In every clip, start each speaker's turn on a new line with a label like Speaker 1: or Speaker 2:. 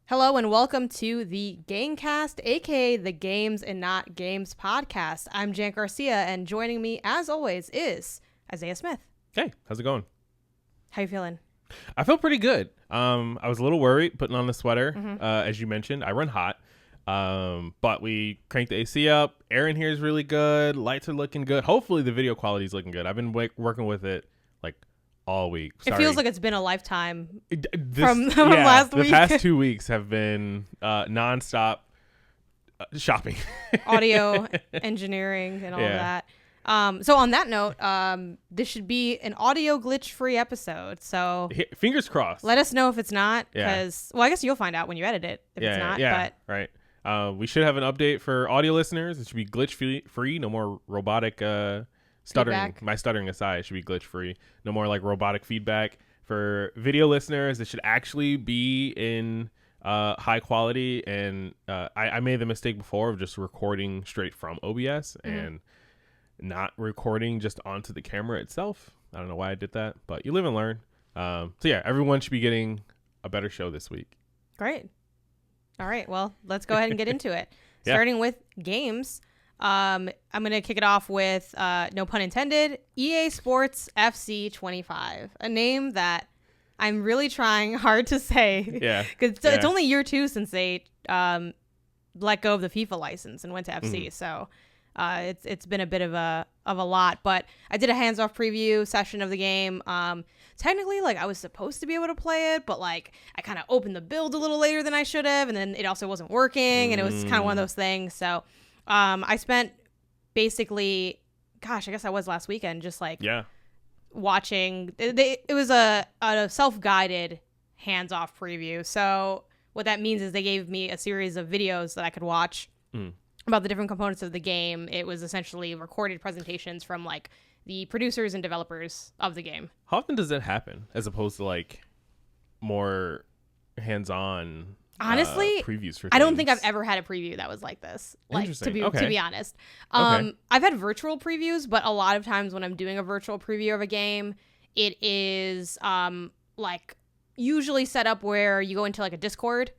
Speaker 1: Hello and welcome to the Gangcast, aka the Games and Not Games podcast. I'm Jan Garcia, and joining me, as always, is Isaiah Smith.
Speaker 2: Hey, how's it going?
Speaker 1: How you feeling?
Speaker 2: I feel pretty good. I was a little worried putting on the sweater. As you mentioned, I run hot. But we cranked the AC up. Air in here is really good. Lights are looking good. Hopefully the video quality is looking good. I've been working with it like all week.
Speaker 1: Sorry. It feels like it's been a lifetime
Speaker 2: from
Speaker 1: last week.
Speaker 2: The past 2 weeks have been nonstop shopping.
Speaker 1: Audio engineering and all of that. So on that note, this should be an audio glitch-free episode. So
Speaker 2: fingers crossed.
Speaker 1: Let us know if it's not, because well, I guess you'll find out when you edit it if it's not.
Speaker 2: Yeah, but right. We should have an update for audio listeners. It should be glitch-free. No more robotic stuttering.
Speaker 1: Feedback.
Speaker 2: My stuttering aside, it should be glitch-free. No more like robotic feedback. For video listeners, it should actually be in high quality. And I made the mistake before of just recording straight from OBS and not recording just onto the camera itself. I don't know why I did that, but you live and learn. So yeah, everyone should be getting a better show this week.
Speaker 1: Great. All right, well, let's go ahead and get into it. Starting with games, I'm going to kick it off with, no pun intended, EA Sports FC 25, a name that I'm really trying hard to say.
Speaker 2: Yeah.
Speaker 1: Because it's only year 2 since they let go of the FIFA license and went to FC, so... It's been a bit of a lot, but I did a hands-off preview session of the game. Technically, like, I was supposed to be able to play it, but like I kind of opened the build a little later than I should have, and then it also wasn't working, and it was kind of one of those things. So I spent basically, gosh, I guess I was last weekend just like watching. It was a self-guided hands-off preview. So what that means is they gave me a series of videos that I could watch about the different components of the game. It was essentially recorded presentations from like the producers and developers of the game.
Speaker 2: How often does that happen as opposed to like more hands-on
Speaker 1: honestly
Speaker 2: previews for
Speaker 1: I don't think I've ever had a preview that was like this, like to be honest. I've had virtual previews, but a lot of times when I'm doing a virtual preview of a game, it is like usually set up where you go into like a Discord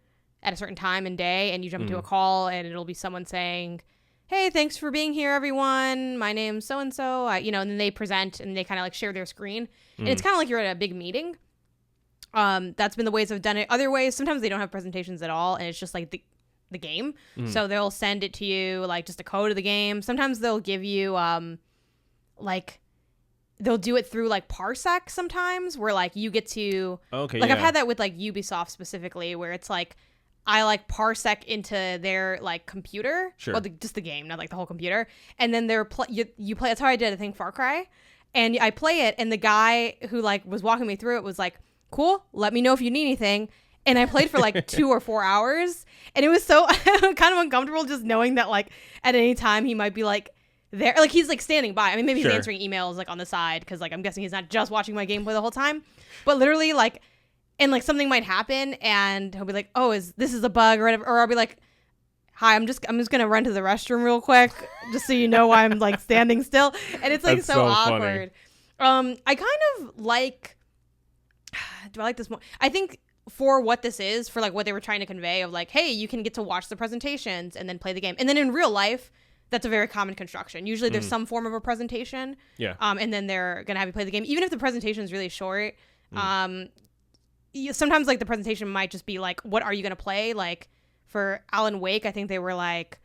Speaker 1: at a certain time and day, and you jump into a call, and it'll be someone saying, "Hey, thanks for being here, everyone. My name's so and so." And then they present and they kind of like share their screen, and it's kind of like you're at a big meeting. That's been the ways I've done it. Other ways, sometimes they don't have presentations at all, and it's just like the game. So they'll send it to you like just a code of the game. Sometimes they'll give you like they'll do it through like Parsec sometimes, where like you get to I've had that with like Ubisoft specifically, where it's like I like Parsec into their like computer, well, just the game, not like the whole computer, and then you play. That's how I did, I think, Far Cry, and I play it, and the guy who like was walking me through it was like, "Cool, let me know if you need anything." And I played for like 2 or 4 hours, and it was so kind of uncomfortable just knowing that like at any time he might be like there, like he's like standing by. I mean, maybe he's answering emails like on the side, because like I'm guessing he's not just watching my gameplay the whole time, but literally like. And like something might happen, and he'll be like, "Oh, this is a bug," or whatever. Or I'll be like, "Hi, I'm just gonna run to the restroom real quick, just so you know why I'm like standing still." And it's like
Speaker 2: That's
Speaker 1: so awkward. Funny. I kind of like. Do I like this more? I think for what this is, for like what they were trying to convey of like, hey, you can get to watch the presentations and then play the game, and then in real life, that's a very common construction. Usually, there's some form of a presentation. Yeah. And then they're gonna have you play the game, even if the presentation is really short. Sometimes like the presentation might just be like, what are you going to play? Like for Alan Wake, I think they were like,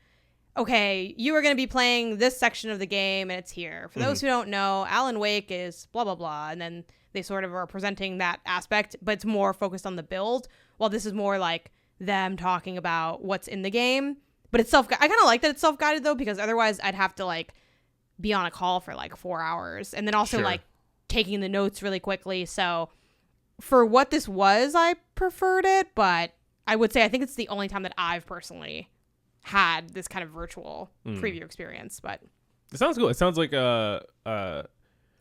Speaker 1: okay, you are going to be playing this section of the game and it's here. For those who don't know, Alan Wake is blah, blah, blah. And then they sort of are presenting that aspect, but it's more focused on the build, while this is more like them talking about what's in the game. But it's I kind of like that it's self-guided though, because otherwise I'd have to like be on a call for like 4 hours and then also like taking the notes really quickly. So for what this was, I preferred it, but I would say I think it's the only time that I've personally had this kind of virtual preview experience. But
Speaker 2: it sounds cool. It sounds like a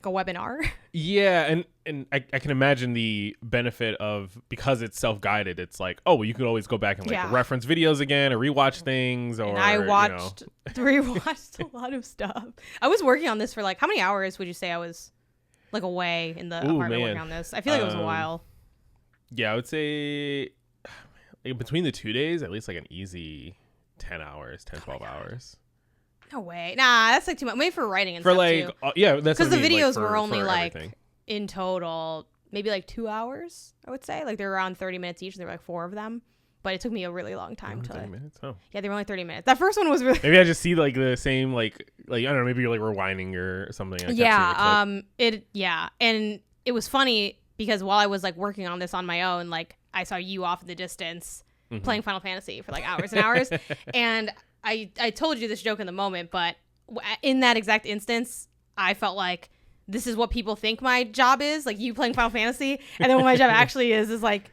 Speaker 1: webinar.
Speaker 2: Yeah, and I can imagine the benefit of, because it's self-guided, it's like, oh, well, you could always go back and like reference videos again or rewatch things. Or
Speaker 1: and I rewatched a lot of stuff. I was working on this for like, how many hours would you say I was like away in the apartment working on this? I feel like it was a while.
Speaker 2: Yeah, I would say between the 2 days, at least like an easy 10 hours, 12 hours.
Speaker 1: No way. Nah, that's like too much. Maybe for writing and
Speaker 2: for
Speaker 1: stuff
Speaker 2: like,
Speaker 1: too.
Speaker 2: Yeah, that's
Speaker 1: because the videos
Speaker 2: like
Speaker 1: were only like
Speaker 2: everything.
Speaker 1: In total maybe like 2 hours. I would say like they were around 30 minutes each. And there were like 4 of them, but it took me a really long time to.
Speaker 2: 30 minutes. Oh.
Speaker 1: Yeah, they were only 30 minutes. That first one was really.
Speaker 2: Maybe I just see like the same like I don't know. Maybe you're like rewinding or something.
Speaker 1: And it was funny because while I was like working on this on my own, like I saw you off in the distance playing Final Fantasy for like hours and hours, and I told you this joke in the moment, but in that exact instance, I felt like this is what people think my job is, like you playing Final Fantasy, and then what my job actually is like,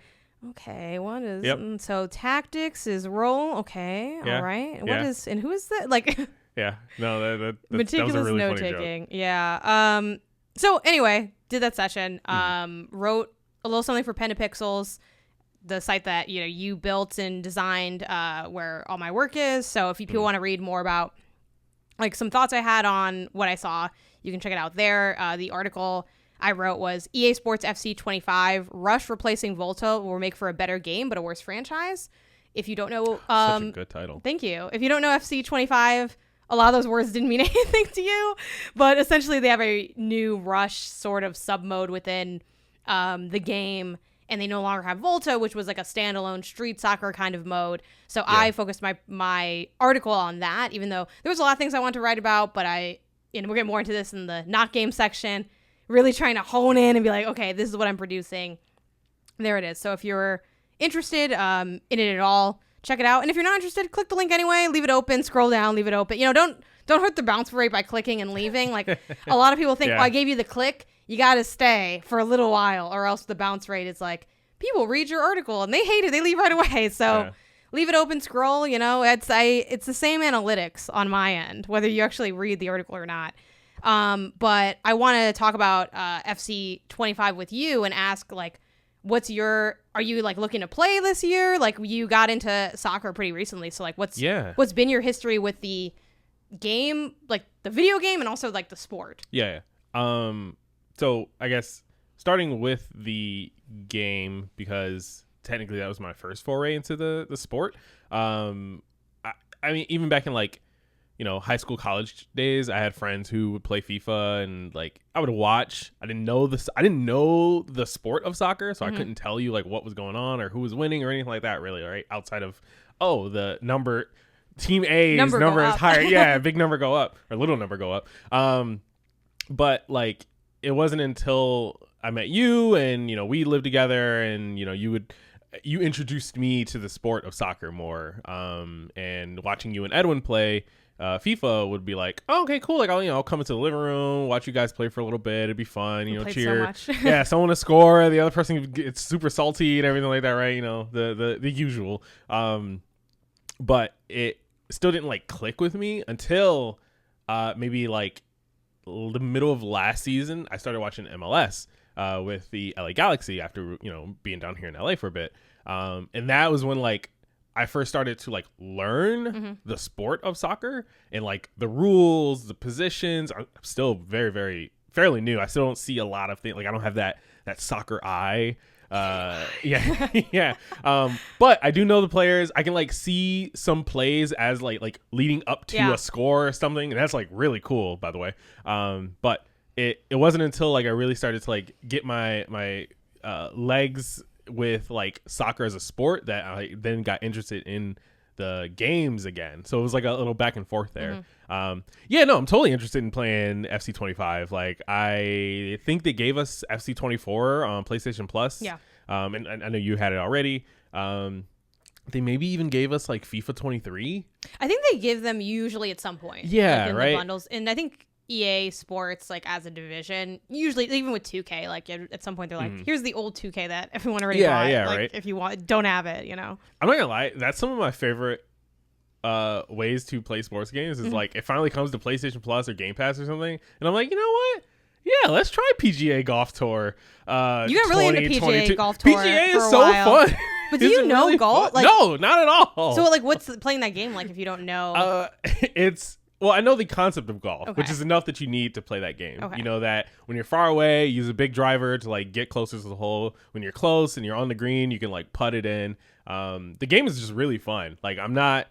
Speaker 1: okay, what is so tactics is roll, okay, all right, what is and who is that? Like,
Speaker 2: yeah, no, that
Speaker 1: meticulous
Speaker 2: that was a really
Speaker 1: note
Speaker 2: funny
Speaker 1: taking,
Speaker 2: joke.
Speaker 1: Yeah. So anyway, did that session, wrote a little something for Pen to Pixels, the site that you built and designed, where all my work is. So if people want to read more about like some thoughts I had on what I saw, you can check it out there. The article I wrote was EA Sports FC 25 Rush replacing Volta will make for a better game but a worse franchise. If you don't know,
Speaker 2: such a good title.
Speaker 1: Thank you. If you don't know FC 25, a lot of those words didn't mean anything to you, but essentially they have a new Rush sort of sub mode within the game. And they no longer have Volta, which was like a standalone street soccer kind of mode. So I focused my article on that, even though there was a lot of things I wanted to write about. But we'll get more into this in the not game section, really trying to hone in and be like, okay, this is what I'm producing. There it is. So if you're interested in it at all, check it out. And if you're not interested, click the link anyway, leave it open, scroll down, leave it open. Don't hurt the bounce rate by clicking and leaving. Like a lot of people think, I gave you the click. You got to stay for a little while or else the bounce rate is like, people read your article and they hate it. They leave right away. So leave it open, scroll, it's the same analytics on my end, whether you actually read the article or not. But I want to talk about FC 25 with you and ask like, are you like looking to play this year? Like you got into soccer pretty recently. So like what's been your history with the game, like the video game and also like the sport?
Speaker 2: Yeah. So I guess starting with the game, because technically that was my first foray into the sport. I mean, even back in like, high school, college days, I had friends who would play FIFA and like I would watch. I didn't know the sport of soccer, so I couldn't tell you like what was going on or who was winning or anything like that really, right? Outside of, the number, team A's number is higher. Yeah, big number go up or little number go up. But like it wasn't until I met you and, we lived together and, you introduced me to the sport of soccer more. And watching you and Edwin play FIFA would be like, oh, okay, cool. Like I'll come into the living room, watch you guys play for a little bit. It'd be fun, cheer.
Speaker 1: So much.
Speaker 2: Yeah, someone to score, the other person gets super salty and everything like that, right? The usual. But it still didn't like click with me until maybe like the middle of last season. I started watching MLS with the LA Galaxy after being down here in LA for a bit, and that was when like I first started to like learn the sport of soccer and like the rules, the positions. I'm still very, very fairly new. I still don't see a lot of things. Like I don't have that soccer eye. Yeah. But I do know the players. I can like see some plays as like leading up to a score or something, and that's like really cool, by the way. But it wasn't until like I really started to like get my legs with like soccer as a sport that I then got interested in the games again. So it was like a little back and forth there. I'm totally interested in playing FC 25. Like I think they gave us FC 24 on PlayStation Plus.
Speaker 1: Yeah.
Speaker 2: And I know you had it already. They maybe even gave us like FIFA 23.
Speaker 1: I think they give them usually at some point.
Speaker 2: Yeah,
Speaker 1: like in
Speaker 2: right.
Speaker 1: The bundles, and I think EA Sports, like as a division, usually even with 2K, like at some point they're like, here's the old 2K that everyone already bought.
Speaker 2: Yeah,
Speaker 1: like,
Speaker 2: right.
Speaker 1: If you don't have it,
Speaker 2: I'm not gonna lie, that's some of my favorite ways to play sports games. Is like it finally comes to PlayStation Plus or Game Pass or something, and I'm like, you know what? Yeah, let's try PGA Golf Tour.
Speaker 1: You got really into PGA Golf Tour.
Speaker 2: PGA is so fun.
Speaker 1: But do you know really golf?
Speaker 2: Like, no, not at all.
Speaker 1: So like, what's playing that game like if you don't know?
Speaker 2: It's Well, I know the concept of golf, which is enough that you need to play that game.
Speaker 1: Okay.
Speaker 2: You know that when you're far away, use a big driver to like get closer to the hole. When you're close and you're on the green, you can like putt it in. The game is just really fun. Like I'm not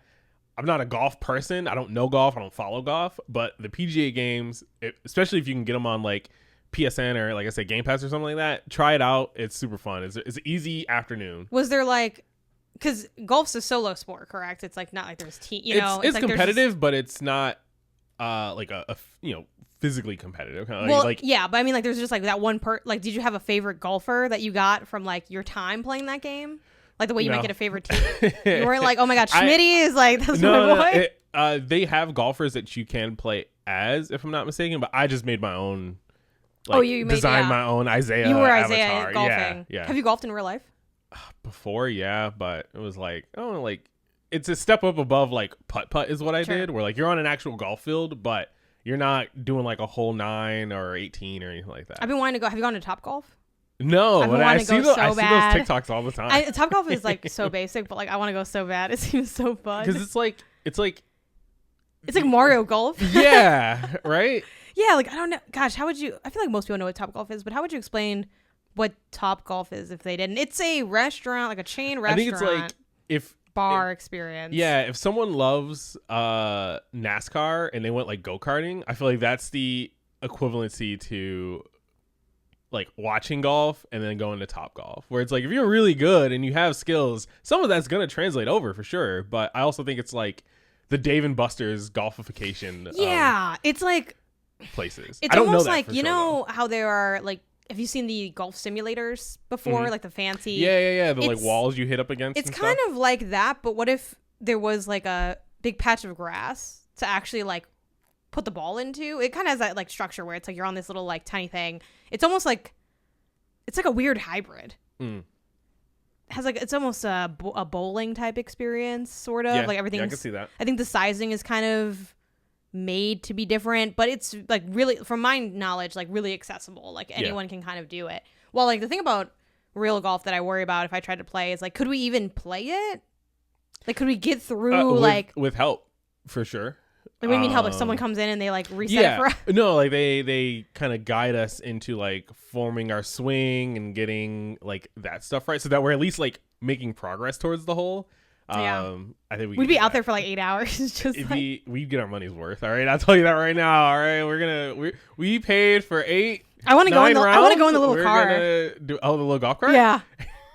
Speaker 2: a golf person. I don't know golf. I don't follow golf. But the PGA games, especially if you can get them on like PSN or like I said, Game Pass or something like that, try it out. It's super fun. It's an easy afternoon.
Speaker 1: Was there like, because golf's a solo sport, correct? It's like not like there's team.
Speaker 2: It's
Speaker 1: like
Speaker 2: competitive, but it's not like a physically competitive kind of
Speaker 1: well,
Speaker 2: like
Speaker 1: yeah. But I mean, like there's just like that one like, did you have a favorite golfer that you got from like your time playing that game? Like the way you might get a favorite team. You weren't like, oh my God, Schmitty is like, that's my boy.
Speaker 2: They have golfers that you can play as, if I'm not mistaken, but I just made my own. Like, you designed my own Isaiah.
Speaker 1: You were Isaiah
Speaker 2: avatar.
Speaker 1: golfing.
Speaker 2: Yeah.
Speaker 1: Have you golfed in real life?
Speaker 2: Before, yeah, but it was like, it's a step up above like putt is what I did. Where like you're on an actual golf field, but you're not doing like a hole 9 or 18 or anything like that.
Speaker 1: I've been wanting to go. Have you gone to Topgolf?
Speaker 2: No, but I see those TikToks all the time.
Speaker 1: Topgolf is like so basic, but like I want to go so bad. It seems so fun
Speaker 2: because it's like
Speaker 1: Mario Golf.
Speaker 2: Yeah, right.
Speaker 1: Yeah, like I don't know. Gosh, how would you? I feel like most people know what Topgolf is, but how would you explain what Topgolf is if they didn't? It's a restaurant, like a chain restaurant.
Speaker 2: I think it's like
Speaker 1: bar experience.
Speaker 2: Yeah, if someone loves NASCAR and they went like go-karting, I feel like that's the equivalency to like watching golf and then going to Topgolf, where it's like if you're really good and you have skills, some of that's gonna translate over for sure. But I also think it's like the Dave & Buster's golfification.
Speaker 1: Yeah, it's like
Speaker 2: places.
Speaker 1: It's almost like know how there are like. Have you seen the golf simulators before? Mm-hmm. Like the fancy.
Speaker 2: Yeah. The like walls you hit up against.
Speaker 1: It's kind of like that, but what if there was like a big patch of grass to actually like put the ball into? It kind of has that like structure where it's like you're on this little like tiny thing. It's almost like it's like a weird hybrid. It has like it's almost a bowling type experience, sort of like everything.
Speaker 2: Yeah, I can see that.
Speaker 1: I think the sizing is kind of made to be different, but it's like really, from my knowledge, like really accessible. Like anyone can kind of do it. Well, like the thing about real golf that I worry about if I tried to play is like, could we even play it? Like, could we get through
Speaker 2: with help for sure?
Speaker 1: Like, what do you mean help? If someone comes in and they like reset it for us?
Speaker 2: No, like they kind of guide us into like forming our swing and getting like that stuff right, so that we're at least like making progress towards the hole. I think
Speaker 1: we'd be out there for like 8 hours. Just
Speaker 2: we'd get our money's worth. All right, I'll tell you that right now. All right, we paid for 8.
Speaker 1: I want to go in the.
Speaker 2: I
Speaker 1: want to go in the little car.
Speaker 2: The little golf cart.
Speaker 1: Yeah.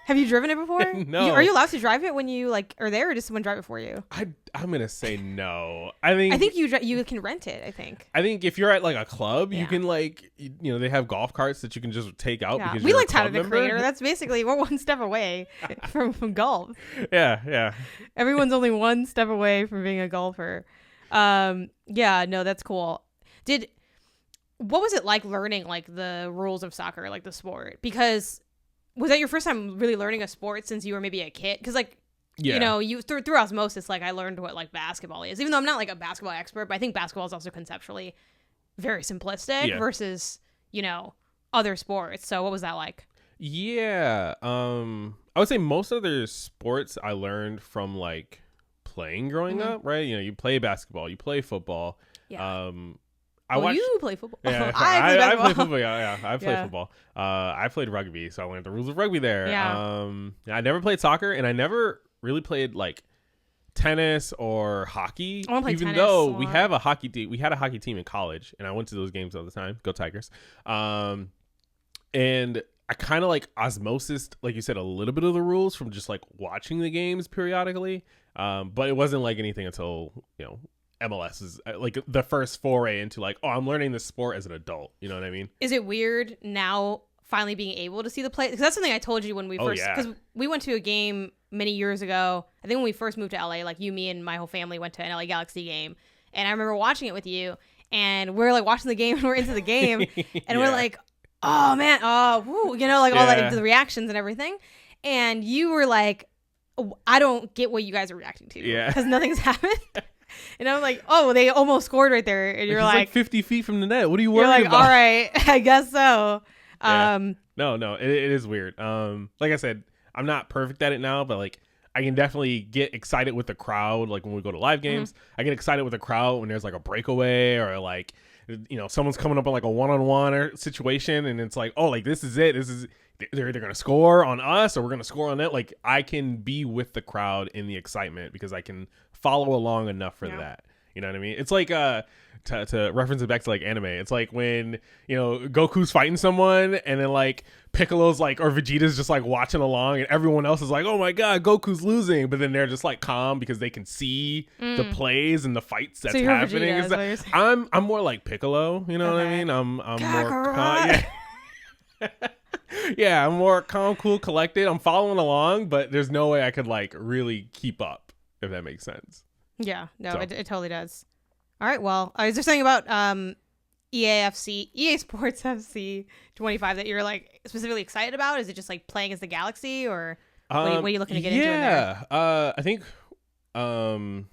Speaker 1: Have you driven it before?
Speaker 2: No.
Speaker 1: Are you allowed to drive it when you like are there, or does someone drive it for you?
Speaker 2: I'm gonna say no. I think
Speaker 1: you can rent it. I think
Speaker 2: if you're at like a club, you can like they have golf carts that you can just take out.
Speaker 1: Yeah.
Speaker 2: Because
Speaker 1: we
Speaker 2: you're
Speaker 1: like
Speaker 2: a club
Speaker 1: Tyler the Creator. That's basically we're one step away from golf.
Speaker 2: Yeah.
Speaker 1: Everyone's only one step away from being a golfer. No, that's cool. What was it like learning like the rules of soccer, like the sport? Because was that your first time really learning a sport since you were maybe a kid? Because like, you through osmosis, like I learned what like basketball is, even though I'm not like a basketball expert, but I think basketball is also conceptually very simplistic versus, other sports. So what was that like?
Speaker 2: Yeah. I would say most other sports I learned from like playing growing up, right? You play basketball, you play football.
Speaker 1: Yeah.
Speaker 2: You
Speaker 1: play football.
Speaker 2: Yeah, I play football. Yeah, I play football. I played rugby, so I learned the rules of rugby there.
Speaker 1: Yeah.
Speaker 2: I never played soccer, and I never really played like tennis or hockey. Even though we have a hockey team, we had a hockey team in college, and I went to those games all the time. Go Tigers! And I kind of like osmosis, like you said, a little bit of the rules from just like watching the games periodically. But it wasn't like anything until MLS is like the first foray into like, I'm learning this sport as an adult. You know what I mean?
Speaker 1: Is it weird now finally being able to see the play? Because that's something I told you when we first, because we went to a game many years ago. I think when we first moved to LA, like you, me, and my whole family went to an LA Galaxy game. And I remember watching it with you, and we're like watching the game and we're into the game and we're like, oh man, oh, woo, like all like the reactions and everything. And you were like, I don't get what you guys are reacting to because nothing's happened. And I'm like, oh, they almost scored right there. And you're like
Speaker 2: 50 feet from the net. What are you worried about?
Speaker 1: All right, I guess so.
Speaker 2: No, it is weird. Like I said, I'm not perfect at it now, but like I can definitely get excited with the crowd. Like when we go to live games, I get excited with the crowd when there's like a breakaway or like, you know, someone's coming up on like a one-on-one or situation, and it's like, oh, like this is it. This is they're either gonna score on us or we're gonna score on it. Like I can be with the crowd in the excitement because I can follow along enough for that. You know what I mean? It's like to reference it back to like anime, it's like when, you know, Goku's fighting someone and then like Piccolo's like, or Vegeta's just like watching along and everyone else is like, oh my god, Goku's losing, but then they're just like calm because they can see the plays and the fights that's happening. It's like, I'm more like Piccolo, you know what I mean? I'm more yeah, I'm more calm, cool, collected. I'm following along, but there's no way I could like really keep up, if that makes sense.
Speaker 1: Yeah, no, so. It totally does. All right, well, is there something about EA Sports FC 25 that you're like specifically excited about? Is it just like playing as the Galaxy, or what are you looking to get into in there?
Speaker 2: I think well,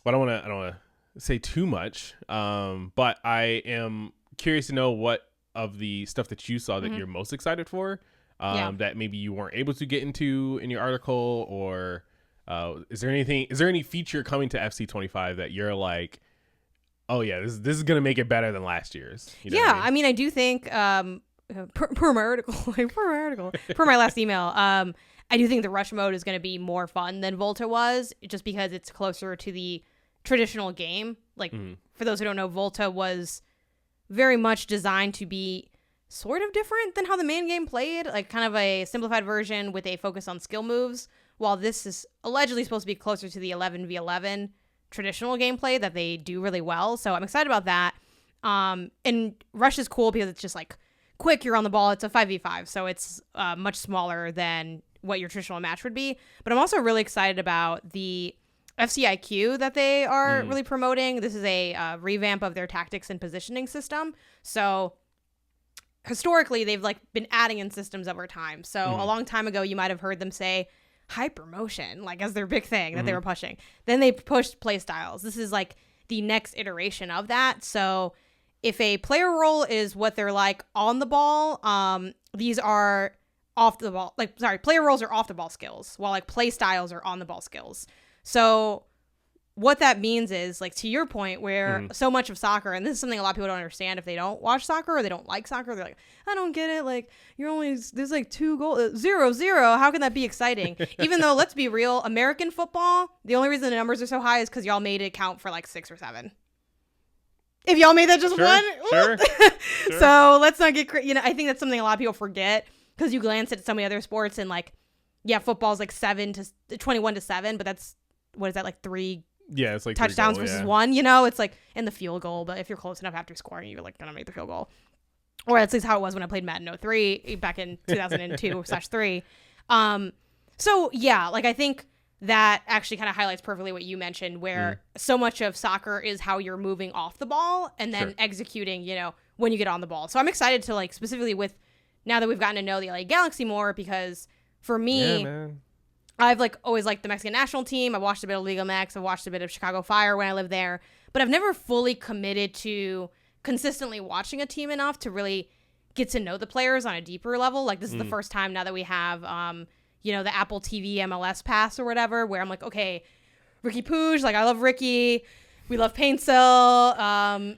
Speaker 2: I don't want to say too much, but I am curious to know what of the stuff that you saw that you're most excited for, that maybe you weren't able to get into in your article, or is there any feature coming to FC25 that you're like, oh yeah, this is gonna make it better than last year's? You know what I mean?
Speaker 1: I do think per my article, per my last email, I do think the rush mode is gonna be more fun than Volta was, just because it's closer to the traditional game. Like for those who don't know, Volta was very much designed to be sort of different than how the main game played, like kind of a simplified version with a focus on skill moves, while this is allegedly supposed to be closer to the 11v11 traditional gameplay that they do really well. So I'm excited about that. And Rush is cool because it's just like quick, you're on the ball. It's a 5v5, so it's much smaller than what your traditional match would be. But I'm also really excited about the FCIQ that they are really promoting. This is a revamp of their tactics and positioning system. So historically, they've like been adding in systems over time. So a long time ago, you might have heard them say hypermotion, like as their big thing that they were pushing. Then they pushed play styles. This is like the next iteration of that. So if a player role is what they're like on the ball, these are off the ball. Player roles are off the ball skills, while like play styles are on the ball skills. So what that means is, like, to your point, where so much of soccer, and this is something a lot of people don't understand if they don't watch soccer or they don't like soccer, they're like, I don't get it. Like, there's like 2 goals, 0-0. How can that be exciting? Even though, let's be real, American football, the only reason the numbers are so high is because y'all made it count for like 6 or 7. If y'all made that just one,
Speaker 2: sure.
Speaker 1: So let's not get I think that's something a lot of people forget, because you glance at so many other sports and like, yeah, football's like 21-7, but that's, what is that, like 3?
Speaker 2: Yeah, it's like
Speaker 1: touchdowns versus 1, you know? It's like in the field goal, but if you're close enough after scoring, you're like gonna make the field goal. Or at least how it was when I played Madden 03 back in 2002/3. So yeah, like I think that actually kind of highlights perfectly what you mentioned, where so much of soccer is how you're moving off the ball and then executing, you know, when you get on the ball. So I'm excited to, like, specifically with, now that we've gotten to know the LA Galaxy more, because for me, I've like always liked the Mexican national team. I've watched a bit of Liga MX. I've watched a bit of Chicago Fire when I lived there, but I've never fully committed to consistently watching a team enough to really get to know the players on a deeper level. Like, this is the first time now that we have, you know, the Apple TV MLS pass or whatever, where I'm like, okay, Ricky Puig, like I love Ricky. We love Paintsell.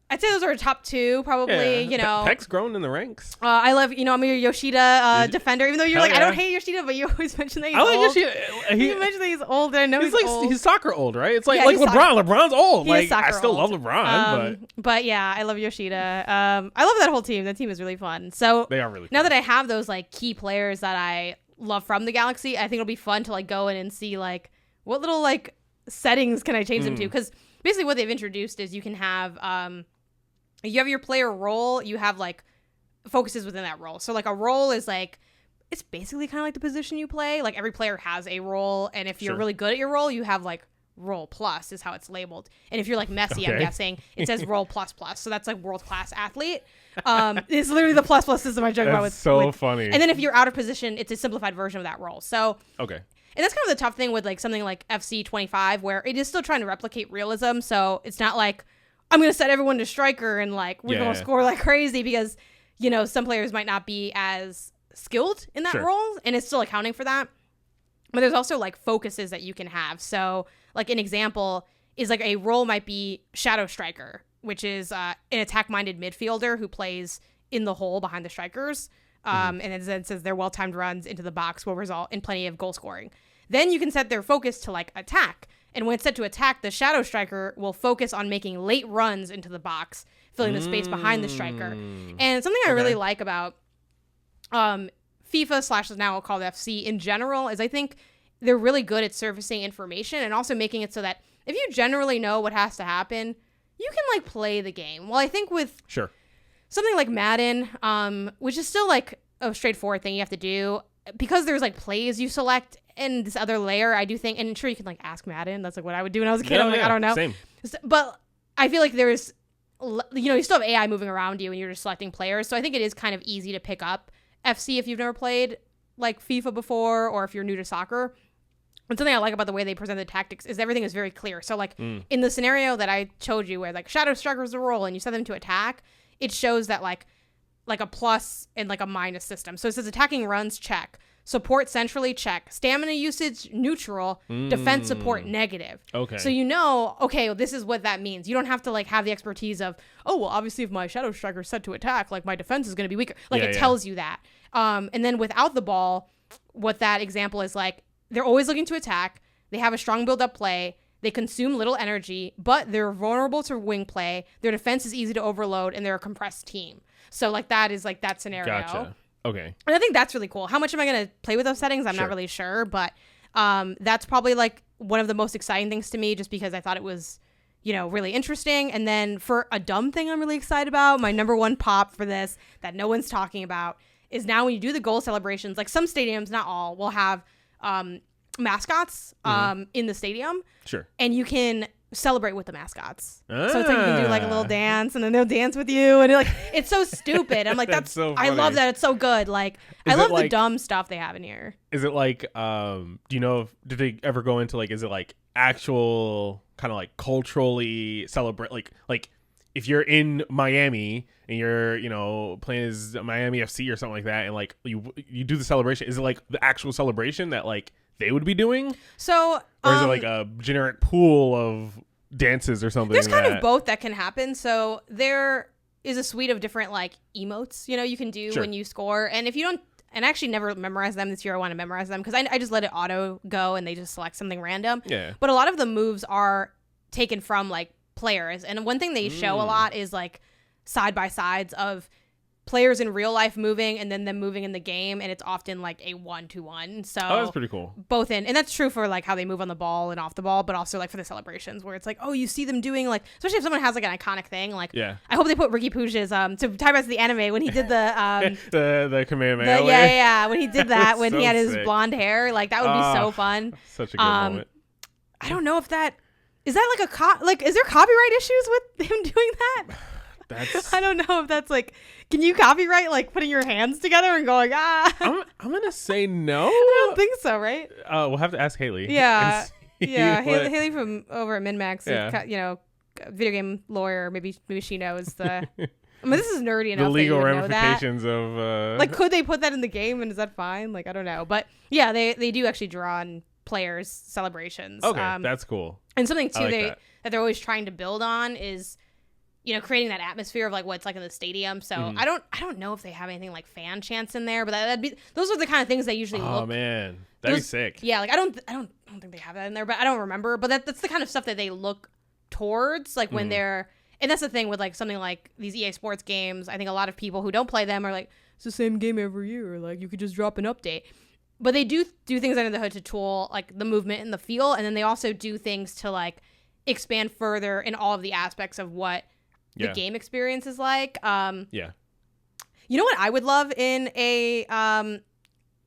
Speaker 1: I'd say those are top 2, probably, you know.
Speaker 2: Peck's grown in the ranks.
Speaker 1: I love, you know, I'm a Yoshida defender, even though you're like, I don't hate Yoshida, but you always mention that he's old. I like Yoshida. You mention that he's old, and I know he's like, old.
Speaker 2: He's soccer old, right? It's like LeBron. LeBron's old. Like, I still love LeBron,
Speaker 1: but yeah, I love Yoshida. I love that whole team. That team is really fun. So
Speaker 2: they are really fun.
Speaker 1: Now that I have those, like, key players that I love from the Galaxy, I think it'll be fun to, like, go in and see, like, what little, like, settings can I change them to? Because basically what they've introduced is you can have, you have your player role, you have, like, focuses within that role. So, like, a role is, like, it's basically kind of like the position you play. Like, every player has a role, and if you're really good at your role, you have, like, role plus is how it's labeled. And if you're, like, Messi, I'm guessing, it says role plus plus. So that's, like, world-class athlete. It's literally the plus system I joke about with.
Speaker 2: That's so funny.
Speaker 1: And then if you're out of position, it's a simplified version of that role. So.
Speaker 2: Okay.
Speaker 1: And that's kind of the tough thing with, like, something like FC 25, where it is still trying to replicate realism. So it's not like, I'm going to set everyone to striker and, like, we're going to score like crazy, because, you know, some players might not be as skilled in that role, and it's still accounting for that. But there's also like focuses that you can have. So like an example is like a role might be Shadow Striker, which is an attack-minded midfielder who plays in the hole behind the strikers. And it says their well-timed runs into the box will result in plenty of goal scoring. Then you can set their focus to like attack. And when it's set to attack, the Shadow Striker will focus on making late runs into the box, filling the space behind the striker. And something I really like about FIFA / now called FC in general is I think they're really good at surfacing information and also making it so that if you generally know what has to happen, you can like play the game. Well, I think with something like Madden, which is still like a straightforward thing you have to do, because there's like plays you select and this other layer, I do think, and sure you can like ask Madden. That's like what I would do when I was a kid. I'm like, I don't know.
Speaker 2: Same.
Speaker 1: But I feel like there's, you still have AI moving around you and you're just selecting players. So I think it is kind of easy to pick up FC if you've never played like FIFA before or if you're new to soccer. And something I like about the way they present the tactics is everything is very clear. So like in the scenario that I showed you where like Shadow Striker is a role and you set them to attack, it shows that like a plus and like a minus system. So it says attacking runs, check. Support centrally, check. Stamina usage, neutral. Defense support, negative.
Speaker 2: Okay.
Speaker 1: So okay, this is what that means. You don't have to like have the expertise of, oh, well, obviously if my Shadow Striker is set to attack, like my defense is going to be weaker. Like it tells you that. And then without the ball, what that example is like, they're always looking to attack. They have a strong build-up play. They consume little energy, but they're vulnerable to wing play. Their defense is easy to overload, and they're a compressed team. So like that is like that scenario.
Speaker 2: Gotcha. Okay.
Speaker 1: And I think that's really cool. How much am I going to play with those settings? I'm not really sure, but that's probably like one of the most exciting things to me just because I thought it was, really interesting. And then for a dumb thing I'm really excited about, my number one pop for this that no one's talking about is now when you do the goal celebrations, like some stadiums, not all, will have mascots in the stadium. Sure. And you can celebrate with the mascots. So it's like you can do like a little dance and then they'll dance with you and it's so stupid. I'm like, that's so funny. I love that. It's so good. Like I love the dumb stuff they have in here.
Speaker 2: Is it like do you know did they ever go into like is it like actual kind of like culturally celebrate like if you're in Miami and you're playing as Miami FC or something like that and like you do the celebration, is it like the actual celebration that like they would be doing?
Speaker 1: So
Speaker 2: or is it like a generic pool of dances or something?
Speaker 1: There's kind of both that can happen. So there is a suite of different like emotes you can do when you score, and if you don't, and I actually never memorize them this year, I want to memorize them because I just let it auto go and they just select something random. But a lot of the moves are taken from like players, and one thing they show a lot is like side by sides of players in real life moving and then them moving in the game, and it's often like a 1-to-1. So
Speaker 2: that's pretty cool.
Speaker 1: Both and that's true for like how they move on the ball and off the ball, but also like for the celebrations where it's like, oh, you see them doing like, especially if someone has like an iconic thing, like I hope they put Ricky Puig's to tie back to the anime when he did the
Speaker 2: the Kamehameha
Speaker 1: when he did that when
Speaker 2: so
Speaker 1: he had his
Speaker 2: sick.
Speaker 1: blonde hair, like that would be so fun.
Speaker 2: Such a good moment.
Speaker 1: I don't know if that is that like is there copyright issues with him doing that? I don't know if that's like, can you copyright like putting your hands together and going I'm
Speaker 2: gonna say no.
Speaker 1: I don't think so, right?
Speaker 2: We'll have to ask Haley.
Speaker 1: Yeah. Haley from over at MinMax, video game lawyer. Maybe she knows the. I mean, this is nerdy enough.
Speaker 2: The legal
Speaker 1: that you
Speaker 2: ramifications of
Speaker 1: like, could they put that in the game and is that fine? Like, I don't know, but yeah, they do actually draw on players' celebrations.
Speaker 2: Okay, that's cool.
Speaker 1: And something too that they're always trying to build on is, creating that atmosphere of like what it's like in the stadium. So I don't know if they have anything like fan chants in there, but those are the kind of things they usually look.
Speaker 2: Oh man, that'd be sick.
Speaker 1: Yeah, like I don't think they have that in there, but I don't remember. But that's the kind of stuff that they look towards, like when they're. And that's the thing with like something like these EA Sports games. I think a lot of people who don't play them are like, it's the same game every year. Like you could just drop an update. But they do things under the hood to tool like the movement and the feel, and then they also do things to like expand further in all of the aspects of what the game experience is like. You know what I would love in a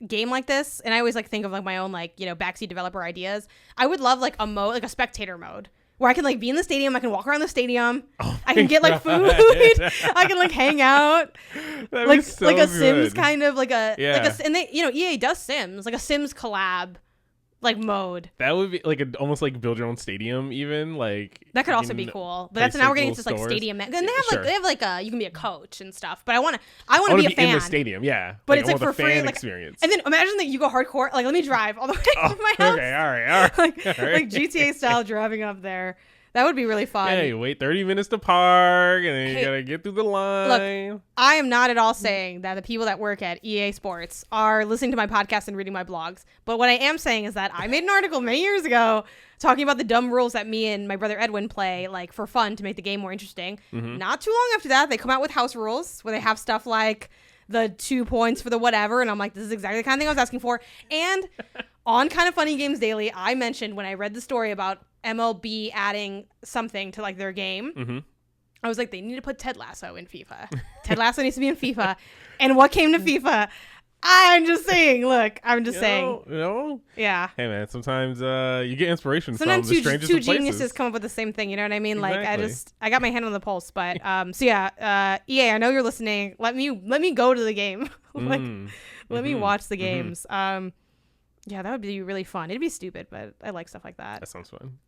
Speaker 1: game like this, and I always like think of like my own like backseat developer ideas. I would love like a mode, like a spectator mode, where I can like be in the stadium, I can walk around the stadium, I can get like food, I can like hang out, like so like a Sims kind of like a and they EA does Sims, like a Sims collab like mode.
Speaker 2: That would be like almost like build your own stadium, even like
Speaker 1: that could also be cool. But that's now we're getting into like stadium. And they have like you can be a coach and stuff. But I want to be a fan
Speaker 2: in the stadium, yeah.
Speaker 1: But
Speaker 2: like,
Speaker 1: it's like for free, like
Speaker 2: experience.
Speaker 1: And then imagine that you go hardcore. Like let me drive all the way to my house.
Speaker 2: Okay, all right.
Speaker 1: like GTA style driving up there. That would be really fun.
Speaker 2: Yeah, you wait 30 minutes to park, and then you gotta get through the line.
Speaker 1: Look, I am not at all saying that the people that work at EA Sports are listening to my podcast and reading my blogs. But what I am saying is that I made an article many years ago talking about the dumb rules that me and my brother Edwin play, like for fun to make the game more interesting. Mm-hmm. Not too long after that, they come out with house rules where they have stuff like the 2 points for the whatever, and I'm like, this is exactly the kind of thing I was asking for. And on Kind of Funny Games Daily, I mentioned when I read the story about MLB adding something to like their game, mm-hmm. I was like, they need to put Ted Lasso in FIFA. Ted Lasso needs to be in FIFA. And what came to FIFA? I'm just saying, look, saying.
Speaker 2: You know?
Speaker 1: Yeah.
Speaker 2: Hey, man, sometimes you get inspiration
Speaker 1: sometimes
Speaker 2: from the strangest
Speaker 1: two
Speaker 2: of places.
Speaker 1: Geniuses come up with the same thing, you know what I mean?
Speaker 2: Exactly.
Speaker 1: Like, I got my hand on the pulse. But, so yeah, EA, I know you're listening. Let me go to the game. Let me watch the games. Mm-hmm. Yeah, that would be really fun. It'd be stupid, but I like stuff like that.
Speaker 2: That sounds fun.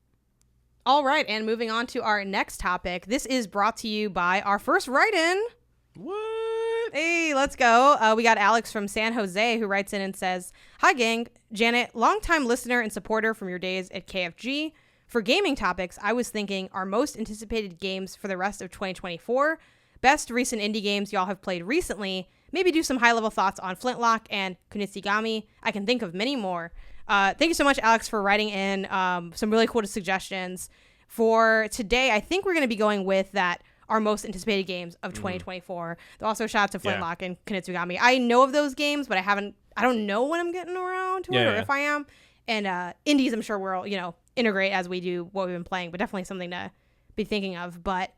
Speaker 1: All right, and moving on to our next topic. This is brought to you by our first write-in.
Speaker 2: What?
Speaker 1: Hey, let's go. We got Alex from San Jose who writes in and says, "Hi, gang. Janet, longtime listener and supporter from your days at KFG. For gaming topics, I was thinking our most anticipated games for the rest of 2024, best recent indie games y'all have played recently, maybe do some high-level thoughts on Flintlock and Kunitsigami. I can think of many more. Thank you so much, Alex, for writing in some really cool suggestions. For today, I think we're going to be going with our most anticipated games of 2024. Also, shout out to Flintlock and Kunitsigami. I know of those games, but I don't know when I'm getting around to it or if I am. And indies, I'm sure we'll, integrate as we do what we've been playing, but definitely something to be thinking of. But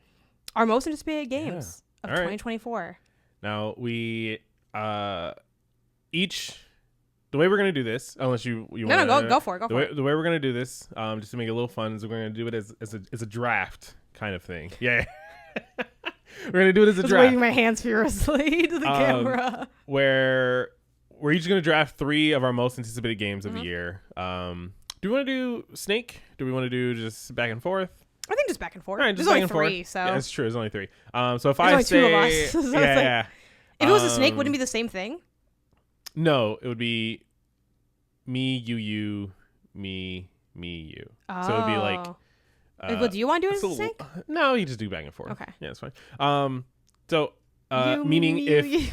Speaker 1: our most anticipated games of 2024.
Speaker 2: Now, we each... The way we're going to do this, unless you want
Speaker 1: to... go for it.
Speaker 2: The way we're going to do this, just to make it a little fun, is we're going to do it as a draft kind of thing. Yeah. We're going to do it as a draft.
Speaker 1: Waving my hands furiously to the camera.
Speaker 2: Where we're each going to draft 3 of our most anticipated games of the year. Do we want to do Snake? Do we want to do just back and forth?
Speaker 1: I think just back and forth.
Speaker 2: All right,
Speaker 1: there's only 3, so...
Speaker 2: Yeah, that's true. There's only 3. So if
Speaker 1: there's
Speaker 2: I say...
Speaker 1: only 2 of us. So
Speaker 2: yeah.
Speaker 1: If it was a snake, wouldn't it be the same thing?
Speaker 2: No, it would be me, you, me, you.
Speaker 1: Oh.
Speaker 2: So it would be like...
Speaker 1: well, do you want to do it as a snake?
Speaker 2: No, you just do back and forth.
Speaker 1: Okay.
Speaker 2: Yeah, it's fine. So,
Speaker 1: you,
Speaker 2: meaning
Speaker 1: me,
Speaker 2: if...
Speaker 1: you.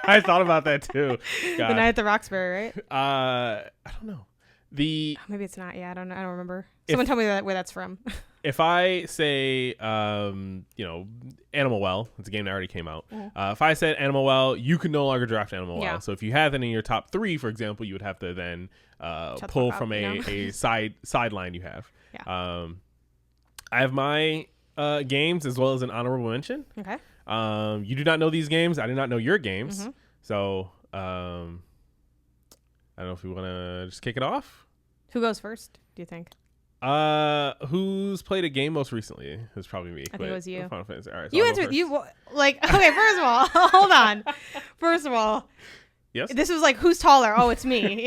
Speaker 2: I thought about that too. God.
Speaker 1: The Night at the Roxbury, right?
Speaker 2: I don't know.
Speaker 1: Maybe it's not. Yeah, I don't remember. Someone tell me where that's from.
Speaker 2: If I say, Animal Well, it's a game that already came out. Mm-hmm. If I said Animal Well, you can no longer draft Animal Well. So if you have that in your top 3, for example, you would have to then pull from a sideline you have.
Speaker 1: Yeah.
Speaker 2: I have my games as well as an honorable mention.
Speaker 1: Okay.
Speaker 2: You do not know these games. I do not know your games.
Speaker 1: Mm-hmm.
Speaker 2: So I don't know if we want to just kick it off.
Speaker 1: Who goes first, do you think?
Speaker 2: Who's played a game most recently? It's probably me.
Speaker 1: I think it was you.
Speaker 2: Final Fantasy. All right,
Speaker 1: so you answered. Okay. First of all, hold on. First of all,
Speaker 2: yes.
Speaker 1: This was like who's taller? Oh, it's me.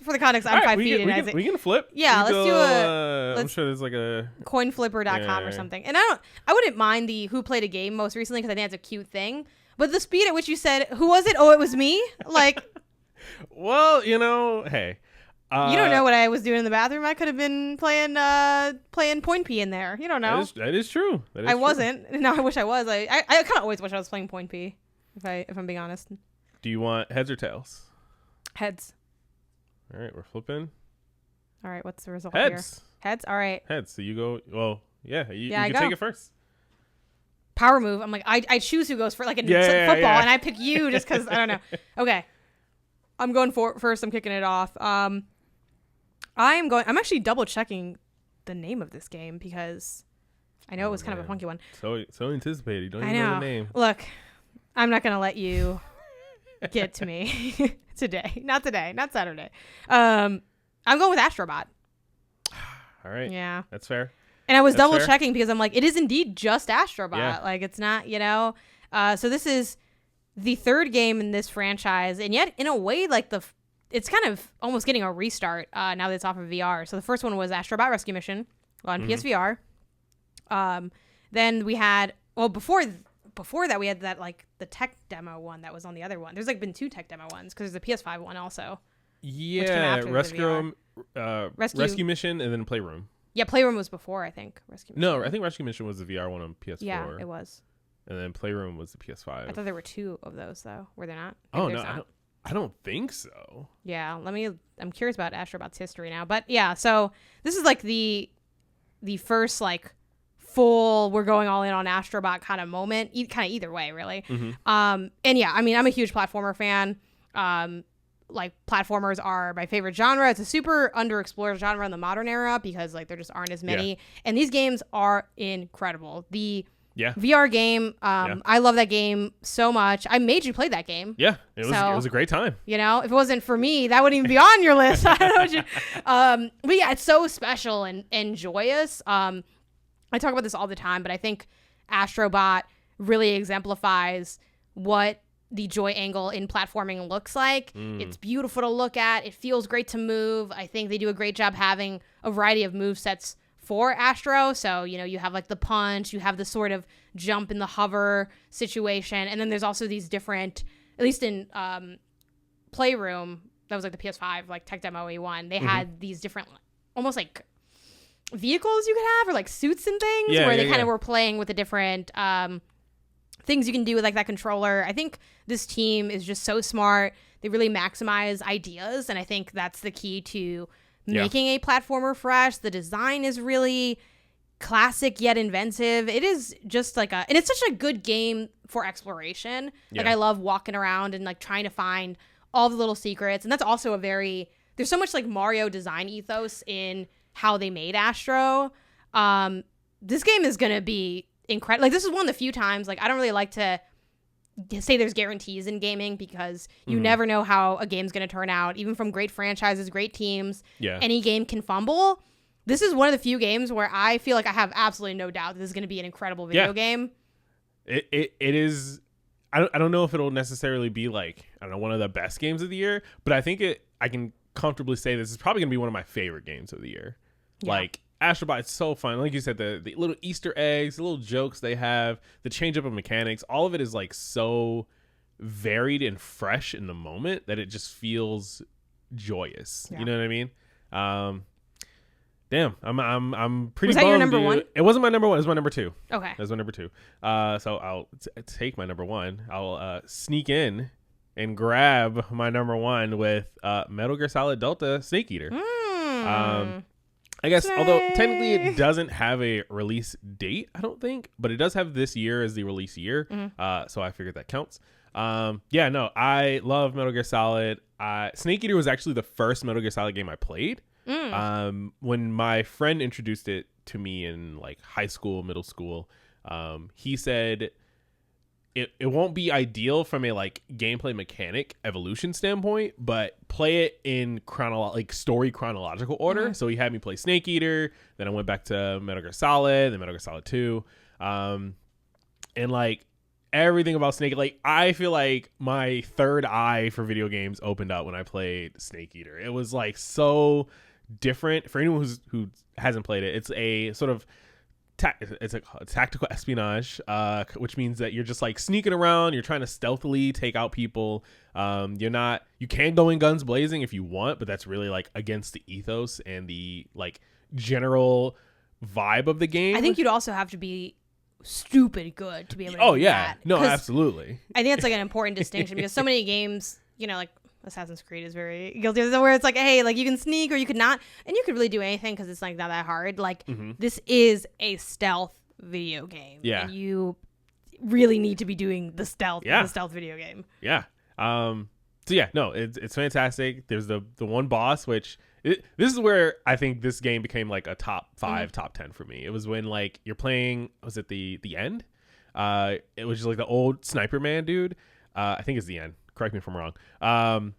Speaker 1: For the context, I'm 5 feet.
Speaker 2: We can flip.
Speaker 1: Yeah, let's do a.
Speaker 2: I'm sure there's like a
Speaker 1: coinflipper.com or something. And I wouldn't mind the who played a game most recently because I think that's a cute thing. But the speed at which you said, "Who was it?" Oh, it was me. Like.
Speaker 2: Well, hey.
Speaker 1: You don't know what I was doing in the bathroom. I could have been playing Point P in there. You don't know.
Speaker 2: That is true.
Speaker 1: I wasn't. No, I wish I was. I kind of always wish I was playing Point P. If I'm being honest.
Speaker 2: Do you want heads or tails?
Speaker 1: Heads.
Speaker 2: All right, we're flipping.
Speaker 1: All right, what's the result
Speaker 2: Heads.
Speaker 1: Here? Heads. All right.
Speaker 2: Heads. So you go. Well, yeah. You can take it first.
Speaker 1: Power move. I'm like I choose who goes for like in football, and I pick you just because I don't know. Okay. I'm going first. I'm kicking it off. I'm actually double checking the name of this game because I know it was kind of a funky one.
Speaker 2: So anticipated. You don't even know the name.
Speaker 1: Look, I'm not gonna let you get to me today. Not Saturday. I'm going with Astrobot.
Speaker 2: All right.
Speaker 1: Yeah.
Speaker 2: That's fair.
Speaker 1: And I was double checking because I'm like, it is indeed just Astrobot.
Speaker 2: Yeah.
Speaker 1: Like it's not, So this is the 3rd game in this franchise, and yet in a way, like the it's kind of almost getting a restart now that it's off of VR. So the first one was Astro Bot Rescue Mission on PSVR. Then we had, before that we had that like the tech demo one that was on the other one. There's like been 2 tech demo ones because there's the PS5 one also.
Speaker 2: Yeah, Rescue Mission and then Playroom.
Speaker 1: Yeah, Playroom was before, I think. Rescue Mission.
Speaker 2: No, I think Rescue Mission was the VR one on PS4.
Speaker 1: Yeah, it was.
Speaker 2: And then Playroom was the PS5.
Speaker 1: I thought there were 2 of those though. Were there not?
Speaker 2: Maybe I don't think so.
Speaker 1: Yeah, I'm curious about Astrobot's history now. But yeah, so this is like the first like full we're going all in on Astrobot kind of moment, kind of either way, really.
Speaker 2: Mm-hmm.
Speaker 1: And yeah, I mean, I'm a huge platformer fan. Like platformers are my favorite genre. It's a super underexplored genre in the modern era because like there just aren't as many. And these games are incredible. The VR game, I love that game so much. I made you play that game.
Speaker 2: Yeah, it was a great time.
Speaker 1: You know, if it wasn't for me, that wouldn't even be on your list. I don't know what you, but yeah, it's so special and joyous. I talk about this all the time, but I think Astrobot really exemplifies what the joy angle in platforming looks like. It's beautiful to look at. It feels great to move. I think they do a great job having a variety of move sets for Astro. So, you know, you have like the punch, you have the sort of jump in the hover situation. And then there's also these different, at least in Playroom, that was like the PS5, like tech demo E1, they had these different, almost like vehicles you could have or like suits and things where they kind of were playing with the different things you can do with like that controller. I think this team is just so smart. They really maximize ideas, and I think that's the key to making a platformer fresh. The design is really classic yet inventive. It is just like and it's such a good game for exploration. Like I love walking around and like trying to find all the little secrets, and that's also there's so much like Mario design ethos in how they made Astro. This game is gonna be incredible. Like this is one of the few times like I don't really like to say there's guarantees in gaming because you never know how a game's going to turn out. Even from great franchises, great teams, any game can fumble. This is one of the few games where I feel like I have absolutely no doubt that this is going to be an incredible video game.
Speaker 2: It is. I don't know if it'll necessarily be like, I don't know, one of the best games of the year, but I think I can comfortably say this is probably going to be one of my favorite games of the year. Like Astrobot is so fun. Like you said, the little Easter eggs, the little jokes they have, the change up of mechanics, all of it is like so varied and fresh in the moment that it just feels joyous. You know what I mean? Damn, I'm pretty.
Speaker 1: Was that your number one?
Speaker 2: It wasn't my number one. It was my number 2.
Speaker 1: Okay,
Speaker 2: that was my number 2. So I'll take my number 1. I'll sneak in and grab my number 1 with Metal Gear Solid Delta Snake Eater. I guess, although technically it doesn't have a release date, I don't think, but it does have this year as the release year. So I figured that counts. I love Metal Gear Solid. Snake Eater was actually the first Metal Gear Solid game I played. When my friend introduced it to me in like high school, middle school, he said it won't be ideal from a like gameplay mechanic evolution standpoint, but play it in story chronological order. So he had me play Snake Eater, then I went back to Metal Gear Solid, then Metal Gear Solid 2, and like everything about Snake, like I feel like my third eye for video games opened up when I played Snake Eater. It was like so different. For anyone who hasn't played it, it's a sort of it's a tactical espionage, which means that you're just like sneaking around, you're trying to stealthily take out people. You can go in guns blazing if you want, but that's really like against the ethos and the like general vibe of the game.
Speaker 1: I think you'd also have to be stupid good to be able to do that.
Speaker 2: No, absolutely.
Speaker 1: I think that's like an important distinction because so many games, you know, like Assassin's Creed is very guilty of it, where it's like, hey, like you can sneak or you could not, and you could really do anything because it's like not that hard. Like this is a stealth video game. Yeah, and you really need to be doing the stealth video game.
Speaker 2: Yeah. It's fantastic. There's the one boss, which this is where I think this game became like a top 5, top 10 for me. It was when like you're playing, was it the end? It was just like the old sniper man dude. I think it's the end. Correct me if I'm wrong.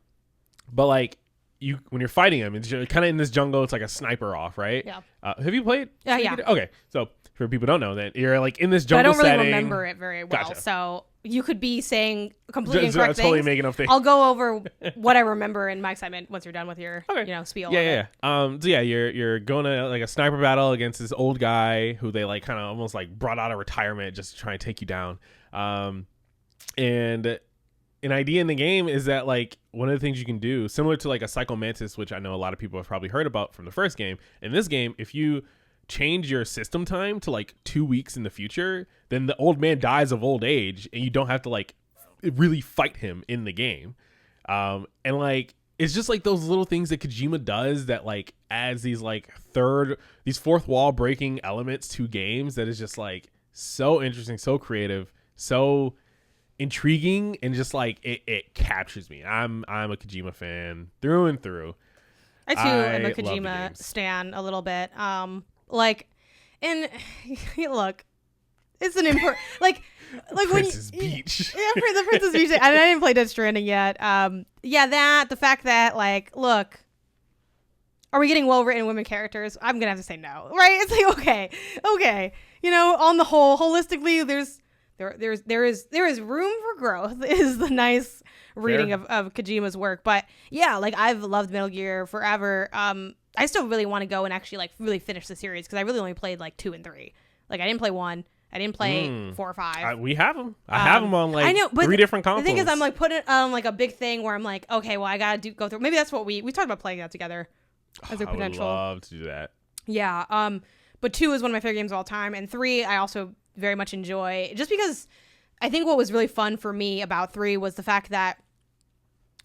Speaker 2: But like when you're fighting him, it's kind of in this jungle. It's like a sniper off, right? Yeah. Have you played?
Speaker 1: Yeah.
Speaker 2: Okay. So for people who don't know, that you're like in this jungle
Speaker 1: but I don't really
Speaker 2: setting.
Speaker 1: remember it very well.
Speaker 2: Gotcha.
Speaker 1: So you could be saying completely incorrect things.
Speaker 2: Totally making up things.
Speaker 1: I'll go over what I remember in my excitement once you're done with your spiel.
Speaker 2: Yeah. So you're going to like a sniper battle against this old guy who they like kind of almost like brought out of retirement just to try and take you down. And an idea in the game is that like one of the things you can do, similar to like a Psycho Mantis, which I know a lot of people have probably heard about from the first game. In this game, if you change your system time to like 2 weeks in the future, then the old man dies of old age and you don't have to like really fight him in the game. And like it's just like those little things that Kojima does that like adds these like fourth wall breaking elements to games that is just like so interesting, so creative, so intriguing, and just like it captures me. I'm a Kojima fan through and through.
Speaker 1: I too am a Kojima stan a little bit. Like, and look, it's an important like
Speaker 2: Princess Beach.
Speaker 1: Yeah, for the Princess Beach. I didn't play Death Stranding yet. The fact that like, look, are we getting well written women characters? I'm gonna have to say no, right? It's like okay, on the whole, holistically, there is room for growth. Is the nice reading of Kojima's work, but yeah, like I've loved Metal Gear forever. I still really want to go and actually like really finish the series because I really only played like 2 and 3. Like I didn't play 1. I didn't play 4 or 5.
Speaker 2: We have them. I have them on like
Speaker 1: I know, but
Speaker 2: 3 different consoles.
Speaker 1: The thing is, I'm like putting it on like a big thing where I'm like, okay, well I gotta go through. Maybe that's what we talked about playing that together as a potential.
Speaker 2: I would love to do that.
Speaker 1: Yeah. But 2 is one of my favorite games of all time, and 3 I also very much enjoy, just because I think what was really fun for me about 3 was the fact that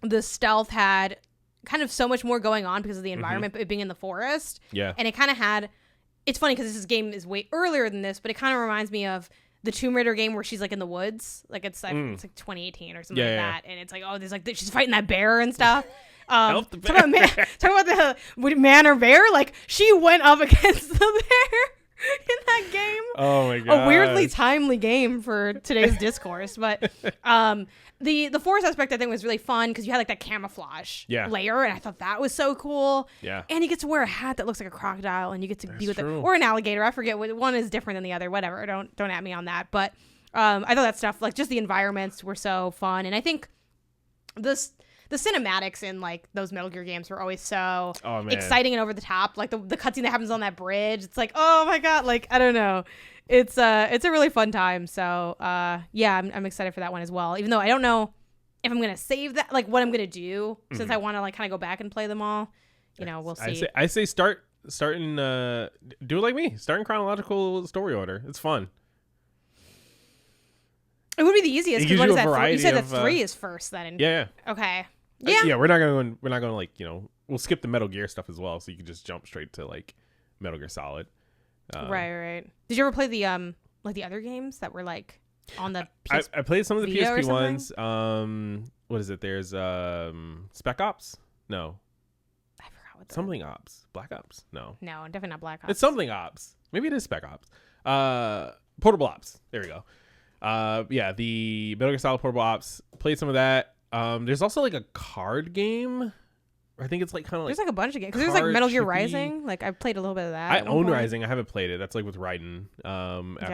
Speaker 1: the stealth had kind of so much more going on because of the environment, it being in the forest.
Speaker 2: Yeah.
Speaker 1: And it kind of had, it's funny because this game is way earlier than this, but it kind of reminds me of the Tomb Raider game where she's like in the woods. Like it's like 2018 or something like that. And it's like, oh, there's like, she's fighting that bear and stuff.
Speaker 2: Help the bear.
Speaker 1: Talk about the man or bear. Like she went up against the bear in that game.
Speaker 2: Oh my god.
Speaker 1: A weirdly timely game for today's discourse. But the forest aspect I think was really fun because you had like that camouflage layer, and I thought that was so cool.
Speaker 2: Yeah.
Speaker 1: And you get to wear a hat that looks like a crocodile, and you get to be with it,
Speaker 2: true.
Speaker 1: or an alligator. I forget what one is different than the other. Whatever. Don't at me on that. But I thought that stuff, like just the environments were so fun, and I think the cinematics in like those Metal Gear games were always so exciting and over the top. Like the cutscene that happens on that bridge, it's like, oh my god, like I don't know. It's a really fun time. So I'm excited for that one as well. Even though I don't know if I'm gonna save that, like what I'm gonna do, since I want to like kind of go back and play them all. We'll see.
Speaker 2: I say start in do it like me. Start in chronological story order. It's fun.
Speaker 1: It would be the easiest. Because what is that? You said that 3 is first then.
Speaker 2: Yeah.
Speaker 1: Okay. Yeah.
Speaker 2: We're not gonna like we'll skip the Metal Gear stuff as well, so you can just jump straight to like Metal Gear Solid.
Speaker 1: Right. Did you ever play the like the other games that were like on the PS
Speaker 2: I played some of the
Speaker 1: Vita
Speaker 2: PSP ones. What is it? There's Spec Ops? No.
Speaker 1: I forgot what
Speaker 2: something Ops. Black Ops? No.
Speaker 1: No, definitely not Black Ops.
Speaker 2: It's something Ops. Maybe it is Spec Ops. Portable Ops. There we go. The Metal Gear Solid Portable Ops. Played some of that. There's also like a card game. I think it's like kind of like
Speaker 1: there's like a bunch of games because there's like Metal Gear Rising. Like I played a little bit of that.
Speaker 2: I own Rising. I haven't played it. That's like with Raiden.
Speaker 1: I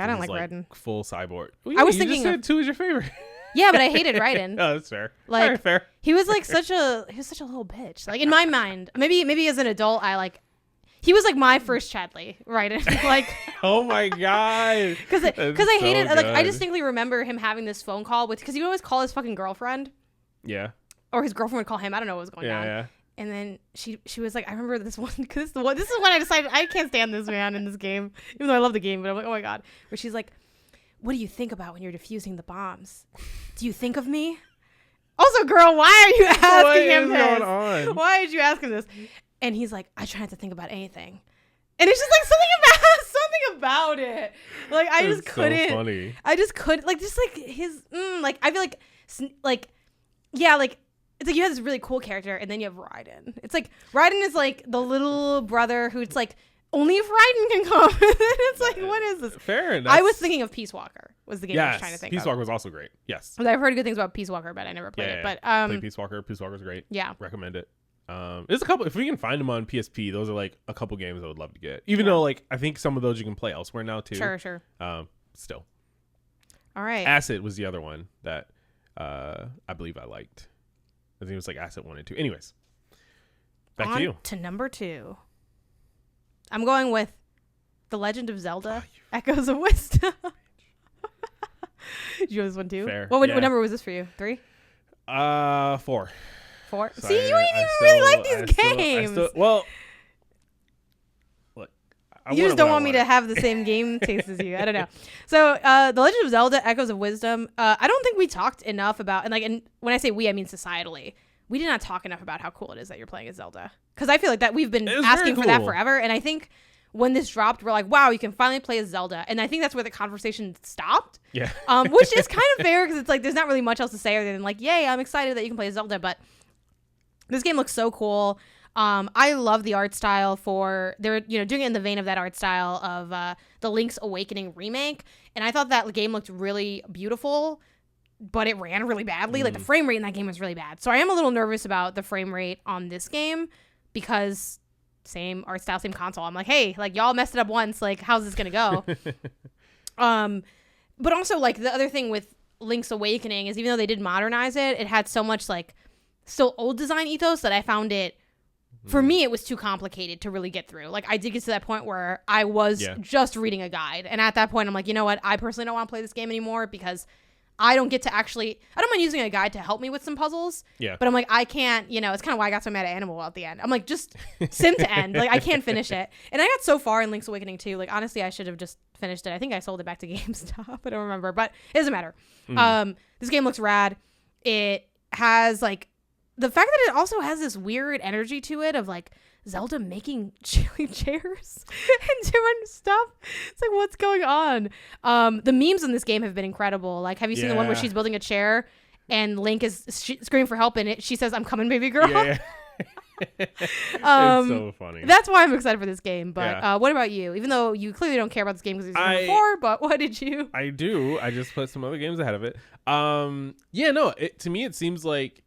Speaker 1: don't like Raiden.
Speaker 2: Full cyborg.
Speaker 1: Well, I was thinking
Speaker 2: just said 2 is your favorite.
Speaker 1: Yeah, but I hated Raiden.
Speaker 2: Oh, that's fair.
Speaker 1: Like
Speaker 2: right, fair.
Speaker 1: He was like such a little bitch. Like in my mind, maybe as an adult, he was like my first Chadley, Raiden. Like
Speaker 2: oh my god.
Speaker 1: Because I hated like I distinctly remember him having this phone call because he would always call his fucking girlfriend.
Speaker 2: Yeah.
Speaker 1: Or his girlfriend would call him. I don't know what was going on.
Speaker 2: Yeah.
Speaker 1: And then she was like, I remember this one because this is when I decided I can't stand this man in this game, even though I love the game. But I'm like, oh my god. Where she's like, what do you think about when you're defusing the bombs? Do you think of me? Also, girl, why are you asking him this?
Speaker 2: What is going on?
Speaker 1: Why did you ask him this? And he's like, I try not to think about anything. And it's just like something about it. Like I just couldn't.
Speaker 2: So funny.
Speaker 1: I just couldn't. Like just like his like I feel like yeah like. It's like you have this really cool character, and then you have Raiden. It's like Raiden is like the little brother who's like, only if Raiden can come. It's like, what is this?
Speaker 2: Fair enough.
Speaker 1: I was thinking of Peace Walker was the game I was trying to think
Speaker 2: Peace
Speaker 1: of.
Speaker 2: Walker was also great. Yes.
Speaker 1: I've heard good things about Peace Walker, but I never played it. But
Speaker 2: played Peace Walker. Peace Walker's great.
Speaker 1: Yeah.
Speaker 2: Recommend it. There's a couple. If we can find them on PSP, those are like a couple games I would love to get. Even though like I think some of those you can play elsewhere now too.
Speaker 1: Sure.
Speaker 2: Still.
Speaker 1: All right.
Speaker 2: Asset was the other one that I believe I liked. I think it was like Asset 1 and 2. Anyways, back to you.
Speaker 1: To number 2. I'm going with The Legend of Zelda: Echoes of Wisdom. Did you know this one too?
Speaker 2: Fair.
Speaker 1: What number was this for you? 3?
Speaker 2: 4.
Speaker 1: 4.
Speaker 2: So
Speaker 1: See, you ain't even really like these games.
Speaker 2: Well, look,
Speaker 1: you just don't want me to have the same game taste as you. I don't know. So, The Legend of Zelda: Echoes of Wisdom. I don't think we talked enough about, and when I say we, I mean societally. We did not talk enough about how cool it is that you're playing as Zelda, because I feel like that we've been asking for that forever, and I think when this dropped, we're like, wow, you can finally play as Zelda. And I think that's where the conversation stopped.
Speaker 2: Yeah.
Speaker 1: Which is kind of fair, because it's like there's not really much else to say other than like, yay, I'm excited that you can play as Zelda. But this game looks so cool. I love the art style they're doing it in the vein of that art style of the Link's Awakening remake. And I thought that game looked really beautiful, but it ran really badly. Like the frame rate in that game was really bad. So I am a little nervous about the frame rate on this game, because same art style, same console. I'm like, hey, like y'all messed it up once. Like, how's this gonna go? But also like the other thing with Link's Awakening is, even though they did modernize it, it had so much like still old design ethos that I found it, for me, it was too complicated to really get through. Like, I did get to that point where I was just reading a guide, and at that point, I'm like, you know what? I personally don't want to play this game anymore, because I don't get to I don't mind using a guide to help me with some puzzles.
Speaker 2: Yeah.
Speaker 1: But I'm like, I can't, it's kind of why I got so mad at Animal at the end. I'm like, just sim to end. Like, I can't finish it. And I got so far in Link's Awakening too. Like, honestly, I should have just finished it. I think I sold it back to GameStop. I don't remember, but it doesn't matter. This game looks rad. It has like the fact that it also has this weird energy to it of like Zelda making chili chairs and doing stuff. It's like, what's going on? The memes in this game have been incredible. Like, have you seen the one where she's building a chair and Link is screaming for help, and she says, "I'm coming, baby girl."
Speaker 2: Yeah. It's so funny.
Speaker 1: That's why I'm excited for this game. But what about you? Even though you clearly don't care about this game because it's before, but what did you?
Speaker 2: I do. I just put some other games ahead of it. To me it seems like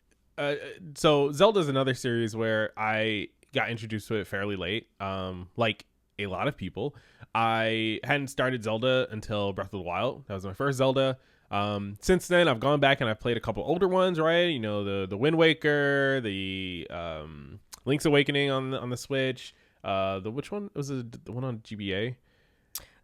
Speaker 2: so Zelda's another series where I got introduced to it fairly late. Like a lot of people, I hadn't started Zelda until Breath of the Wild. That was my first Zelda. Since then, I've gone back and I've played a couple older ones, right? The Wind Waker, the Link's Awakening on the Switch. Which one was it? The one on GBA?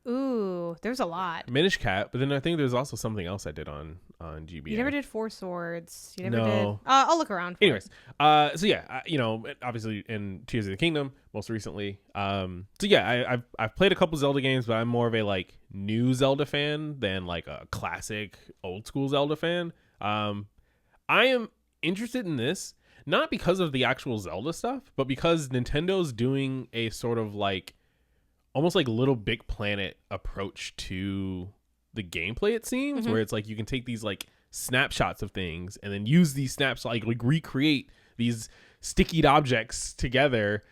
Speaker 1: Ooh, there's a lot.
Speaker 2: Minish Cap, but then I think there's also something else I did on GBA.
Speaker 1: You never did Four Swords. You never did. I'll look around.
Speaker 2: Anyways, obviously in Tears of the Kingdom most recently. I've played a couple Zelda games, but I'm more of a like new Zelda fan than like a classic old school Zelda fan. I am interested in this not because of the actual Zelda stuff, but because Nintendo's doing a sort of like almost like Little Big Planet approach to the gameplay, it seems, where it's like you can take these like snapshots of things and then use these snaps like recreate these stickied objects together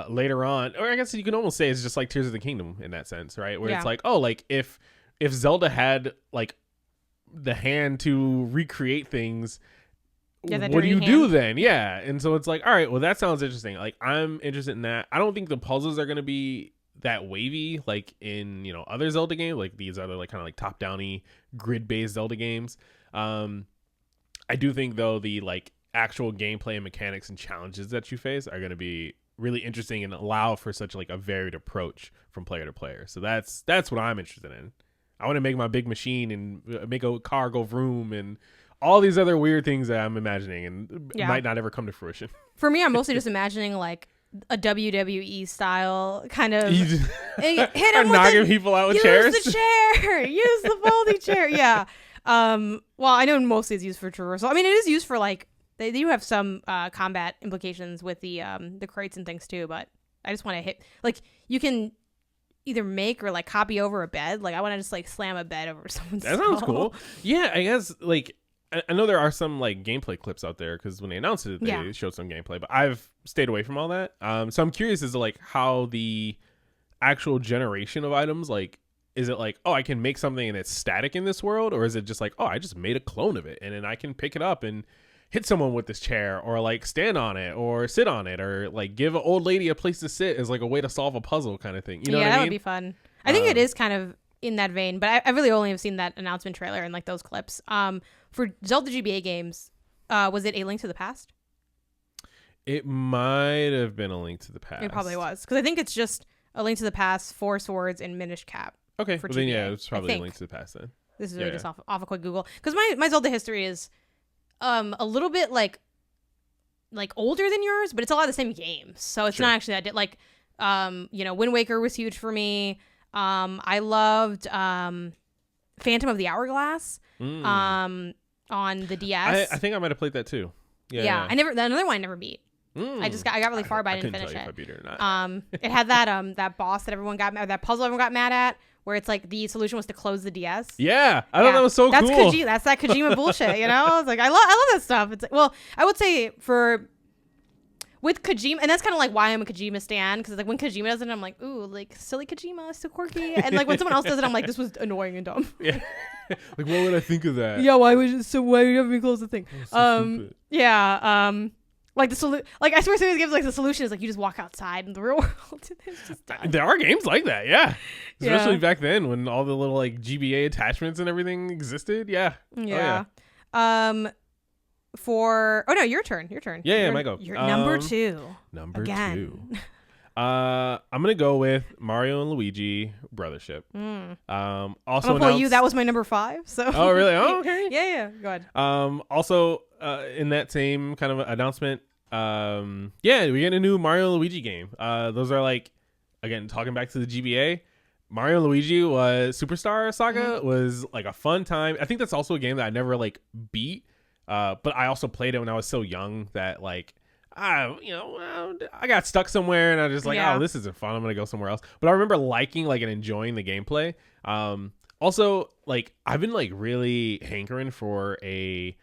Speaker 2: later on. Or I guess you can almost say it's just like Tears of the Kingdom in that sense, right? Where it's like, oh, like if Zelda had like the hand to recreate things, what do you do then? Yeah. And so it's like, all right, well, that sounds interesting. Like, I'm interested in that. I don't think the puzzles are going to be that wavy like in other Zelda games, like these other like kind of like top downy grid based Zelda games. I do think though the like actual gameplay and mechanics and challenges that you face are going to be really interesting and allow for such like a varied approach from player to player. So that's what I'm interested in. I want to make my big machine and make a car go vroom and all these other weird things that I'm imagining and might not ever come to fruition.
Speaker 1: For me, I'm mostly just imagining like a WWE style kind of hit him
Speaker 2: knocking people out with chairs.
Speaker 1: Use the chair. Use the foldy chair. Yeah. Well, I know mostly it's used for traversal. I mean, it is used for like they do have some combat implications with the crates and things too. But I just want to hit like you can either make or like copy over a bed. Like I want to just like slam a bed over someone's.
Speaker 2: That sounds cool. Yeah, I guess like. I know there are some like gameplay clips out there because when they announced it, they showed some gameplay, but I've stayed away from all that. So I'm curious as to like how the actual generation of items, like, is it like, oh, I can make something and it's static in this world? Or is it just like, oh, I just made a clone of it and then I can pick it up and hit someone with this chair or like stand on it or sit on it or like give an old lady a place to sit as like a way to solve a puzzle kind of thing. You know what I mean?
Speaker 1: That would be fun. I think it is kind of in that vein, but I really only have seen that announcement trailer and like those clips. For Zelda GBA games, was it A Link to the Past?
Speaker 2: It might have been A Link to the Past.
Speaker 1: It probably was, because I think it's just A Link to the Past, Four Swords, and Minish Cap.
Speaker 2: Okay, well then yeah, it's probably A Link to the Past then.
Speaker 1: This is really just off a quick Google, because my Zelda history is a little bit like older than yours, but it's a lot of the same games, so it's not actually that like Wind Waker was huge for me. I loved Phantom of the Hourglass on the DS.
Speaker 2: I think I might have played that too.
Speaker 1: Yeah. Another one I never beat. I got really far, but I didn't finish it. If I beat it or not. It had that boss that everyone got mad, that puzzle everyone got mad at, where it's like the solution was to close the DS.
Speaker 2: Yeah, I thought that was so cool.
Speaker 1: That's that Kojima bullshit, you know? I was like, I love that stuff. It's like, well, I would say with Kojima, and that's kind of like why I'm a Kojima stan, because like when Kojima does it, I'm like, ooh, like silly Kojima, so quirky, and like when someone else does it, I'm like, this was annoying and dumb.
Speaker 2: Yeah, like what would I think of that?
Speaker 1: Yeah, why would you have me close the thing? Like like I swear some of these games, like the solution is like you just walk outside in the real world. It's just done.
Speaker 2: There are games like that, yeah. Especially back then when all the little like GBA attachments and everything existed. Yeah.
Speaker 1: Yeah. Your turn.
Speaker 2: Yeah, my go.
Speaker 1: You're number two.
Speaker 2: Number two. I'm gonna go with Mario and Luigi Brothership. Also,
Speaker 1: I'm gonna that was my number 5. So.
Speaker 2: Oh really? Oh okay.
Speaker 1: Yeah. Go ahead.
Speaker 2: Also, in that same kind of announcement, we get a new Mario and Luigi game. Those are like, again, talking back to the GBA. Mario and Luigi Superstar Saga was like a fun time. I think that's also a game that I never like beat. But I also played it when I was so young that like, I got stuck somewhere and I was just like, oh, this isn't fun. I'm going to go somewhere else. But I remember liking like and enjoying the gameplay. Also like I've been like really hankering for a,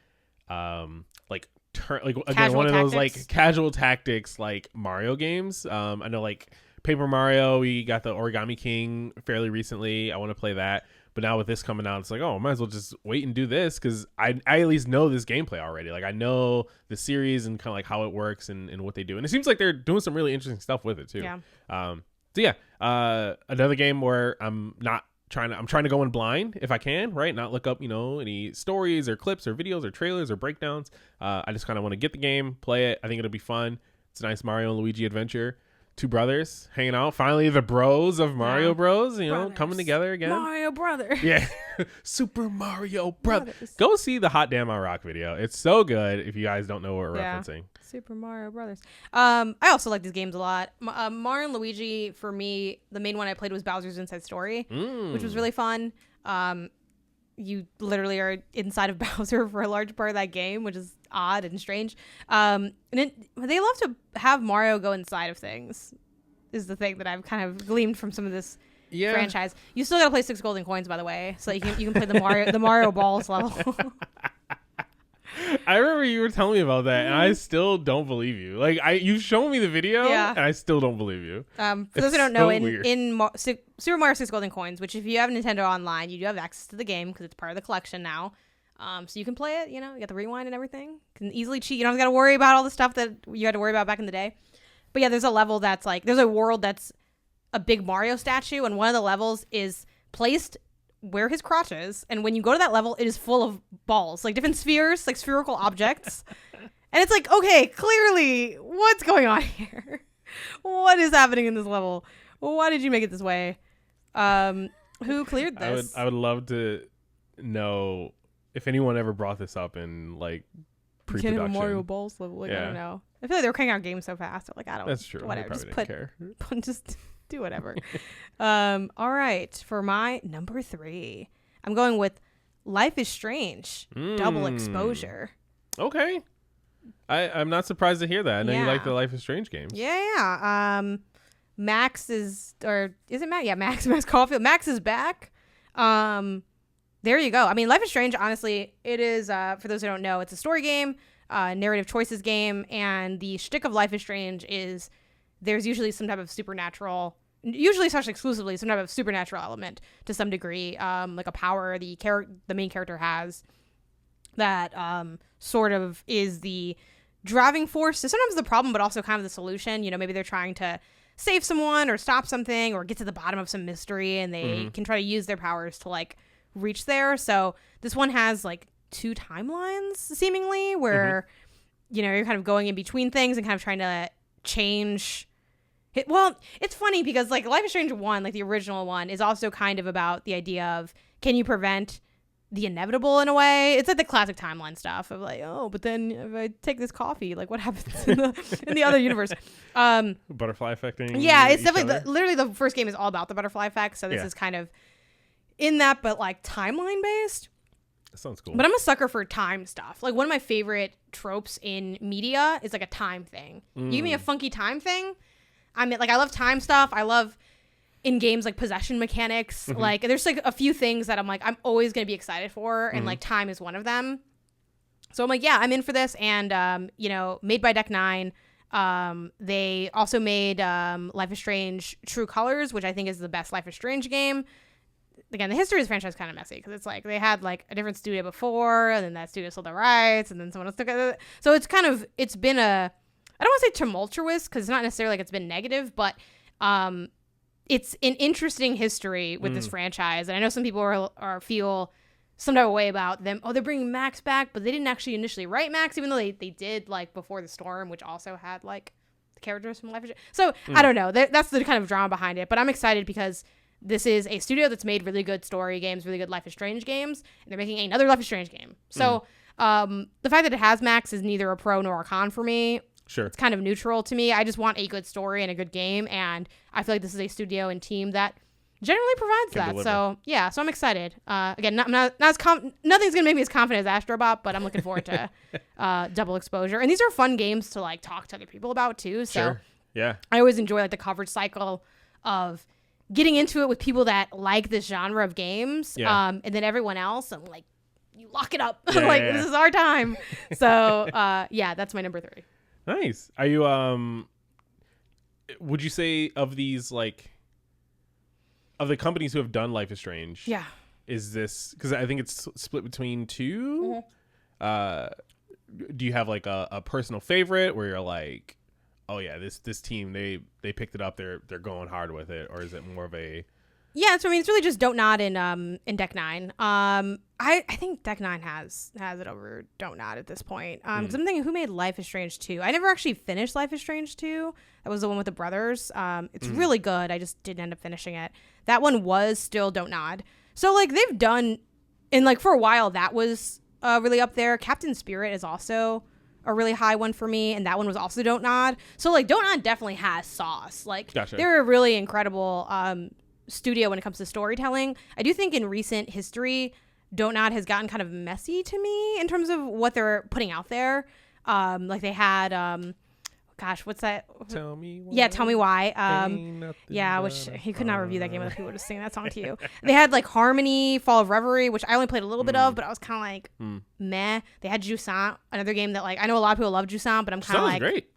Speaker 2: again, one of those like casual tactics, like Mario games. I know like Paper Mario, we got the Origami King fairly recently. I want to play that. But now with this coming out, it's like, oh, I might as well just wait and do this because I at least know this gameplay already. Like I know the series and kind of like how it works and what they do. And it seems like they're doing some really interesting stuff with it too. Yeah. Another game where I'm trying to go in blind if I can, right? Not look up, any stories or clips or videos or trailers or breakdowns. I just kind of want to get the game, play it. I think it'll be fun. It's a nice Mario and Luigi adventure. Two brothers hanging out. Finally, the bros of Mario Bros, coming together again.
Speaker 1: Mario Brothers.
Speaker 2: Yeah. Super Mario Brothers. Go see the Hot Damn I Rock video. It's so good if you guys don't know what we're referencing.
Speaker 1: Super Mario Brothers. I also like these games a lot. Mario and Luigi, for me, the main one I played was Bowser's Inside Story, which was really fun. You literally are inside of Bowser for a large part of that game, which is odd and strange. And they love to have Mario go inside of things, is the thing that I've kind of gleaned from some of this franchise. You still got to play 6 golden coins, by the way, so you can play the Mario Balls level.
Speaker 2: I remember you were telling me about that, and I still don't believe you. Like you've shown me the video, and I still don't believe you.
Speaker 1: For those who don't know, in Super Mario 6 Golden Coins, which if you have Nintendo Online, you do have access to the game because it's part of the collection now. So you can play it. You got the rewind and everything. You can easily cheat. You don't got to worry about all the stuff that you had to worry about back in the day. But yeah, there's a level that's like there's a world that's a big Mario statue, and one of the levels is placed where his crotch is, and when you go to that level, it is full of balls, like different spheres, like spherical objects. And it's like, okay, clearly what's going on here? What is happening in this level? Why did you make it this way? Who cleared this?
Speaker 2: I would love to know if anyone ever brought this up in like pre-production.
Speaker 1: Can't have a Mario Balls level. Like, I don't know. I feel like they were cranking out games so fast. Like, I don't.
Speaker 2: That's true.
Speaker 1: Whatever.
Speaker 2: Just care.
Speaker 1: Just do whatever. All right, for my number 3, I'm going with Life is Strange. Double exposure.
Speaker 2: Okay. I'm not surprised to hear that. I know you like the Life is Strange games.
Speaker 1: Yeah. Max is, or is it Max? Yeah, Max Caulfield. Max is back. There you go. I mean, Life is Strange, honestly, it is, for those who don't know, it's a story game, narrative choices game, and the shtick of Life is Strange is there's usually some type of supernatural, usually slash exclusively some type of supernatural element to some degree, like a power the main character has that sort of is the driving force. So sometimes the problem, but also kind of the solution. Maybe they're trying to save someone or stop something or get to the bottom of some mystery, and they can try to use their powers to like reach there. So this one has like 2 timelines seemingly where you know, you're kind of going in between things and kind of trying to change it. Well, it's funny because like Life is Strange 1, like the original one, is also kind of about the idea of can you prevent the inevitable in a way. It's like the classic timeline stuff of like, oh, but then if I take this coffee, like what happens in the other universe?
Speaker 2: Butterfly effecting.
Speaker 1: Yeah, it's definitely literally the first game is all about the butterfly effect. So this is kind of in that, but like timeline based.
Speaker 2: That sounds cool.
Speaker 1: But I'm a sucker for time stuff. Like one of my favorite tropes in media is like a time thing. You give me a funky time thing. I mean, like I love time stuff. I love in games like possession mechanics. Like there's like a few things that I'm like I'm always gonna be excited for, and like time is one of them. So I'm like, yeah, I'm in for this. And you know, made by Deck 9. They also made Life is Strange True Colors, which I think is the best Life is Strange game. Again, the history of the franchise is kind of messy because it's like they had like a different studio before, and then that studio sold the rights, and then someone else took it. So it's kind of, it's been a, I don't want to say tumultuous because it's not necessarily like it's been negative, but it's an interesting history with this franchise. And I know some people are feel some type of way about them. Oh, they're bringing Max back, but they didn't actually initially write Max, even though they did like Before the Storm, which also had like the characters from Life is Strange. So I don't know. That's the kind of drama behind it. But I'm excited because this is a studio that's made really good story games, really good Life is Strange games, and they're making another Life is Strange game. So the fact that it has Max is neither a pro nor a con for me.
Speaker 2: Sure.
Speaker 1: It's kind of neutral to me. I just want a good story and a good game, and I feel like this is a studio and team that generally provides that. Deliver. So yeah, so I'm excited. Again, nothing's gonna make me as confident as Astrobot, but I'm looking forward to Double Exposure. And these are fun games to like talk to other people about too. So
Speaker 2: sure. Yeah,
Speaker 1: I always enjoy like the coverage cycle of getting into it with people that like this genre of games, and then everyone else, and like you lock it up. This is our time. So yeah, that's my number 3.
Speaker 2: Nice. Are you would you say of these like of the companies who have done Life is Strange?
Speaker 1: Yeah.
Speaker 2: Is this because I think it's split between 2? Do you have like a personal favorite where you're like, oh yeah, this team they picked it up, they're going hard with it, or is it more of a?
Speaker 1: Yeah, so I mean it's really just Don't Nod in Deck 9. I think Deck 9 has it over Don't Nod at this point. Because I'm thinking who made Life is Strange 2. I never actually finished Life is Strange 2. That was the one with the brothers. It's really good. I just didn't end up finishing it. That one was still Don't Nod. So like they've done, and like for a while that was really up there. Captain Spirit is also a really high one for me, and that one was also Don't Nod. So like Don't Nod definitely has sauce. Like
Speaker 2: gotcha.
Speaker 1: They're a really incredible studio when it comes to storytelling. I do think in recent history, Don't Nod has gotten kind of messy to me in terms of what they're putting out there. Like they had gosh, what's that?
Speaker 2: Tell me why.
Speaker 1: Yeah, Tell Me Why. Yeah, which you could not review that game without people just singing that song to you. They had like Harmony, Fall of Reverie, which I only played a little bit of, but I was kind of like meh. They had Jusant, another game that like I know a lot of people love Jusant, but I'm kind of like
Speaker 2: great.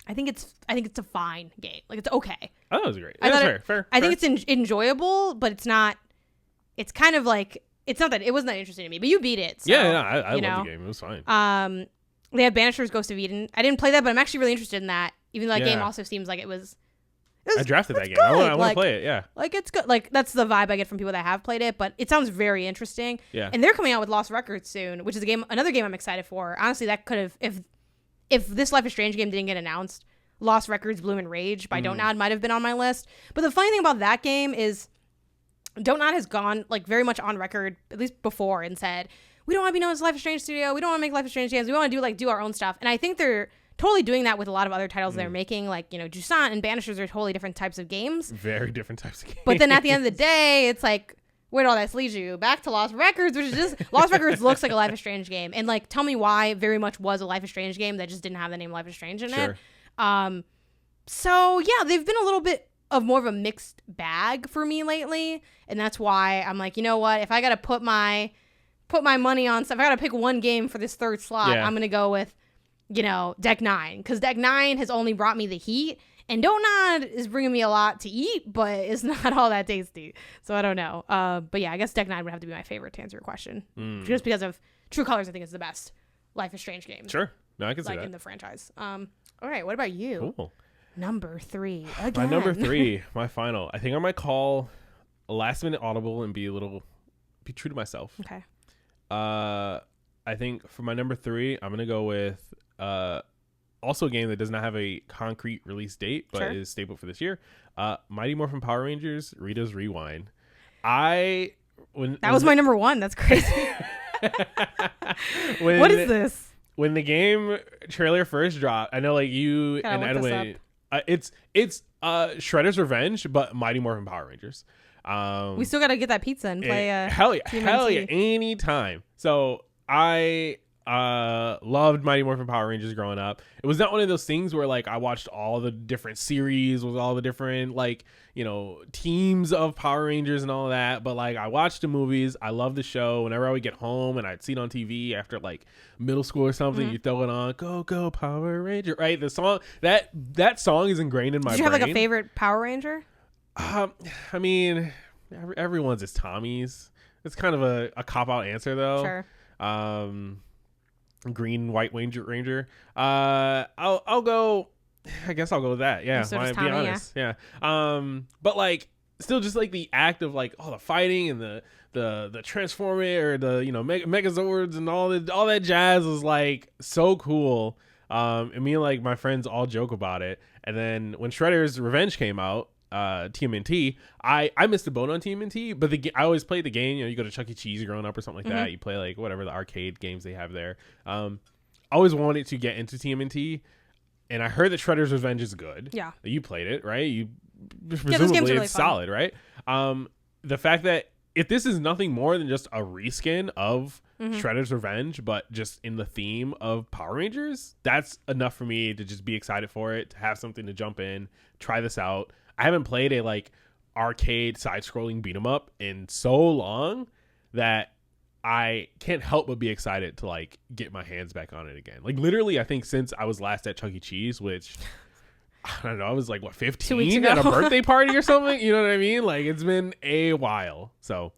Speaker 1: I think it's a fine game. Like it's okay.
Speaker 2: Oh, that was great. That's fair.
Speaker 1: I think it's enjoyable, but it's not. It's kind of like it's not that it wasn't that interesting to me. But you beat it. So,
Speaker 2: I love the game. It was fine.
Speaker 1: They had Banisher's Ghost of Eden. I didn't play that, but I'm actually really interested in that. Even though that game also seems like it was.
Speaker 2: I drafted that game.
Speaker 1: Good.
Speaker 2: I want to play it. Yeah.
Speaker 1: Like it's good. Like that's the vibe I get from people that have played it. But it sounds very interesting.
Speaker 2: Yeah.
Speaker 1: And they're coming out with Lost Records soon, which is another game I'm excited for. Honestly, that could have if this Life is Strange game didn't get announced. Lost Records Bloom and Rage by Don't Nod might have been on my list. But the funny thing about that game is Don't Nod has gone like very much on record, at least before, and said, we don't want to be known as Life is Strange Studio. We don't want to make Life is Strange games. We want to do our own stuff. And I think they're totally doing that with a lot of other titles they're making. Like, Jusant and Banishers are totally different types of games.
Speaker 2: Very different types of games.
Speaker 1: But then at the end of the day, it's like, where did all this lead you? Back to Lost Records, which is just Lost Records looks like a Life is Strange game. And like Tell Me Why very much was a Life is Strange game that just didn't have the name Life is Strange in it. So yeah, they've been a little bit of more of a mixed bag for me lately, and that's why I'm like, you know what? If I gotta put my money on stuff, if I gotta pick one game for this third slot, I'm gonna go with, Deck 9, because Deck 9 has only brought me the heat, and Don't Nod is bringing me a lot to eat, but it's not all that tasty. So I don't know. But yeah, I guess Deck 9 would have to be my favorite to answer your question, just because of True Colors. I think is the best Life is Strange game.
Speaker 2: Sure, no, I can see that
Speaker 1: in the franchise. All right, what about you?
Speaker 2: Cool.
Speaker 1: Number 3 again.
Speaker 2: My number 3, my final. I think I might call a last minute audible and be true to myself.
Speaker 1: Okay.
Speaker 2: I think for my number 3, I'm gonna go with also a game that does not have a concrete release date, but is staple for this year. Mighty Morphin Power Rangers Rita's Rewind. That was my number 1. That's crazy. What is this? When the game trailer first dropped, I know like you and Edwin, it's Shredder's Revenge, but Mighty Morphin Power Rangers.
Speaker 1: We still got to get that pizza and play.
Speaker 2: Hell yeah, anytime. So I loved Mighty Morphin Power Rangers growing up. It was not one of those things where like I watched all the different series with all the different like, you know, teams of Power Rangers and all of that, but like I watched the movies. I loved the show. Whenever I would get home and I'd see it on TV after like middle school or something, you throw it on, go Power Ranger, right? The song that song is ingrained in my brain.
Speaker 1: Did you have like a favorite Power Ranger?
Speaker 2: I mean, everyone's is Tommy's. It's kind of a cop-out answer though.
Speaker 1: Sure.
Speaker 2: Green White Ranger. I'll go. I guess I'll go with that. Yeah,
Speaker 1: so
Speaker 2: be honest. Yeah. But like, still, just like the act of like all the fighting and the transforming or the Megazords and all that jazz was like so cool. And me and like my friends all joke about it. And then when Shredder's Revenge came out, TMNT, I missed the boat on TMNT, but I always played the game. You go to Chuck E. Cheese growing up or something like that. You play like whatever the arcade games they have there. I always wanted to get into TMNT, and I heard that Shredder's Revenge is good.
Speaker 1: Yeah,
Speaker 2: you played it, right? You presumably really it's fun. Solid, right? The fact that if this is nothing more than just a reskin of Shredder's Revenge, but just in the theme of Power Rangers, that's enough for me to just be excited for it, to have something to jump in, try this out. I haven't played a like arcade side-scrolling beat 'em up in so long that I can't help but be excited to like get my hands back on it again. Like literally, I think since I was last at Chuck E. Cheese, which I don't know, I was like 15 at a birthday party or something. You know what I mean? Like it's been a while. So,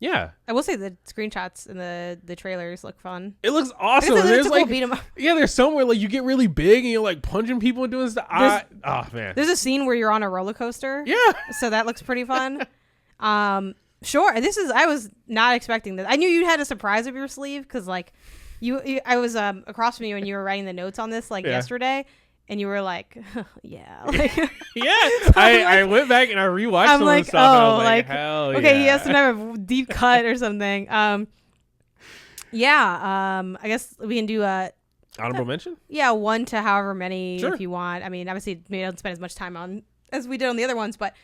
Speaker 2: yeah.
Speaker 1: I will say the screenshots and the trailers look fun.
Speaker 2: It looks awesome. There's like there's somewhere like you get really big and you're like punching people and doing stuff. Oh man.
Speaker 1: There's a scene where you're on a roller coaster.
Speaker 2: Yeah.
Speaker 1: So that looks pretty fun. Sure. I was not expecting this. I knew you had a surprise up your sleeve because like I was across from you and you were writing the notes on this yesterday. And you were like, yeah. Like,
Speaker 2: yeah. I went back and I rewatched some of the stuff. And I was like, hell yeah.
Speaker 1: Okay, he has to have a deep cut or something. Yeah. I guess we can do a
Speaker 2: honorable mention?
Speaker 1: Yeah, 1 to however many if you want. I mean, obviously, maybe I don't spend as much time on as we did on the other ones. But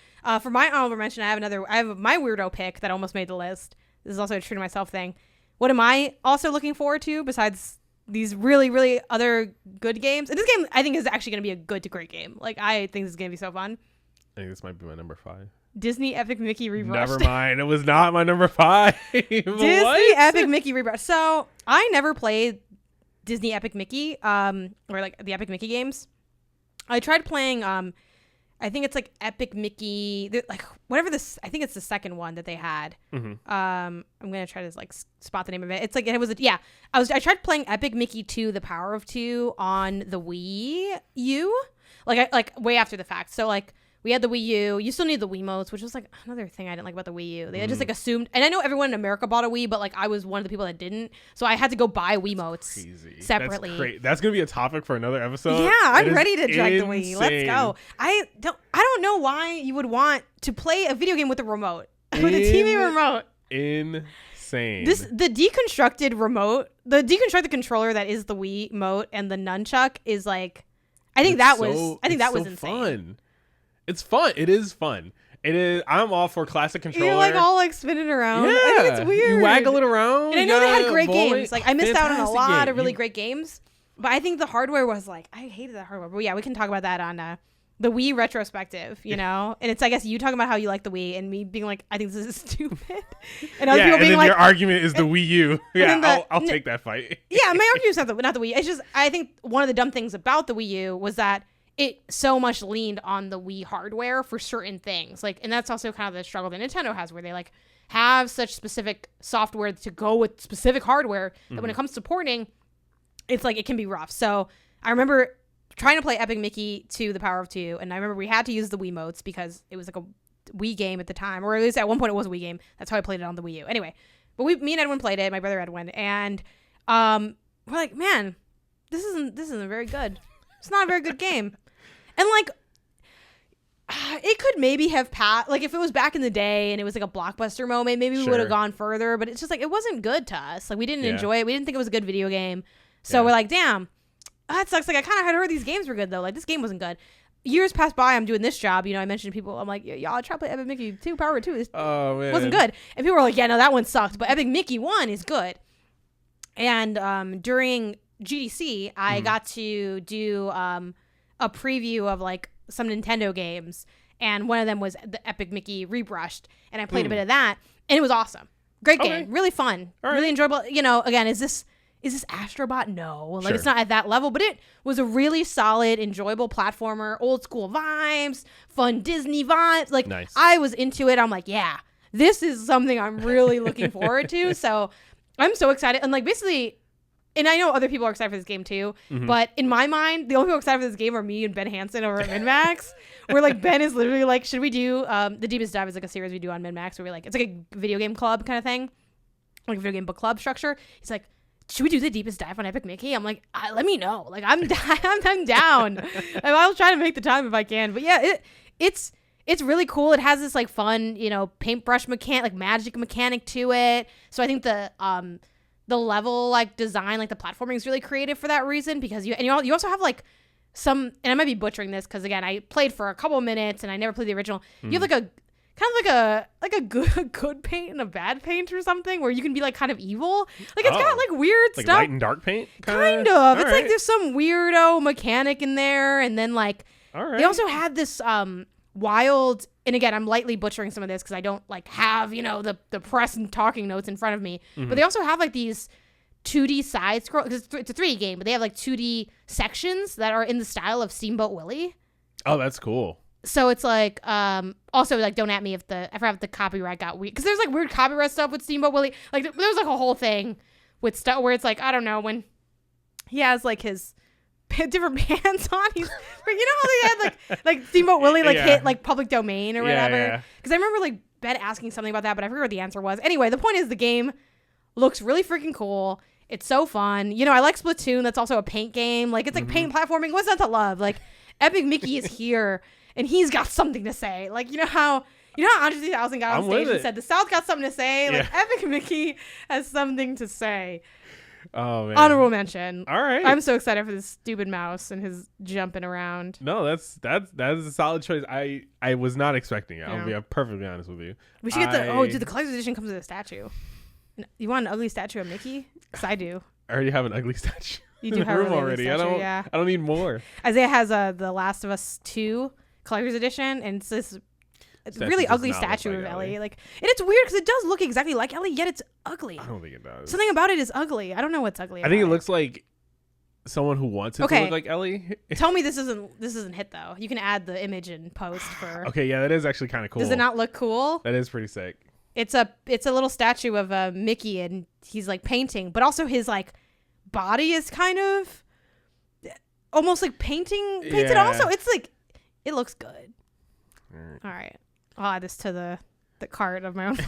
Speaker 1: for my honorable mention, I have my weirdo pick that almost made the list. This is also a true to myself thing. What am I also looking forward to besides these really, really other good games? And this game, I think, is actually going to be a good to great game. Like, I think this is going to be so fun.
Speaker 2: I think this might be my number 5.
Speaker 1: Disney Epic Mickey Rebrushed.
Speaker 2: Never mind. It was not my number 5.
Speaker 1: Disney Epic Mickey Rebrushed. So, I never played Disney Epic Mickey, or like the Epic Mickey games. I tried playing, I think it's like Epic Mickey, like whatever this, I think it's the second one that they had. I'm going to try to like spot the name of it. It's like, I tried playing Epic Mickey 2, The Power of 2 on the Wii U, like way after the fact. So like we had the Wii U, you still need the Wiimotes, which was like another thing I didn't like about the Wii U. They just like assumed, and I know everyone in America bought a Wii, but like I was one of the people that didn't. So I had to go buy Wiimotes separately.
Speaker 2: That's great. That's going to be a topic for another episode.
Speaker 1: Yeah, I'm ready to drag the Wii. Let's go. I don't know why you would want to play a video game with a remote, with a TV remote.
Speaker 2: Insane.
Speaker 1: The deconstructed remote, the deconstructed controller that is the Wii Mote and the nunchuck is like, I think that was insane.
Speaker 2: Fun. It's fun. It is fun. It is. I'm all for classic controller.
Speaker 1: You're like all like spinning around.
Speaker 2: Yeah,
Speaker 1: I think it's weird.
Speaker 2: You waggle it around.
Speaker 1: And I know they had great games. Like I missed out on a lot of really great games. But I think the hardware was like, I hated the hardware. But yeah, we can talk about that on the Wii retrospective, you know? And it's, I guess, you talking about how you like the Wii and me being like, I think this is stupid. And other people being like,
Speaker 2: your argument is the Wii U. Yeah, I'll take that fight.
Speaker 1: Yeah, my argument is not the Wii. It's just, I think one of the dumb things about the Wii U was that it so much leaned on the Wii hardware for certain things. Like, and that's also kind of the struggle that Nintendo has, where they like have such specific software to go with specific hardware that when it comes to porting, it's like, it can be rough. So I remember trying to play Epic Mickey 2, The Power of Two, and I remember we had to use the Wiimotes because it was like a Wii game at the time, or at least at one point it was a Wii game. That's how I played it on the Wii U. Anyway, but me and Edwin played it, my brother Edwin, and we're like, man, this isn't very good. It's not a very good game. And like, it could maybe have passed, like if it was back in the day and it was like a blockbuster moment, maybe we would have gone further, but it's just like, it wasn't good to us. Like we didn't enjoy it. We didn't think it was a good video game. So we're like, damn, that sucks. Like I kind of had heard these games were good though. Like this game wasn't good. Years passed by, I'm doing this job, I mentioned to people, I'm like, y'all try to play Epic Mickey 2, Power of 2. This wasn't good. And people were like, yeah, no, that one sucked, but Epic Mickey 1 is good. And during GDC, I got to do a preview of like some Nintendo games, and one of them was the Epic Mickey Rebrushed, and I played a bit of that, and it was awesome. Great game. Really fun. Really enjoyable. Again, is this Astrobot? No. Like, it's not at that level, but it was a really solid, enjoyable platformer, old school vibes, fun Disney vibes. Like, nice. I was into it. I'm like, yeah, this is something I'm really looking forward to. So I'm so excited. And like, basically, and I know other people are excited for this game too, but in my mind, the only people excited for this game are me and Ben Hansen over at MinMax, where like Ben is literally like, should we do, The Deepest Dive is like a series we do on MinMax where we like, it's like a video game club kind of thing, like a video game book club structure. He's like, should we do The Deepest Dive on Epic Mickey? I'm like, let me know. Like, I'm down. I'll try to make the time if I can. But yeah, it's really cool. It has this like fun, paintbrush mechanic, like magic mechanic to it. So I think the level like design, like the platforming is really creative for that reason, because you also have like some, and I might be butchering this because again, I played for a couple of minutes and I never played the original. You have like a kind of like a good paint and a bad paint or something, where you can be like kind of evil. Like it's got like weird
Speaker 2: like
Speaker 1: stuff.
Speaker 2: Light and dark paint?
Speaker 1: Kind of. It's like there's some weirdo mechanic in there, and then like they also had this wild, and again, I'm lightly butchering some of this because I don't like have, the press and talking notes in front of me. But they also have like these 2D side scroll, because it's a 3D game, but they have like 2D sections that are in the style of Steamboat Willie. Oh,
Speaker 2: that's cool.
Speaker 1: So it's like, also like, don't at me if I forgot if the copyright got weird, because there's like weird copyright stuff with Steamboat Willie. Like there was like a whole thing with stuff where it's like, I don't know, when he has like his different pants on, he's how they had like Steamboat Willie hit like public domain or whatever. Because I remember like Ben asking something about that, but I forget what the answer was. Anyway, the point is the game looks really freaking cool. It's so fun. I like Splatoon. That's also a paint game. Like it's like paint platforming. What's not to love? Like Epic Mickey is here. And he's got something to say. Like, how Andre 3000 got on stage and said, the South got something to say? Like, Epic Mickey has something to say.
Speaker 2: Oh, man.
Speaker 1: Honorable mention.
Speaker 2: All right.
Speaker 1: I'm so excited for this stupid mouse and his jumping around.
Speaker 2: No, that is a solid choice. I was not expecting it. I'll be perfectly honest with you.
Speaker 1: We should get the collector's edition comes with a statue. You want an ugly statue of Mickey? Because I do.
Speaker 2: I already have an ugly statue.
Speaker 1: You do have a
Speaker 2: room already.
Speaker 1: Statue,
Speaker 2: I don't need more.
Speaker 1: Isaiah has The Last of Us 2 collector's edition, and it's this really ugly statue of Ellie. Like, and it's weird because it does look exactly like Ellie, yet it's ugly.
Speaker 2: I don't think it does.
Speaker 1: Something about it is ugly. I don't know what's ugly.
Speaker 2: I think it looks like someone who wants it to look like Ellie.
Speaker 1: Tell me this isn't hit though. You can add the image and post for.
Speaker 2: Okay, yeah, that is actually kind of cool.
Speaker 1: Does it not look cool?
Speaker 2: That is pretty sick.
Speaker 1: It's a little statue of Mickey, and he's like painting, but also his like body is kind of almost like painted. Also, it's like it looks good. All right. I'll add this to the cart of my own.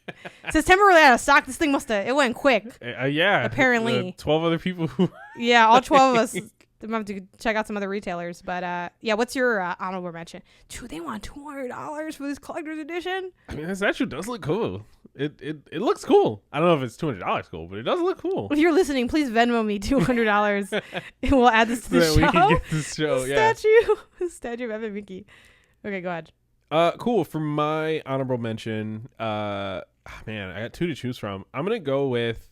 Speaker 1: It says temporarily out of stock. This thing it went quick.
Speaker 2: Yeah.
Speaker 1: Apparently.
Speaker 2: 12 other people who.
Speaker 1: Yeah, all 12 of us. I'm going to have to check out some other retailers. But yeah, what's your honorable mention? Dude, they want $200 for this collector's edition?
Speaker 2: I mean, this statue does look cool. It looks cool. I don't know if it's $200 cool, but it does look cool.
Speaker 1: If you're listening, please Venmo me $200 and we'll add this to the show.
Speaker 2: We can get this show,
Speaker 1: Statue of Epic Mickey. Okay, go ahead.
Speaker 2: Cool. For my honorable mention, man, I got two to choose from. I'm gonna go with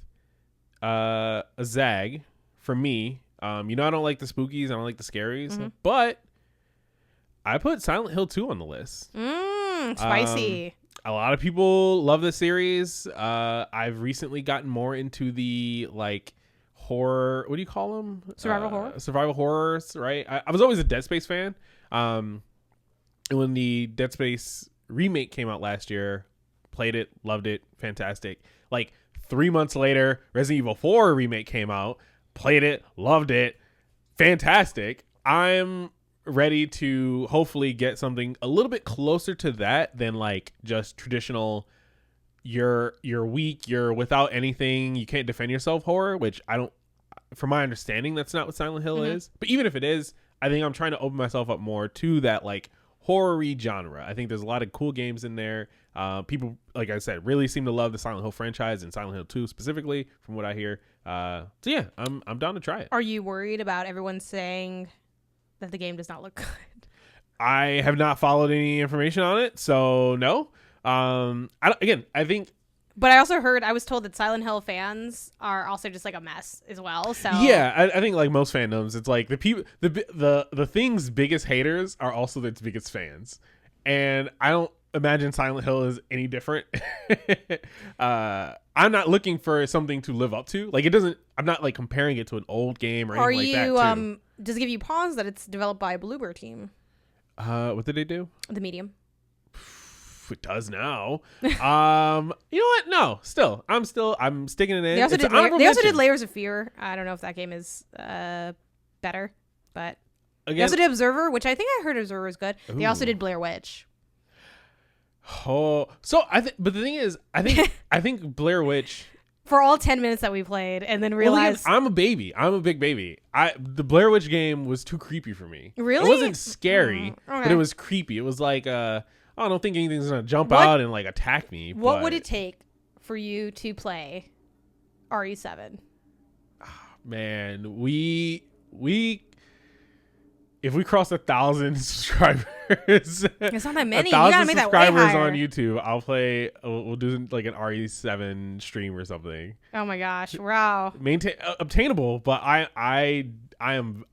Speaker 2: a Zag for me. I don't like the spookies, I don't like the scaries, but I put Silent Hill 2 on the list.
Speaker 1: Spicy.
Speaker 2: A lot of people love this series. I've recently gotten more into the like horror. What do you call them?
Speaker 1: Survival horror.
Speaker 2: Survival horrors, right? I was always a Dead Space fan. And when the Dead Space remake came out last year, played it, loved it, fantastic. Like 3 months later, Resident Evil 4 remake came out, played it, loved it, fantastic. I'm ready to hopefully get something a little bit closer to that than like just traditional you're weak, you're without anything, you can't defend yourself horror, which I don't, from my understanding, that's not what Silent Hill is. But even if it is, I think I'm trying to open myself up more to that like horror-y genre. I think there's a lot of cool games in there. People, like I said, really seem to love the Silent Hill franchise and Silent Hill 2 specifically, from what I hear. So yeah, I'm down to try it.
Speaker 1: Are you worried about everyone saying that the game does not look good?
Speaker 2: I have not followed any information on it, so no. I think.
Speaker 1: But I was told that Silent Hill fans are also just like a mess as well. So
Speaker 2: yeah, I think like most fandoms, it's like the people, the thing's biggest haters are also its biggest fans, and I don't imagine Silent Hill is any different. I'm not looking for something to live up to. Like it doesn't. I'm not like comparing it to an old game or anything like that. Too.
Speaker 1: Does it give you pause that it's developed by a Bloober team?
Speaker 2: What did they do?
Speaker 1: The Medium.
Speaker 2: It does now. You know what? No, still, I'm sticking it in.
Speaker 1: They also did Layers of Fear. I don't know if that game is better, but they also did Observer, which I think I heard Observer is good. Ooh. They also did Blair Witch.
Speaker 2: Oh, so but the thing is, I think Blair Witch.
Speaker 1: For all 10 minutes that we played, and then realized
Speaker 2: I'm a baby. I'm a big baby. The Blair Witch game was too creepy for me.
Speaker 1: Really?
Speaker 2: It wasn't scary,
Speaker 1: okay.
Speaker 2: But it was creepy. It was like I don't think anything's gonna jump out and like attack me.
Speaker 1: What would it take for you to play RE7?
Speaker 2: Man, if we cross 1,000 subscribers,
Speaker 1: it's not that many.
Speaker 2: 1,000 subscribers on YouTube, I'll play. We'll do like an RE7 stream or something.
Speaker 1: Oh my gosh! Wow.
Speaker 2: Obtainable, but I am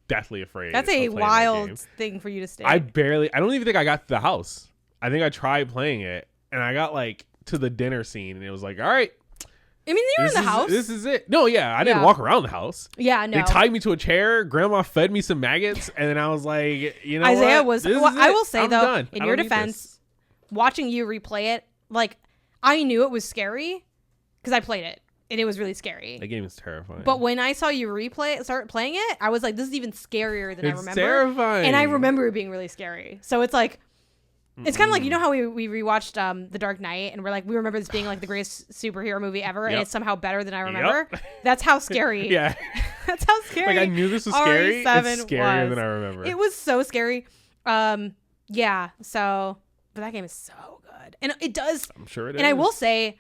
Speaker 2: deathly afraid.
Speaker 1: That's a wild thing for you to state.
Speaker 2: I don't even think I got to the house. I think I tried playing it and I got like to the dinner scene and it was like, all right.
Speaker 1: I mean, you were in the house.
Speaker 2: This is it. No, yeah. I didn't walk around the house.
Speaker 1: Yeah, no.
Speaker 2: They tied me to a chair. Grandma fed me some maggots. And then I was like, you know
Speaker 1: Isaiah
Speaker 2: what?
Speaker 1: I will say, though, in your defense, watching you replay it, like, I knew it was scary because I played it. And it was really scary.
Speaker 2: The game is terrifying.
Speaker 1: But when I saw you start playing it, I was like, this is even scarier than I remember.
Speaker 2: It's terrifying.
Speaker 1: And I remember it being really scary. So it's like, it's kind of like, you know how we rewatched The Dark Knight and we're like, we remember this being like the greatest superhero movie ever and it's somehow better than I remember? That's how scary.
Speaker 2: Yeah.
Speaker 1: That's how scary.
Speaker 2: Like I knew this was scary. It's scarier than I remember.
Speaker 1: It was so scary. Yeah. So, but that game is so good. And it does.
Speaker 2: I'm sure it is.
Speaker 1: And I will say,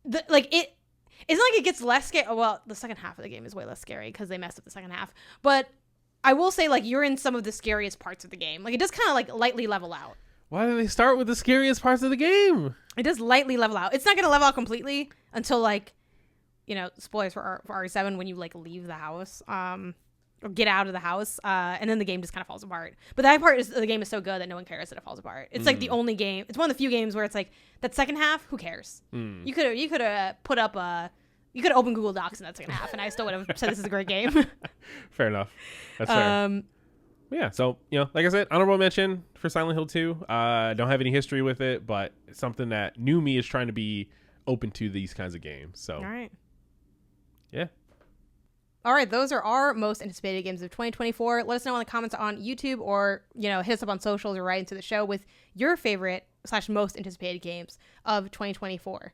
Speaker 1: it's not like it gets less scary. Well, the second half of the game is way less scary because they messed up the second half. But I will say, like, you're in some of the scariest parts of the game. Like, it does kind of, like, lightly level out.
Speaker 2: Why do they start with the scariest parts of the game?
Speaker 1: It does lightly level out. It's not going to level out completely until, like, you know, spoilers for RE7 when you, like, leave the house or get out of the house. And then the game just kind of falls apart. But that part is the game is so good that no one cares that it falls apart. It's, like, the only game. It's one of the few games where it's, like, that second half, who cares? You could have put up you could have opened Google Docs in that second half, and I still would have said this is a great game.
Speaker 2: Fair enough. That's fair. Yeah, so, you know, like I said, honorable mention for Silent Hill 2. Don't have any history with it, but it's something that new me is trying to be open to these kinds of games. So,
Speaker 1: all right.
Speaker 2: Yeah.
Speaker 1: All right, those are our most anticipated games of 2024. Let us know in the comments on YouTube or, you know, hit us up on socials or write into the show with your favorite / most anticipated games of 2024.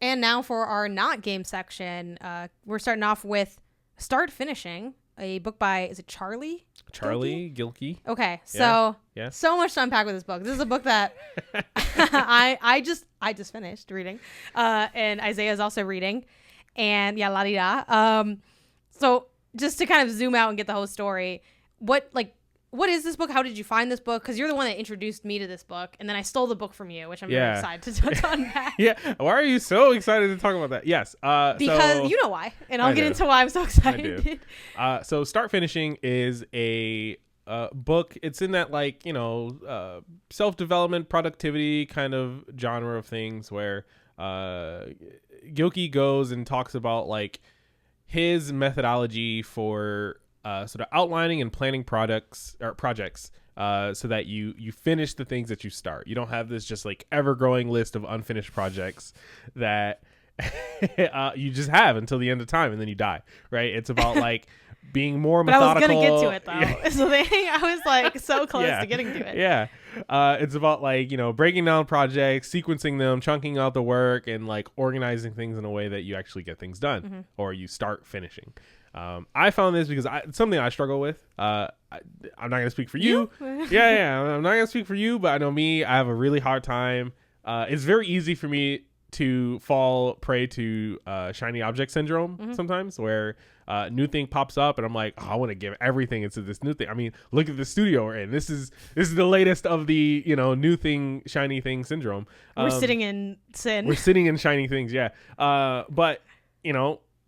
Speaker 1: And now for our not game section, we're starting off with Start Finishing, a book by, is it Charlie?
Speaker 2: Charlie Gilkey.
Speaker 1: Okay, so so much to unpack with this book. This is a book that I just finished reading, and Isaiah is also reading, and yeah, la-di-da. So just to kind of zoom out and get the whole story, what is this book? How did you find this book? Because you're the one that introduced me to this book, and then I stole the book from you, which I'm very excited to unpack.
Speaker 2: Yeah, why are you so excited to talk about that? Yes,
Speaker 1: because you know why, and I'll get into why I'm so excited.
Speaker 2: So Start Finishing is a book. It's in that, like, you know, self-development, productivity kind of genre of things where Gilkey goes and talks about like his methodology for sort of outlining and planning projects so that you finish the things that you start. You don't have this just like ever-growing list of unfinished projects that you just have until the end of time and then you die, right? It's about like being more
Speaker 1: but
Speaker 2: methodical.
Speaker 1: I was gonna get to it though. Is the thing. I was like so close to getting to it.
Speaker 2: Yeah. It's about like, breaking down projects, sequencing them, chunking out the work, and like organizing things in a way that you actually get things done or you start finishing. I found this because it's something I struggle with. I'm not going to speak for you. Yeah. I'm not going to speak for you, but I know me, I have a really hard time. It's very easy for me to fall prey to shiny object syndrome sometimes, where new thing pops up and I'm like, oh, I want to give everything into this new thing. I mean, look at the studio we're in. This is the latest of the new thing, shiny thing syndrome.
Speaker 1: We're sitting in sin.
Speaker 2: We're sitting in shiny things, yeah. But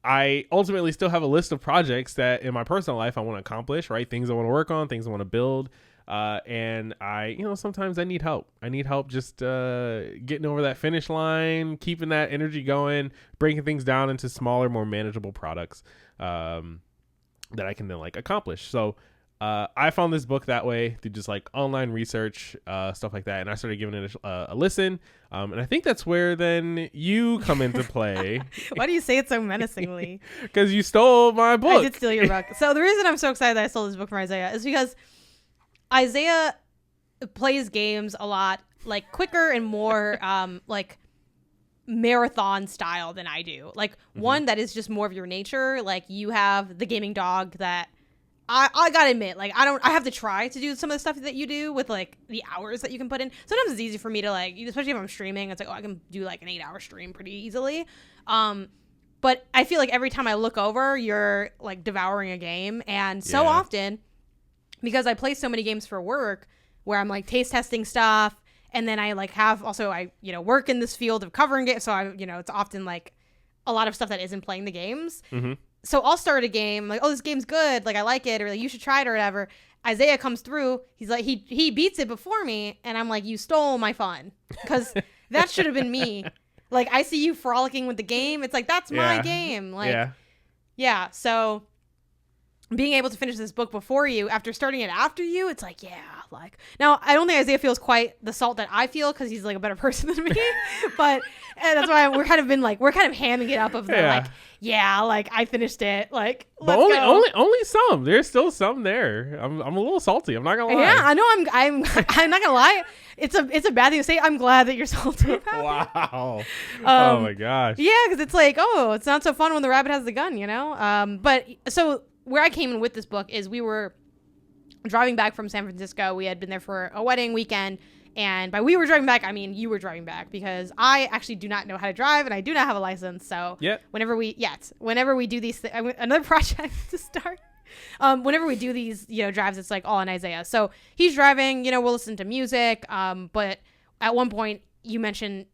Speaker 2: I ultimately still have a list of projects that in my personal life I want to accomplish, right? Things I want to work on, things I want to build. And I, sometimes I need help. I need help just getting over that finish line, keeping that energy going, breaking things down into smaller, more manageable products that I can then like accomplish. So I found this book that way through just like online research, stuff like that. And I started giving it a listen. And I think that's where then you come into play.
Speaker 1: Why do you say it so menacingly?
Speaker 2: Because you stole my book.
Speaker 1: I did steal your book. So the reason I'm so excited that I stole this book from Isaiah is because Isaiah plays games a lot like quicker and more like marathon style than I do. Like one that is just more of your nature. Like you have the gaming dog that I gotta admit, like I have to try to do some of the stuff that you do with like the hours that you can put in. Sometimes it's easy for me to like, especially if I'm streaming, it's like, oh, I can do like an 8-hour stream pretty easily. But I feel like every time I look over, you're like devouring a game. And so often, because I play so many games for work where I'm like taste testing stuff, and then I like have also I work in this field of covering it, so I it's often like a lot of stuff that isn't playing the games. So I'll start a game like, oh, this game's good, like I like it, or like, you should try it or whatever. Isaiah comes through, he's like he beats it before me, and I'm like, you stole my fun, because that should have been me. Like I see you frolicking with the game, it's like that's my game. Like yeah, so being able to finish this book before you after starting it after you, it's like, like now I don't think Isaiah feels quite the salt that I feel because he's like a better person than me, but that's why we're kind of hamming it up of the like I finished it, like
Speaker 2: but only some. There's still some there. I'm a little salty, I'm not gonna lie.
Speaker 1: Yeah, I know. I'm not gonna lie, it's a bad thing to say. I'm glad that you're salty about
Speaker 2: wow. Oh my gosh.
Speaker 1: Yeah, because it's like, oh, it's not so fun when the rabbit has the gun, but so where I came in with this book is we were driving back from San Francisco. We had been there for a wedding weekend. And by we were driving back, I mean you were driving back, because I actually do not know how to drive and I do not have a license. So whenever we do these another project to start. Whenever we do these, drives, it's like all on Isaiah. So he's driving, we'll listen to music. But at one point you mentioned,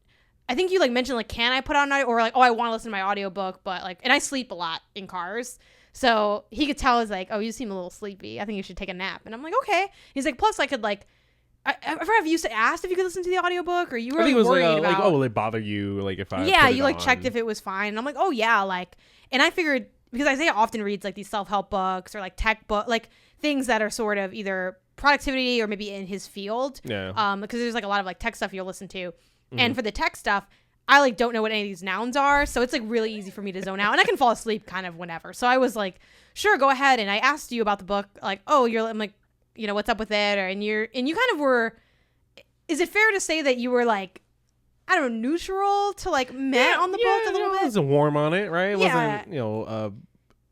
Speaker 1: I think you mentioned can I put on or like, oh, I want to listen to my audiobook, but and I sleep a lot in cars. So he could tell, oh, you seem a little sleepy. I think you should take a nap. And I'm like, okay. He's like, plus I could have you asked if you could listen to the audiobook, or you were worried about,
Speaker 2: oh, will it bother you? Like if I
Speaker 1: you checked if it was fine. And I'm like, oh yeah, and I figured, because Isaiah often reads these self-help books or tech book, things that are sort of either productivity or maybe in his field. Yeah. Because there's a lot of tech stuff you'll listen to. And for the tech stuff, I don't know what any of these nouns are, so it's really easy for me to zone out, and I can fall asleep kind of whenever. So I was like, sure, go ahead. And I asked you about the book, oh, I'm like, what's up with it? And you kind of were, is it fair to say that you were I don't know, neutral to meh on the book a little bit?
Speaker 2: I wasn't warm on it, right? It wasn't,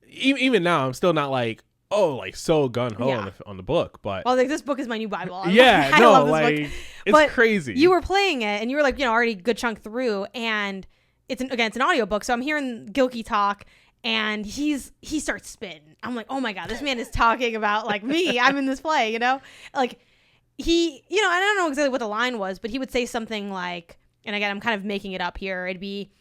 Speaker 2: even now I'm still not so gung-ho on the book, but
Speaker 1: this book is my new Bible. I
Speaker 2: love
Speaker 1: this book.
Speaker 2: It's
Speaker 1: but
Speaker 2: crazy.
Speaker 1: You were playing it and you were already a good chunk through, and it's an audiobook, so I'm hearing Gilkey talk, and he starts spitting. I'm like, oh my god, this man is talking about me. I'm in this play, he, I don't know exactly what the line was, but he would say something and again, I'm kind of making it up here. It'd be,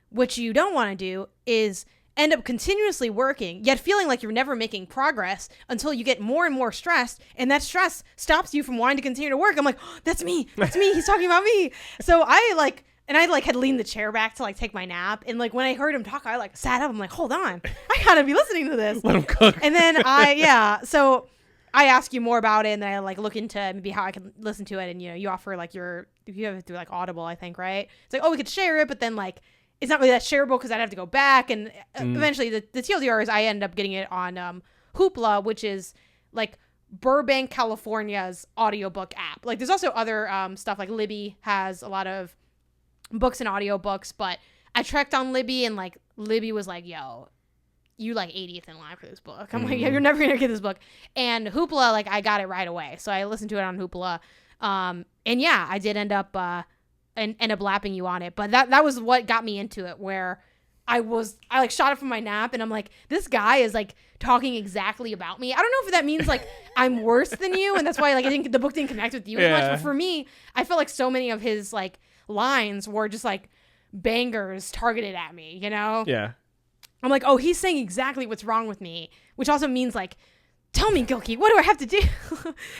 Speaker 1: what you don't want to do is end up continuously working, yet feeling like you're never making progress until you get more and more stressed, and that stress stops you from wanting to continue to work. I'm like, oh, that's me. He's talking about me. So I had leaned the chair back to take my nap, and when I heard him talk, I sat up. I'm like, hold on, I gotta be listening to this.
Speaker 2: Let him cook.
Speaker 1: And then so I ask you more about it, and then I look into maybe how I can listen to it, and you offer if you have it through Audible, I think, right? It's oh, we could share it, but then it's not really that shareable because I'd have to go back, and eventually the TLDR is I end up getting it on Hoopla, which is like Burbank, California's audiobook app. Like there's also other stuff, like Libby has a lot of books and audiobooks, but I checked on Libby, and like Libby was like, yo, you like 80th in line for this book. I'm like, yeah, you're never gonna get this book. And Hoopla, like I got it right away, so I listened to it on Hoopla. And yeah, I did end up lapping you on it, but that was what got me into it, where I like shot up from my nap, and I'm like, this guy is like talking exactly about me. I don't know if that means like I'm worse than you, and that's why like the book didn't connect with you as much. But for me, I felt like so many of his like lines were just like bangers targeted at me, you know?
Speaker 2: Yeah.
Speaker 1: I'm like, oh, he's saying exactly what's wrong with me, which also means like, tell me, Gilkey, what do I have to do?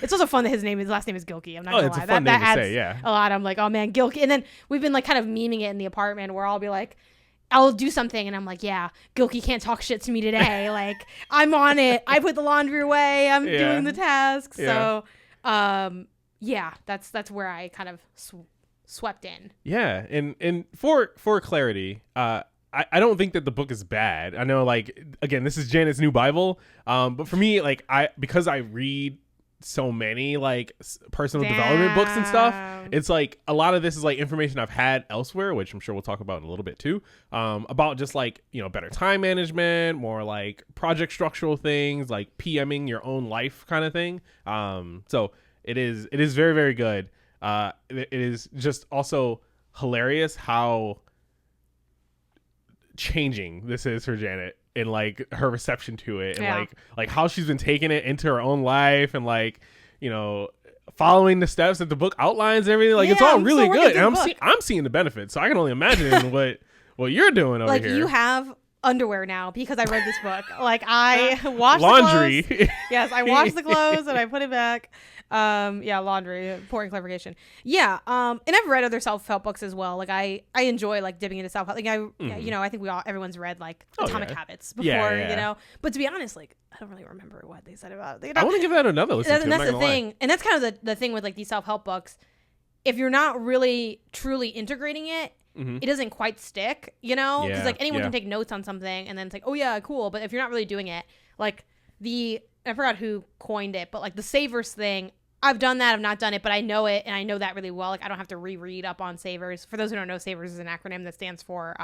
Speaker 1: It's also fun that his last name is Gilkey. I'm not gonna lie.
Speaker 2: It's a fun name to say, yeah.
Speaker 1: A lot. I'm like, oh man, Gilkey. And then we've been like kind of memeing it in the apartment, where I'll be like, I'll do something, and I'm like, yeah, Gilkey can't talk shit to me today. Like, I'm on it. I put the laundry away. I'm doing the tasks. Yeah. So, yeah, that's where I kind of swept in.
Speaker 2: Yeah, and for clarity, I don't think that the book is bad. I know, like, again, this is Janet's new Bible, but for me, like, because I read so many like personal development books and stuff, it's like a lot of this is like information I've had elsewhere, which I'm sure we'll talk about in a little bit too, about just like, you know, better time management, more like project structural things, like PMing your own life kind of thing. So it is very, very good. It is just also hilarious how changing this is for Janet, and like her reception to it, and like how she's been taking it into her own life, and like, you know, following the steps that the book outlines and everything. Like it's all really good, and I'm seeing the benefits, so I can only imagine what you're doing over
Speaker 1: like
Speaker 2: here.
Speaker 1: You have underwear now because I read this book. Like I washed
Speaker 2: laundry.
Speaker 1: The clothes. Yes, I washed the clothes and I put it back. Laundry, important clarification. Yeah. And I've read other self-help books as well. Like I enjoy like dipping into self-help. Like you know, I think everyone's read like Atomic Habits before, you know, but to be honest, like I don't really remember what they said about it.
Speaker 2: I want to give that another listen.
Speaker 1: And that's the thing. And that's kind of the thing with like these self-help books. If you're not really truly integrating it, it doesn't quite stick, you know, because like anyone can take notes on something and then it's like, oh yeah, cool. But if you're not really doing it, like I forgot who coined it, but like the savers thing, I've done that. I've not done it, but I know it, and I know that really well. Like I don't have to reread up on savers. For those who don't know, savers is an acronym that stands for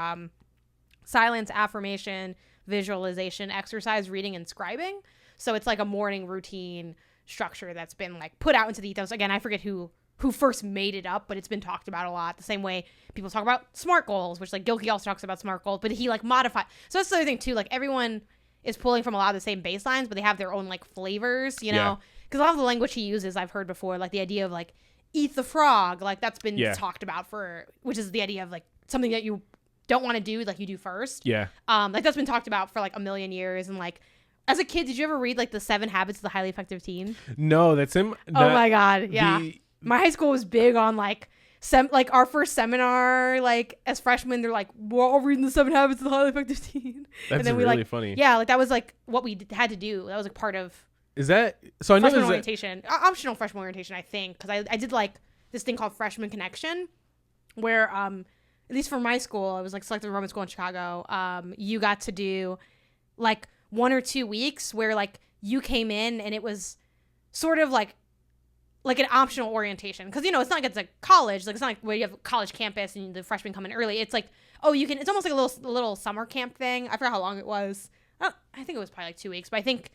Speaker 1: silence, affirmation, visualization, exercise, reading, and scribing. So it's like a morning routine structure that's been like put out into the ethos. Again, I forget who first made it up, but it's been talked about a lot. The same way people talk about SMART goals, which like Gilkey also talks about SMART goals, but he like modified. So that's the other thing too. Like everyone is pulling from a lot of the same baselines, but they have their own like flavors, you know? Because a lot of the language he uses, I've heard before, like the idea of like eat the frog, like that's been talked about which is the idea of like something that you don't want to do, like you do first. Yeah. Like that's been talked about for like a million years. And like as a kid, did you ever read like the 7 Habits of the Highly Effective Teen?
Speaker 2: No, that's him.
Speaker 1: Oh my God. Yeah. My high school was big on like like our first seminar, like as freshmen, they're like, we're all reading the 7 Habits of the Highly Effective Teen.
Speaker 2: That's
Speaker 1: and then
Speaker 2: really funny.
Speaker 1: Yeah, like that was like what we had to do. That was like part of.
Speaker 2: Is that so? I know
Speaker 1: freshman orientation, optional freshman orientation, I think, because I did like this thing called Freshman Connection, where at least for my school, I was like selected Roman school in Chicago. You got to do like 1 or 2 weeks where like you came in and it was sort of like an optional orientation, because you know it's not like it's like college, like it's not like where you have college campus and the freshmen come in early. It's like, oh, you can. It's almost like a little summer camp thing. I forgot how long it was. I think it was probably like 2 weeks, but I think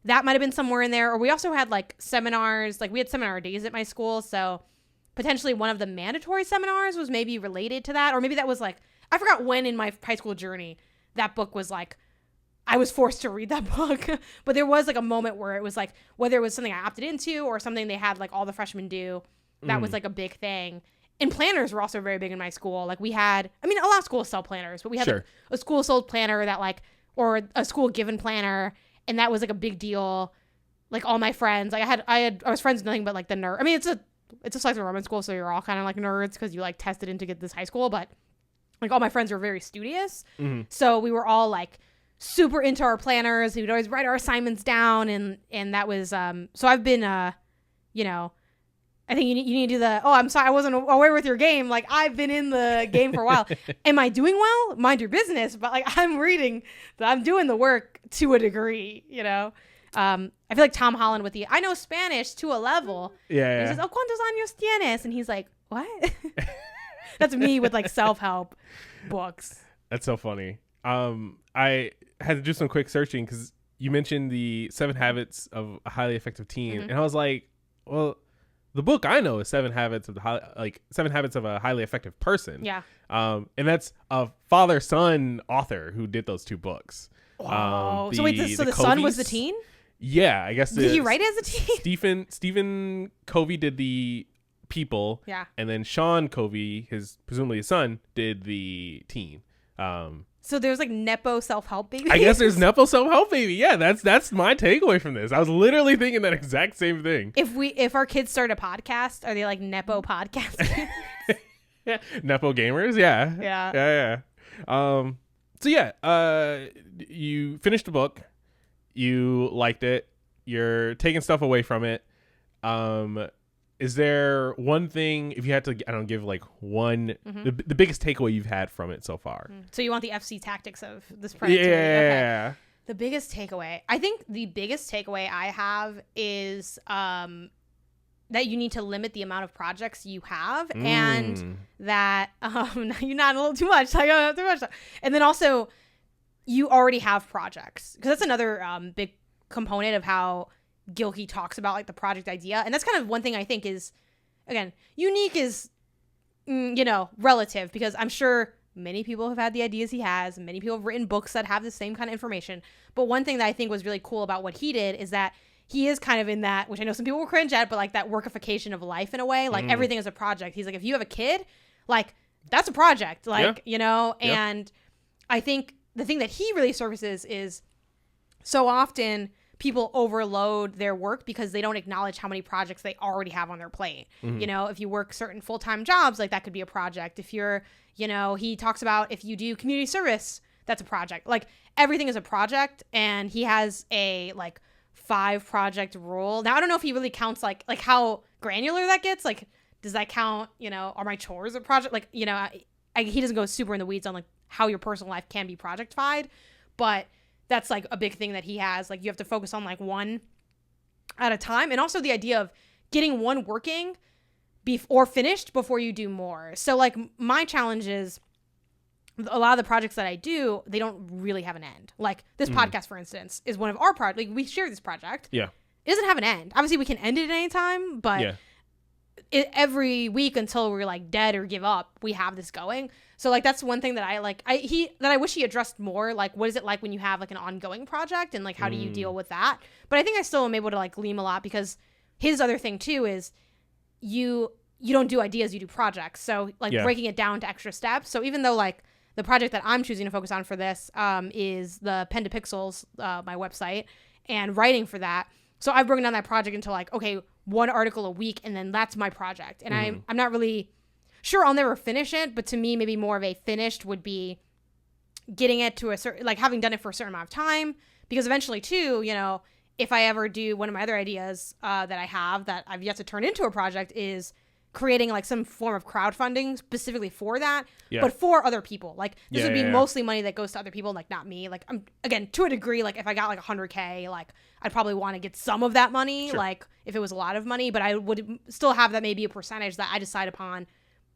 Speaker 1: that might have been somewhere in there. Or we also had like seminars, like we had seminar days at my school. So potentially one of the mandatory seminars was maybe related to that. Or maybe that was like, I forgot when in my high school journey that book was like, I was forced to read that book. But there was like a moment where it was like, whether it was something I opted into or something they had like all the freshmen do, that was like a big thing. And planners were also very big in my school. Like we had, I mean, a lot of schools sell planners, but we had like a school sold planner that like, or a school given planner. And that was like a big deal. Like all my friends, like I was friends with nothing but like the nerd. I mean, it's a selective Roman school, so you're all kind of like nerds because you like tested in to get this high school. But like all my friends were very studious, so we were all like super into our planners. We would always write our assignments down, and that was so I've been you know, I think you need to do the, I'm sorry, I wasn't aware with your game. Like, I've been in the game for a while. Am I doing well? Mind your business. But, like, I'm reading, I'm doing the work to a degree, you know? I feel like Tom Holland with I know Spanish to a level.
Speaker 2: Yeah.
Speaker 1: He says, ¿cuántos años tienes? And he's like, what? That's me with, like, self-help books.
Speaker 2: That's so funny. I had to do some quick searching because you mentioned the 7 Habits of a Highly Effective Teen. And I was like, well, the book I know is 7 Habits of a Highly Effective Person.
Speaker 1: Yeah.
Speaker 2: And that's a father-son author who did those 2 books.
Speaker 1: Oh, so wait, the son was the teen?
Speaker 2: Yeah, I guess.
Speaker 1: Did he write as a teen?
Speaker 2: Stephen Covey did the People.
Speaker 1: Yeah.
Speaker 2: And then Sean Covey, presumably his son, did the teen.
Speaker 1: So there's like Nepo self-help baby.
Speaker 2: I guess there's Nepo self-help baby. Yeah, that's my takeaway from this. I was literally thinking that exact same thing.
Speaker 1: If our kids start a podcast, are they like Nepo podcasts?
Speaker 2: Nepo gamers? Yeah.
Speaker 1: Yeah.
Speaker 2: So yeah, you finished the book, you liked it, you're taking stuff away from it. Is there one thing, if you had to, give like one, the biggest takeaway you've had from it so far?
Speaker 1: So you want the FC tactics of this project?
Speaker 2: Yeah.
Speaker 1: Okay. The biggest takeaway. I think the biggest takeaway I have is that you need to limit the amount of projects you have, and that you're not a little too much. I don't have too much. And then also, you already have projects, because that's another big component of how Gilkey talks about like the project idea. And that's kind of one thing I think is, again, unique is relative, because I'm sure many people have had the ideas he has, many people have written books that have the same kind of information. But one thing that I think was really cool about what he did is that he is kind of in that, which I know some people will cringe at, but like that workification of life in a way, like everything is a project. He's like, if you have a kid, like that's a project, like, and I think the thing that he really services is so often people overload their work because they don't acknowledge how many projects they already have on their plate. If you work certain full-time jobs, like that could be a project. If you're, he talks about if you do community service, that's a project. Like everything is a project, and he has a like 5 project rule. Now I don't know if he really counts like how granular that gets. Like, does that count? Are my chores a project? Like, he doesn't go super in the weeds on like how your personal life can be projectified, but that's like a big thing that he has. Like, you have to focus on like one at a time, and also the idea of getting one working or finished before you do more. So like my challenge is, a lot of the projects that I do, they don't really have an end. Like this podcast, for instance, is one of our projects. Like, we share this project. Yeah. It doesn't have an end. Obviously, we can end it at any time, but every week until we're like dead or give up, we have this going. So like that's one thing that I wish he addressed more. Like, what is it like when you have like an ongoing project, and like how do you deal with that? But I think I still am able to like glean a lot, because his other thing too is you don't do ideas, you do projects. So like breaking it down to extra steps. So even though like the project that I'm choosing to focus on for this is the Pen to Pixels, my website, and writing for that. So I've broken down that project into like, okay, 1 article a week, and then that's my project. And I'm not really sure I'll never finish it, but to me, maybe more of a finished would be getting it to a certain, like having done it for a certain amount of time, because eventually too, if I ever do, one of my other ideas that I have that I've yet to turn into a project is creating like some form of crowdfunding specifically for that, but for other people. Like this would be mostly money that goes to other people, like not me. Like I'm, again, to a degree, like if I got like 100K, like I'd probably want to get some of that money, like if it was a lot of money, but I would still have that maybe a percentage that I decide upon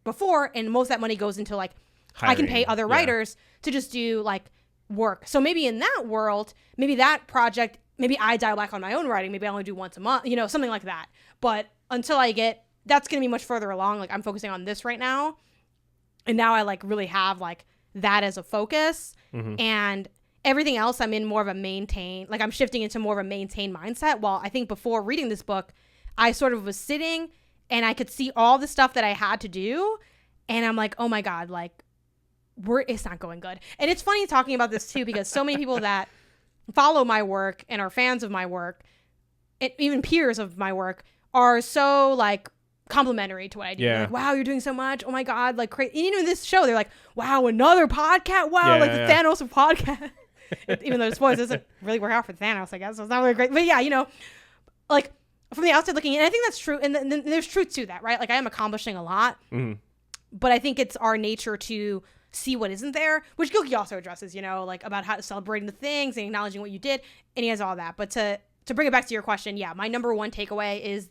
Speaker 1: before, and most of that money goes into like hiring. I can pay other writers to just do like work. So maybe in that world, maybe that project, maybe I dial back on my own writing, maybe I only do once a month, something like that. But until I get, that's going to be much further along. Like I'm focusing on this right now. And now I like really have like that as a focus, and everything else I'm in more of a maintain, like I'm shifting into more of a maintain mindset. While I think before reading this book, I sort of was sitting and I could see all the stuff that I had to do. And I'm like, oh my God, like it's not going good. And it's funny talking about this too, because so many people that follow my work and are fans of my work, even peers of my work, are so like complimentary to what I do. Like, wow, you're doing so much. Oh my God, like crazy. Even this show, they're like, wow, another podcast. Wow, like the Thanos of podcast. Even though spoilers doesn't really work out for Thanos, I guess. So it's not really great. But yeah, like from the outside looking in, and I think that's true. And then there's truth to that, right? Like I am accomplishing a lot, but I think it's our nature to see what isn't there, which Gilkey also addresses, like about how celebrating the things and acknowledging what you did. And he has all that. But to bring it back to your question, yeah, my number one takeaway is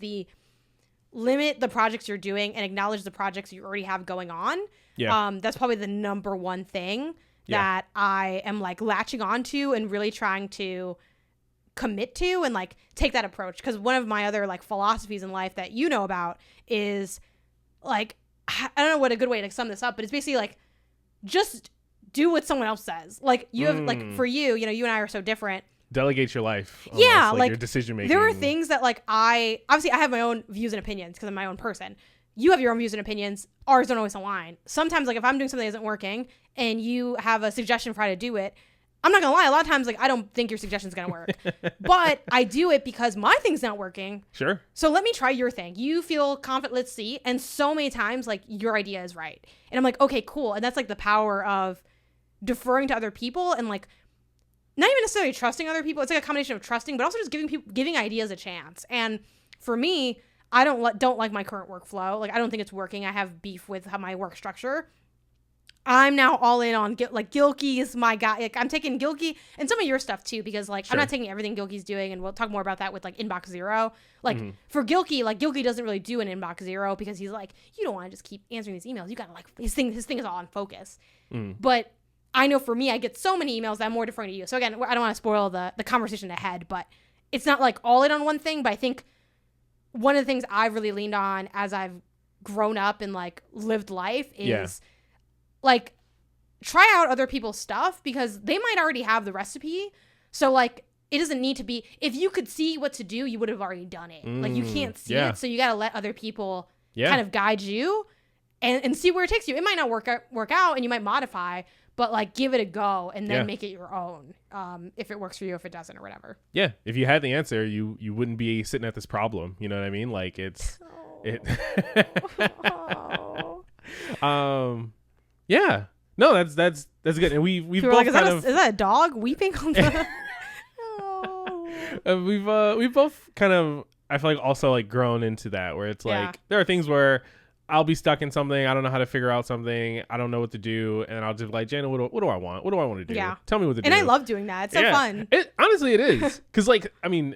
Speaker 1: limit the projects you're doing and acknowledge the projects you already have going on. Yeah. That's probably the number one thing that I am like latching onto and really trying to commit to and like take that approach. Because one of my other like philosophies in life that you know about is like, I don't know what a good way to sum this up, but it's basically like, just do what someone else says. Like you have like for you, you and I are so different.
Speaker 2: Delegate your life.
Speaker 1: Almost, yeah. Like
Speaker 2: your decision making.
Speaker 1: There are things that like I have my own views and opinions because I'm my own person. You have your own views and opinions. Ours don't always align. Sometimes like if I'm doing something that isn't working and you have a suggestion for how to do it, I'm not gonna lie, a lot of times like I don't think your suggestion's gonna work. But I do it because my thing's not working.
Speaker 2: Sure.
Speaker 1: So let me try your thing. You feel confident, let's see. And so many times like your idea is right. And I'm like, okay, cool. And that's like the power of deferring to other people and like not even necessarily trusting other people. It's like a combination of trusting, but also just giving ideas a chance. And for me, I don't like my current workflow. Like I don't think it's working. I have beef with how my work structure. I'm now all in on like Gilkey is my guy. Like I'm taking Gilkey and some of your stuff too, because like I'm not taking everything Gilkey's doing, and we'll talk more about that with like Inbox Zero. Like for Gilkey, like Gilkey doesn't really do an Inbox Zero because he's like, you don't want to just keep answering these emails. You gotta like his thing is all on focus. But I know for me, I get so many emails that I'm more deferring to you. So again, I don't want to spoil the conversation ahead, but it's not like all in on one thing. But I think one of the things I've really leaned on as I've grown up and like lived life is like try out other people's stuff because they might already have the recipe. So like it doesn't need to be, if you could see what to do, you would have already done it. Like you can't see it. So you got to let other people kind of guide you and see where it takes you. It might not work out and you might modify, but like give it a go and then make it your own. If it works for you, if it doesn't or whatever.
Speaker 2: Yeah. If you had the answer, you wouldn't be sitting at this problem. You know what I mean? Like it's, yeah. No, that's good. And we've both
Speaker 1: like, is that a dog weeping on the
Speaker 2: we've both kind of, I feel like, also like grown into that where it's like there are things where I'll be stuck in something, I don't know how to figure out something, I don't know what to do, and I'll just be like, Jana, what do I want? What do I want to do?
Speaker 1: Yeah.
Speaker 2: Tell me what to do.
Speaker 1: And I love doing that. It's so fun.
Speaker 2: Honestly, it is. Because like, I mean,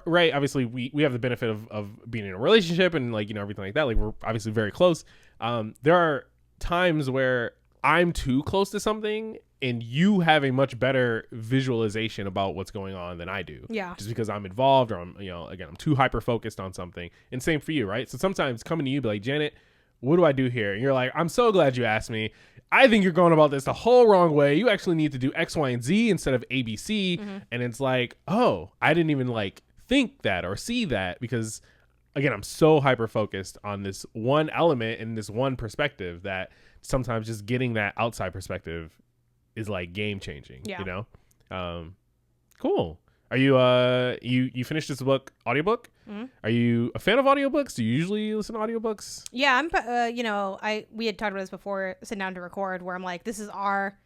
Speaker 2: right, obviously we have the benefit of being in a relationship and like, everything like that. Like we're obviously very close. There are times where I'm too close to something and you have a much better visualization about what's going on than I do.
Speaker 1: Yeah.
Speaker 2: Just because I'm involved or I'm, again, I'm too hyper focused on something. And same for you, right? So sometimes coming to you, be like, Janet, what do I do here? And you're like, I'm so glad you asked me. I think you're going about this the whole wrong way. You actually need to do X, Y, and Z instead of A, B, C. And it's like, oh, I didn't even like think that or see that because, again, I'm so hyper focused on this one element and this one perspective that sometimes just getting that outside perspective is like game changing. Cool. Are you you finished this audiobook? Are you a fan of audiobooks? Do you usually listen to audiobooks?
Speaker 1: Yeah, I'm we had talked about this before sitting down to record where I'm like, this is our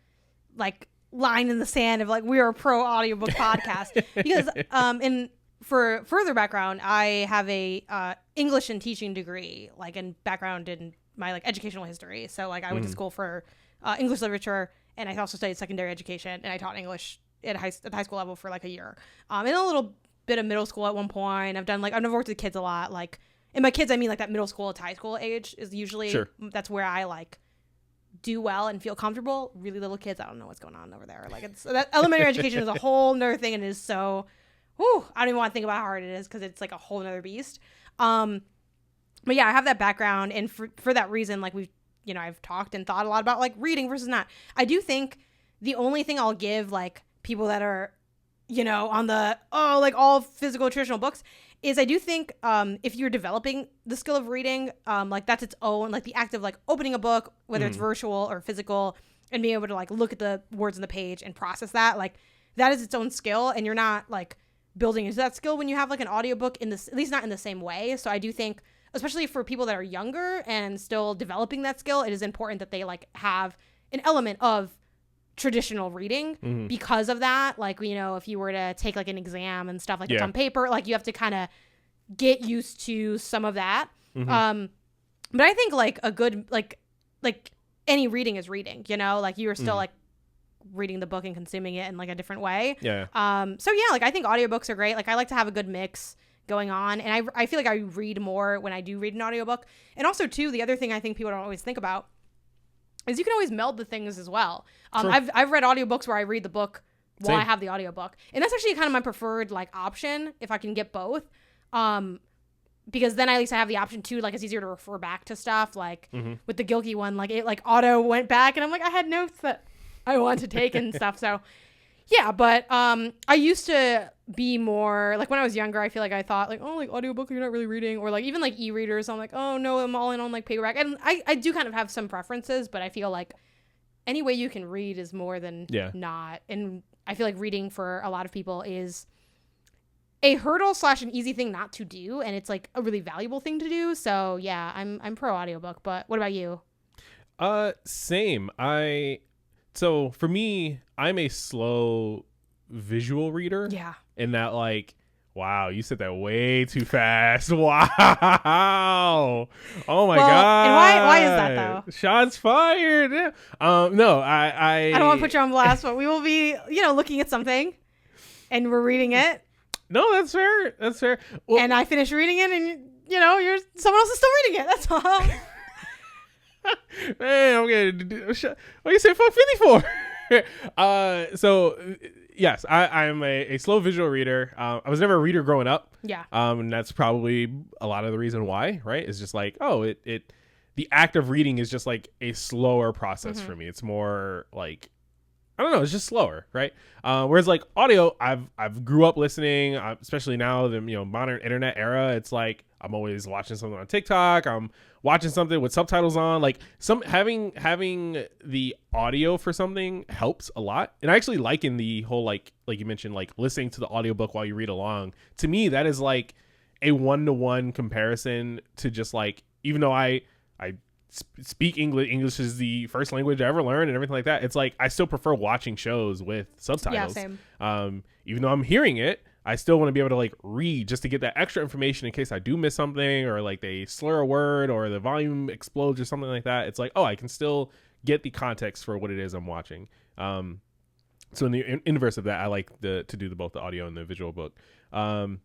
Speaker 1: like line in the sand of like we're a pro audiobook podcast because for further background, I have a English and teaching degree, like in background in my like educational history. So like I went to school for English literature, and I also studied secondary education, and I taught English at the high school level for like a year. And a little bit of middle school at one point. I've never worked with kids a lot. Like, and by kids I mean like that middle school to high school age is usually that's where I like do well and feel comfortable. Really little kids, I don't know what's going on over there. Like it's that elementary education is a whole nother thing, and it is so. Whew, I don't even want to think about how hard it is because it's like a whole nother beast. But yeah, I have that background, and for that reason, like I've talked and thought a lot about like reading versus not. I do think the only thing I'll give like people that are, on the like all physical traditional books is I do think if you're developing the skill of reading, like that's its own, like the act of like opening a book, whether it's virtual or physical, and being able to like look at the words on the page and process that, like that is its own skill, and you're not like building into that skill when you have like an audiobook at least not in the same way. So I do think, especially for people that are younger and still developing that skill, it is important that they like have an element of traditional reading because of that. Like, if you were to take like an exam and stuff like it's on paper, like you have to kind of get used to some of that.
Speaker 2: Mm-hmm.
Speaker 1: But I think like a good like any reading is reading, you know, like you are still like reading the book and consuming it in like a different way.
Speaker 2: Yeah.
Speaker 1: So yeah, like I think audiobooks are great. Like I like to have a good mix going on, and I feel like I read more when I do read an audiobook. And also too, the other thing I think people don't always think about is you can always meld the things as well. I've read audiobooks where I read the book while I have the audiobook, and that's actually kind of my preferred like option if I can get both. Because then at least I have the option too, like it's easier to refer back to stuff. Like with the Gilkey one, like it like auto went back, and I'm like I had notes that I want to take and stuff. So yeah, but I used to be more like when I was younger, I feel like I thought like, oh, like audiobook, you're not really reading, or like even like e-readers, I'm like, oh no, I'm all in on like paperback. And I do kind of have some preferences, but I feel like any way you can read is more than not. And I feel like reading for a lot of people is a hurdle / an easy thing not to do, and it's like a really valuable thing to do. So yeah, I'm pro audiobook. But what about you?
Speaker 2: Same. So for me, I'm a slow visual reader.
Speaker 1: Yeah.
Speaker 2: In that, like, wow, you said that way too fast. Wow. Oh my God.
Speaker 1: And why is that though?
Speaker 2: Shots fired. No, I
Speaker 1: don't want to put you on blast, but we will be, looking at something and we're reading it.
Speaker 2: No, that's fair. That's fair.
Speaker 1: Well, and I finish reading it, and someone else is still reading it. That's all.
Speaker 2: Man, I'm gonna. What you say? Fuck 54. So yes, I'm a slow visual reader. I was never a reader growing up.
Speaker 1: Yeah.
Speaker 2: And that's probably a lot of the reason why. Right? It's just like, the act of reading is just like a slower process for me. It's more like, I don't know, it's just slower, right? Whereas like audio, I've grew up listening, especially now the modern internet era. It's like I'm always watching something on TikTok. I'm watching something with subtitles on. Like having the audio for something helps a lot. And I actually liken the whole like you mentioned, like listening to the audiobook while you read along. To me, that is like a 1-to-1 comparison to just like, even though I speak English is the first language I ever learned and everything like that. It's like I still prefer watching shows with subtitles.
Speaker 1: Yeah,
Speaker 2: same. Even though I'm hearing it, I still want to be able to like read just to get that extra information in case I do miss something, or like they slur a word or the volume explodes or something like that. It's like, oh, I can still get the context for what it is I'm watching. So in the inverse of that, I like to do both the audio and the visual book. I'm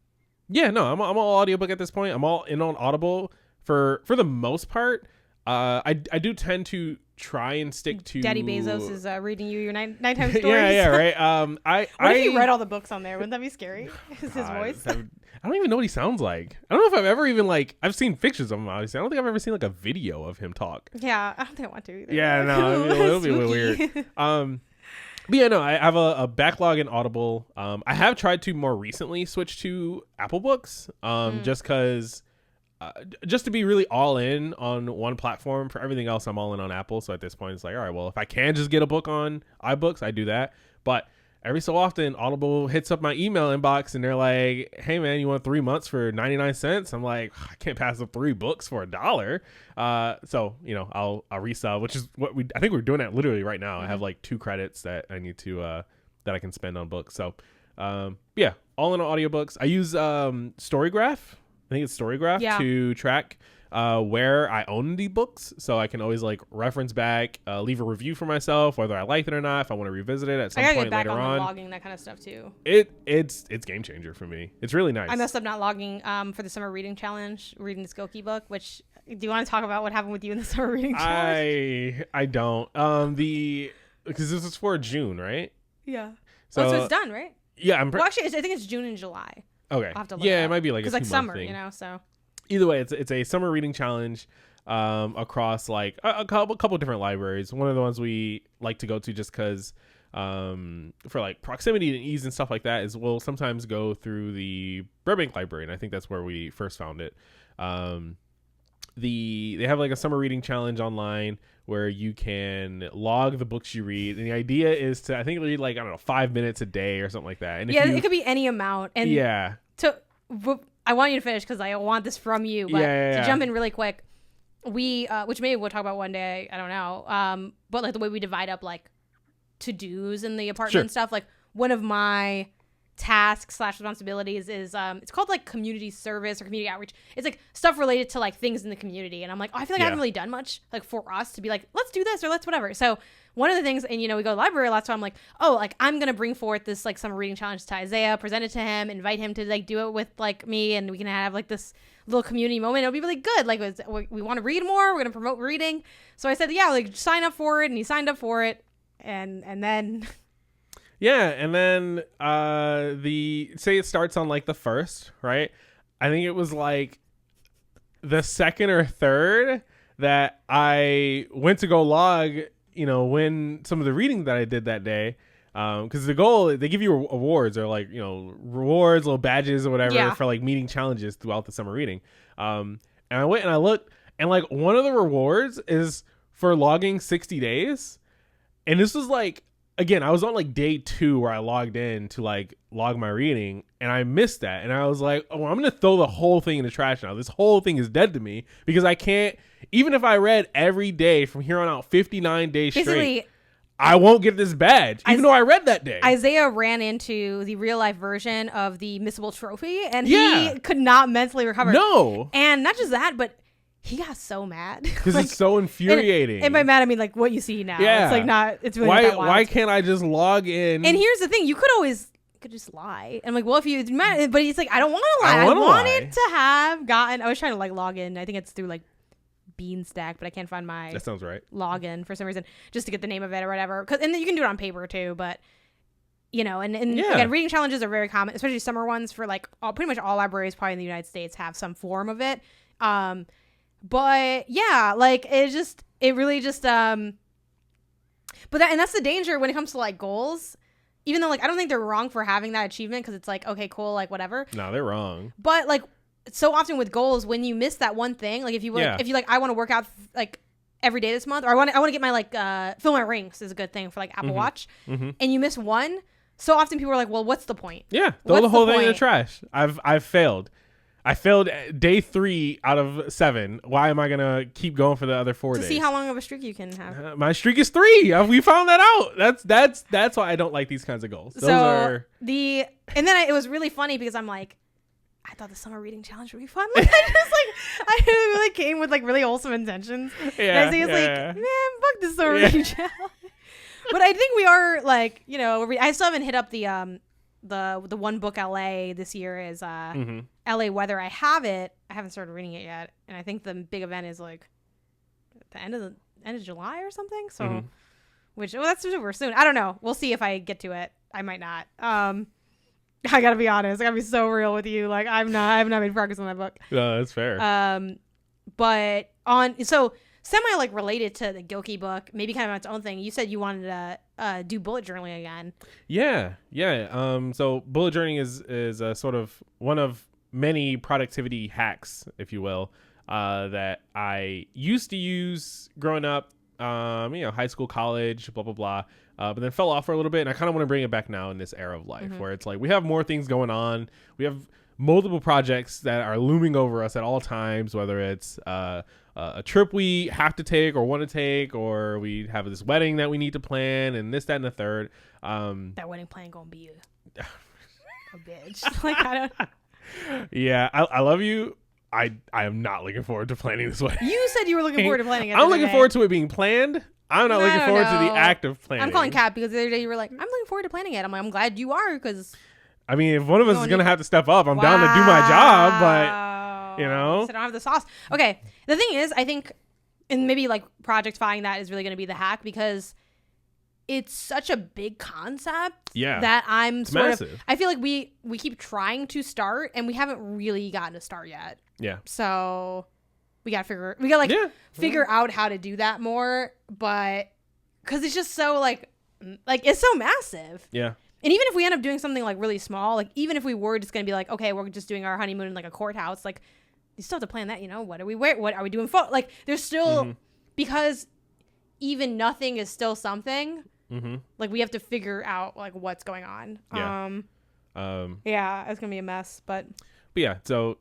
Speaker 2: all audiobook at this point. I'm all in on Audible for the most part. I do tend to try and stick to
Speaker 1: Daddy Bezos is reading you your nighttime stories.
Speaker 2: yeah, right.
Speaker 1: What if you read all the books on there? Wouldn't that be scary? Is his voice?
Speaker 2: I don't even know what he sounds like. I don't know if I've ever even like, I've seen pictures of him, obviously. I don't think I've ever seen like a video of him talk.
Speaker 1: Yeah, I don't think I want to either.
Speaker 2: Yeah, no, it'll be a little weird. But yeah, no, I have a backlog in Audible. I have tried to more recently switch to Apple Books, just because. Just to be really all in on one platform. For everything else, I'm all in on Apple. So at this point, it's like, all right, well, if I can just get a book on iBooks, I do that. But every so often, Audible hits up my email inbox and they're like, hey, man, you want 3 months for 99 cents? I'm like, I can't pass up 3 books for $1. So, I'll resell, which is what I think we're doing that literally right now. I have like 2 credits that I need to, that I can spend on books. So, yeah, all in on audiobooks. I use Storygraph. I think it's Storygraph to track where I own the books, so I can always like reference back, leave a review for myself, whether I like it or not, if I want to revisit it at some point
Speaker 1: get back
Speaker 2: later
Speaker 1: on. Logging, that kind of stuff too.
Speaker 2: It's game changer for me. It's really nice.
Speaker 1: I messed up not logging for the summer reading challenge, reading this Gilkey book. Which, do you want to talk about what happened with you in the summer reading challenge?
Speaker 2: I don't. Because this is for June, right?
Speaker 1: Yeah. So it's done, right?
Speaker 2: Yeah,
Speaker 1: well, actually, I think it's June and July.
Speaker 2: Okay.
Speaker 1: I'll have to look
Speaker 2: it might be like a 2-month
Speaker 1: like summer,
Speaker 2: thing.
Speaker 1: So.
Speaker 2: Either way, it's a summer reading challenge across like a couple different libraries. One of the ones we like to go to just because for like proximity and ease and stuff like that is we'll sometimes go through the Burbank Library, and I think that's where we first found it. They have like a summer reading challenge online where you can log the books you read, and the idea is to, I think, read like, I don't know, 5 minutes a day or something like that. And
Speaker 1: it could be any amount. And
Speaker 2: yeah,
Speaker 1: I want you to finish because I want this from you. But to jump in really quick, we which maybe we'll talk about one day, I don't know. But like the way we divide up like to-dos in the apartment and stuff, like one of my tasks / responsibilities is it's called like community service or community outreach. It's like stuff related to like things in the community, and I'm like, oh, I feel like I haven't really done much like for us to be like, let's do this or let's whatever. So one of the things, and we go to the library a lot, so I'm like, oh, like I'm gonna bring forth this like summer reading challenge to Isaiah, present it to him, invite him to like do it with like me, and we can have like this little community moment. It'll be really good. Like we want to read more, we're gonna promote reading. So I said, yeah, like sign up for it, and he signed up for it, and then
Speaker 2: yeah, and then say it starts on like the 1st, right? I think it was like the 2nd or 3rd that I went to go log, when some of the reading that I did that day, because the goal, they give you awards or like, rewards, little badges or whatever for like meeting challenges throughout the summer reading. And I went and I looked, and like one of the rewards is for logging 60 days. And this was like, again, I was on like day 2 where I logged in to like log my reading, and I missed that. And I was like, oh, I'm going to throw the whole thing in the trash now. This whole thing is dead to me because I can't, even if I read every day from here on out, 59 days straight, I won't get this badge, even though I read that day.
Speaker 1: Isaiah ran into the real life version of the missable trophy, and he could not mentally recover.
Speaker 2: No.
Speaker 1: And not just that, but he got so mad
Speaker 2: because like, it's so infuriating.
Speaker 1: And by mad, I mean like what you see now.
Speaker 2: Yeah.
Speaker 1: It's like not. It's really not that wild.
Speaker 2: Why can't I just log in?
Speaker 1: And here's the thing: you could just lie. I'm like, well, if you mad, but he's like, I don't want to lie. I wanted to have gotten. I was trying to like log in. I think it's through like Beanstack, but I can't find my.
Speaker 2: That sounds right.
Speaker 1: Login for some reason, just to get the name of it or whatever. And then you can do it on paper too, but. And again, reading challenges are very common, especially summer ones for like pretty much all libraries probably in the United States have some form of it. But yeah, like it really just but that's the danger when it comes to like goals, even though like I don't think they're wrong for having that achievement because it's like, okay, cool, like whatever.
Speaker 2: No, they're wrong.
Speaker 1: But like so often with goals, when you miss that one thing, like if you like I want to work out like every day this month, or I want to get my like fill my rings is a good thing for like Apple Watch, and you miss one, so often people are like, well, what's the point?
Speaker 2: Yeah, throw the whole thing in the trash. I've failed. I failed day 3 out of 7. Why am I gonna keep going for the other 4 days?
Speaker 1: To see how long of a streak you can have.
Speaker 2: My streak is 3. We found that out. That's why I don't like these kinds of goals.
Speaker 1: And then it was really funny because I'm like, I thought the summer reading challenge would be fun. Like I really came with like really wholesome intentions. Yeah. And I was like, man, fuck this summer reading challenge. But I think we are like, I still haven't hit up the one book LA this year is LA Weather. I haven't started reading it yet, and I think the big event is like at the end of July or something. So that's super soon. I don't know. We'll see if I get to it. I might not. I gotta be honest. I gotta be so real with you. Like I have not made progress on that book.
Speaker 2: No, that's fair.
Speaker 1: But semi like related to the Gilkey book, maybe kind of its own thing. You said you wanted to do bullet journaling again.
Speaker 2: Yeah. So bullet journaling is a sort of one of many productivity hacks, if you will, that I used to use growing up. High school, college, blah blah blah. But then fell off for a little bit, and I kind of want to bring it back now in this era of life where it's like we have more things going on. We have multiple projects that are looming over us at all times, whether it's a trip we have to take or want to take, or we have this wedding that we need to plan, and this, that, and the third.
Speaker 1: That wedding plan gonna be a bitch. Like I don't.
Speaker 2: Yeah, I love you. I am not looking forward to planning this wedding.
Speaker 1: You said you were looking forward to planning it.
Speaker 2: I'm looking forward to it being planned. I'm not looking forward to the act of planning.
Speaker 1: I'm calling Kat because the other day you were like, I'm looking forward to planning it. I'm like, I'm glad you are because.
Speaker 2: I mean, if one of us is going to have to step up, I'm down to do my job, but, So
Speaker 1: I don't have the sauce. Okay. The thing is, I think, and maybe like projectifying that is really going to be the hack because it's such a big concept that I'm
Speaker 2: it's massive.
Speaker 1: I feel like we keep trying to start and we haven't really gotten to start yet.
Speaker 2: Yeah.
Speaker 1: So we got to figure out how to do that more, but because it's just so like it's so massive.
Speaker 2: Yeah.
Speaker 1: And even if we end up doing something like really small, like even if we were just going to be like, okay, we're just doing our honeymoon in like a courthouse, like you still have to plan that, what are we wearing? What are we doing? Like there's still, because even nothing is still something, like we have to figure out like what's going on. Yeah, it's going to be a mess, but
Speaker 2: yeah, so,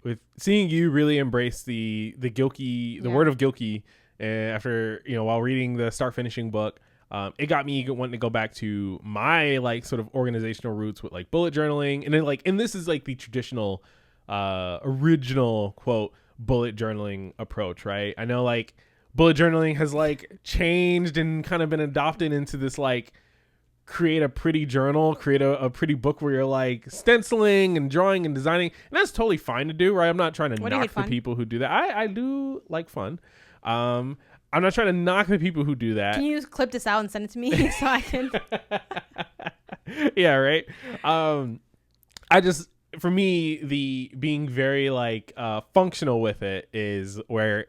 Speaker 2: with seeing you really embrace the Gilkey, the word of Gilkey after, while reading the start finishing book, it got me wanting to go back to my like sort of organizational roots with like bullet journaling. And then like, and this is like the traditional original quote bullet journaling approach, right? I know like bullet journaling has like changed and kind of been adopted into this like create a pretty journal, create a pretty book where you're like stenciling and drawing and designing, and that's totally fine to do, right? I'm not trying to knock the people who do that. I do like fun. I'm not trying to knock the people who do that.
Speaker 1: Can you clip this out and send it to me so I can
Speaker 2: yeah, right. I just, for me, the being very like functional with it is where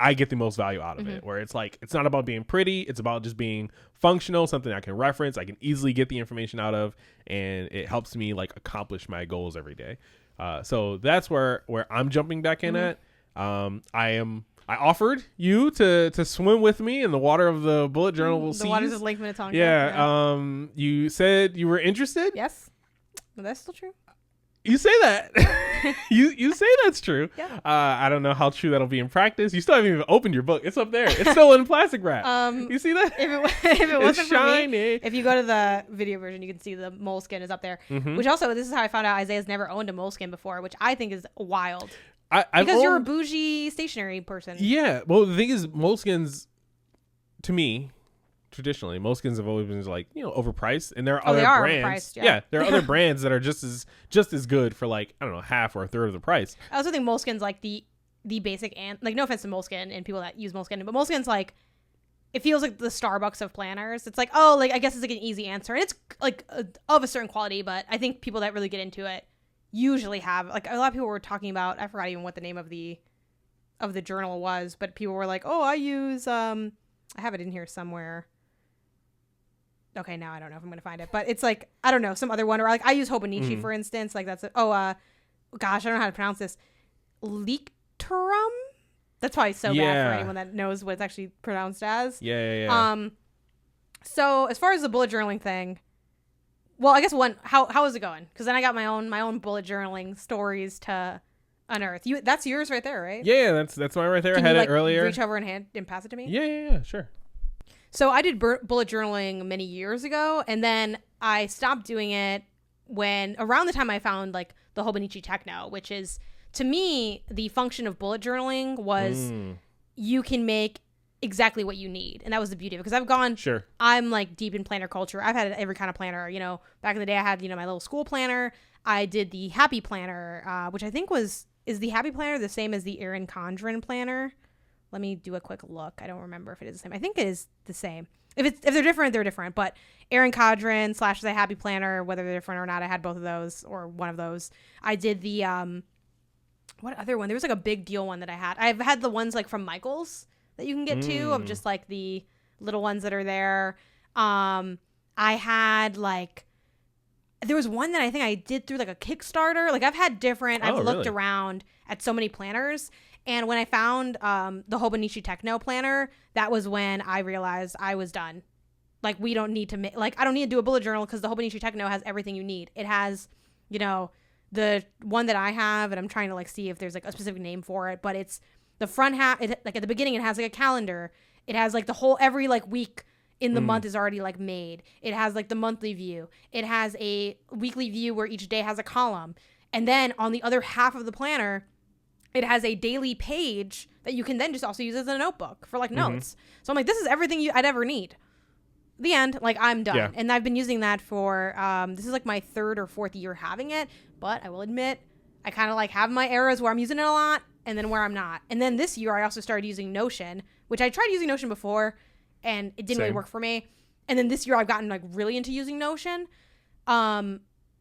Speaker 2: I get the most value out of it, where it's like, it's not about being pretty. It's about just being functional, something I can reference, I can easily get the information out of, and it helps me like accomplish my goals every day. So that's where I'm jumping back in at. I offered you to swim with me in the water of the bullet journal seas.
Speaker 1: The waters of Lake Minnetonka.
Speaker 2: Yeah. You said you were interested.
Speaker 1: Yes. Well, that's still true.
Speaker 2: You say that. you say that's true.
Speaker 1: Yeah.
Speaker 2: I don't know how true that'll be in practice. You still haven't even opened your book. It's up there. It's still in plastic wrap. You see that?
Speaker 1: If it wasn't for me, if you go to the video version, you can see the moleskin is up there. Which also, this is how I found out Isaiah's never owned a moleskin before, which I think is wild. Because you're a bougie stationery person.
Speaker 2: Yeah. Well, the thing is, moleskins, to me, traditionally, moleskins have always been like, you know, overpriced, and there are other brands. Yeah, there are other brands that are just as good for like, I don't know, half or a third of the price.
Speaker 1: I also think moleskin's like the basic, and like, no offense to moleskin and people that use moleskin, but moleskin's like, it feels like the Starbucks of planners. It's like, oh, like I guess it's like an easy answer, and it's like of a certain quality, but I think people that really get into it usually have, like, a lot of people were talking about, I forgot even what the name of the journal was, but people were like, oh, I use I have it in here somewhere. Okay, now I don't know if I'm gonna find it, but it's like, I don't know, some other one, or like I use Hobonichi for instance, like that's gosh, I don't know how to pronounce this. Lecturum? That's probably so bad for anyone that knows what it's actually pronounced as.
Speaker 2: Yeah.
Speaker 1: So as far as the bullet journaling thing, well, I guess how is it going? Because then I got my own bullet journaling stories to unearth. That's yours right there, right?
Speaker 2: Yeah, that's mine right there. I had it earlier.
Speaker 1: Reach over and pass it to me.
Speaker 2: Yeah, sure.
Speaker 1: So I did bullet journaling many years ago, and then I stopped doing it around the time I found like the Hobonichi Techno, which is, to me, the function of bullet journaling was you can make exactly what you need, and that was the beauty of it. Because I'm like deep in planner culture. I've had every kind of planner. You know, back in the day, I had, you know, my little school planner. I did the Happy Planner, which I think is the Happy Planner the same as the Erin Condren planner? Let me do a quick look. I don't remember if it is the same. I think it is the same. If they're different, they're different. But Erin Condren / the Happy Planner, whether they're different or not, I had both of those or one of those. I did the what other one? There was like a big deal one that I had. I've had the ones like from Michaels that you can get too, of just like the little ones that are there. I had like, there was one that I think I did through like a Kickstarter. Like I've had different. I've looked around at so many planners. And when I found the Hobonichi Techno planner, that was when I realized I was done. Like, we don't need to I don't need to do a bullet journal because the Hobonichi Techno has everything you need. It has, you know, the one that I have, and I'm trying to like see if there's like a specific name for it, but it's the front half. Like at the beginning, it has like a calendar. It has like the whole, every like week in the month is already like made. It has like the monthly view. It has a weekly view where each day has a column. And then on the other half of the planner, it has a daily page that you can then just also use as a notebook for like notes. So I'm like, this is everything I'd ever need. The end. Like, I'm done. Yeah. And I've been using that for, this is like my 3rd or 4th year having it. But I will admit, I kind of like have my eras where I'm using it a lot and then where I'm not. And then this year I also started using Notion, which I tried using Notion before and it didn't really work for me. And then this year I've gotten like really into using Notion.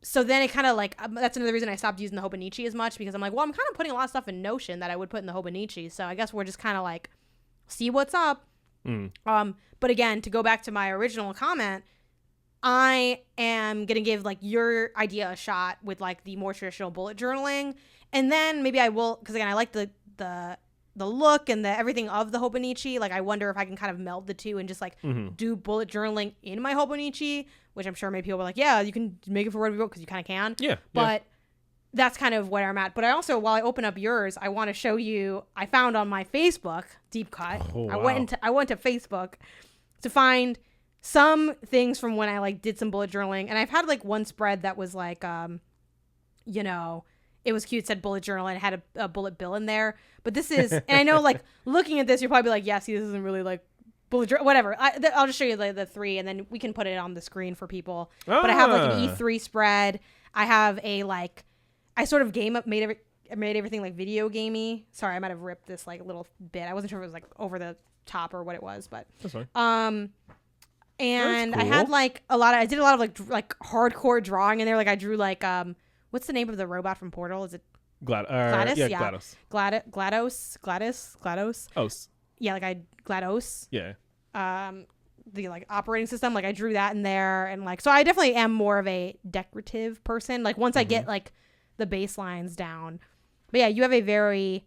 Speaker 1: So then it kind of like, that's another reason I stopped using the Hobonichi as much, because I'm like, well, I'm kind of putting a lot of stuff in Notion that I would put in the Hobonichi. So I guess we're just kind of like, see what's up. But again, to go back to my original comment, I am going to give like your idea a shot with like the more traditional bullet journaling. And then maybe I will, because again, I like the look and the everything of the Hobonichi. Like, I wonder if I can kind of meld the two and just like do bullet journaling in my Hobonichi, which I'm sure many people were like, yeah, you can make it for whatever you want because you kind of can. Yeah. But that's kind of where I'm at. But I also, while I open up yours, I want to show you, I found on my Facebook, deep cut. Oh, wow. I went to Facebook to find some things from when I like did some bullet journaling. And I've had like one spread that was like, you know, it was cute, said bullet journal, and it had a bullet bill in there. But this is, and I know like looking at this, you're probably like, yeah, see, this isn't really like bullet journal, whatever. I'll just show you the three, and then we can put it on the screen for people. But I have like an E3 spread. I have a like, I sort of made everything like video gamey. Sorry, I might have ripped this like little bit. I wasn't sure if it was like over the top or what it was, but
Speaker 2: that's fine.
Speaker 1: And
Speaker 2: cool.
Speaker 1: I had like I did a lot of like hardcore drawing in there. Like I drew like what's the name of the robot from Portal? Is it
Speaker 2: GLaDOS?
Speaker 1: Yeah, GLaDOS.
Speaker 2: OS.
Speaker 1: Yeah, like GLaDOS.
Speaker 2: Yeah.
Speaker 1: The like operating system, like I drew that in there, and like so I definitely am more of a decorative person. Like once I get like the baselines down. But yeah, you have a very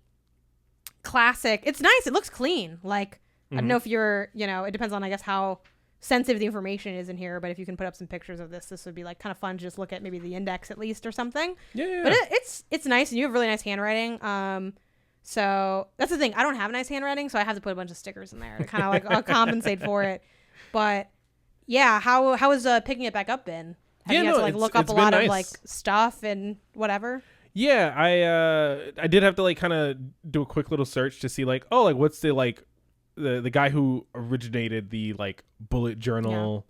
Speaker 1: classic. It's nice. It looks clean. Like I don't know if you're, you know, it depends on I guess how sensitive the information is in here, but if you can put up some pictures of this would be like kind of fun to just look at maybe the index at least or something.
Speaker 2: Yeah.
Speaker 1: But it's nice, and you have really nice handwriting. So that's the thing. I don't have nice handwriting, so I have to put a bunch of stickers in there to kind of like compensate for it. But yeah, how is picking it back up been? Have you had to like look up a lot of like stuff and whatever?
Speaker 2: Yeah, I did have to like kind of do a quick little search to see like, oh, like what's the like the guy who originated the like bullet journal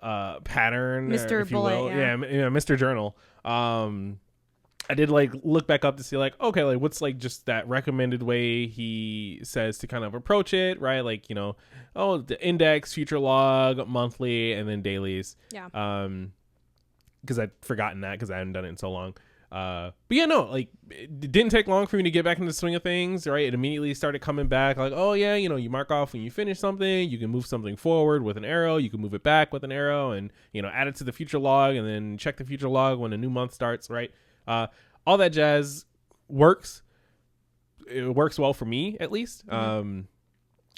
Speaker 2: pattern,
Speaker 1: Mr.
Speaker 2: if you
Speaker 1: Bullet,
Speaker 2: will. Yeah, Mr. Journal. I did like look back up to see like, okay, like what's like just that recommended way he says to kind of approach it, right? Like, you know, oh, the index, future log, monthly, and then dailies.
Speaker 1: Yeah.
Speaker 2: Because I'd forgotten that because I hadn't done it in so long. But yeah, no, like it didn't take long for me to get back into the swing of things, right? It immediately started coming back like, oh yeah, you know, you mark off when you finish something, you can move something forward with an arrow, you can move it back with an arrow, and, you know, add it to the future log and then check the future log when a new month starts, right? All that jazz works. It works well for me, at least. I'm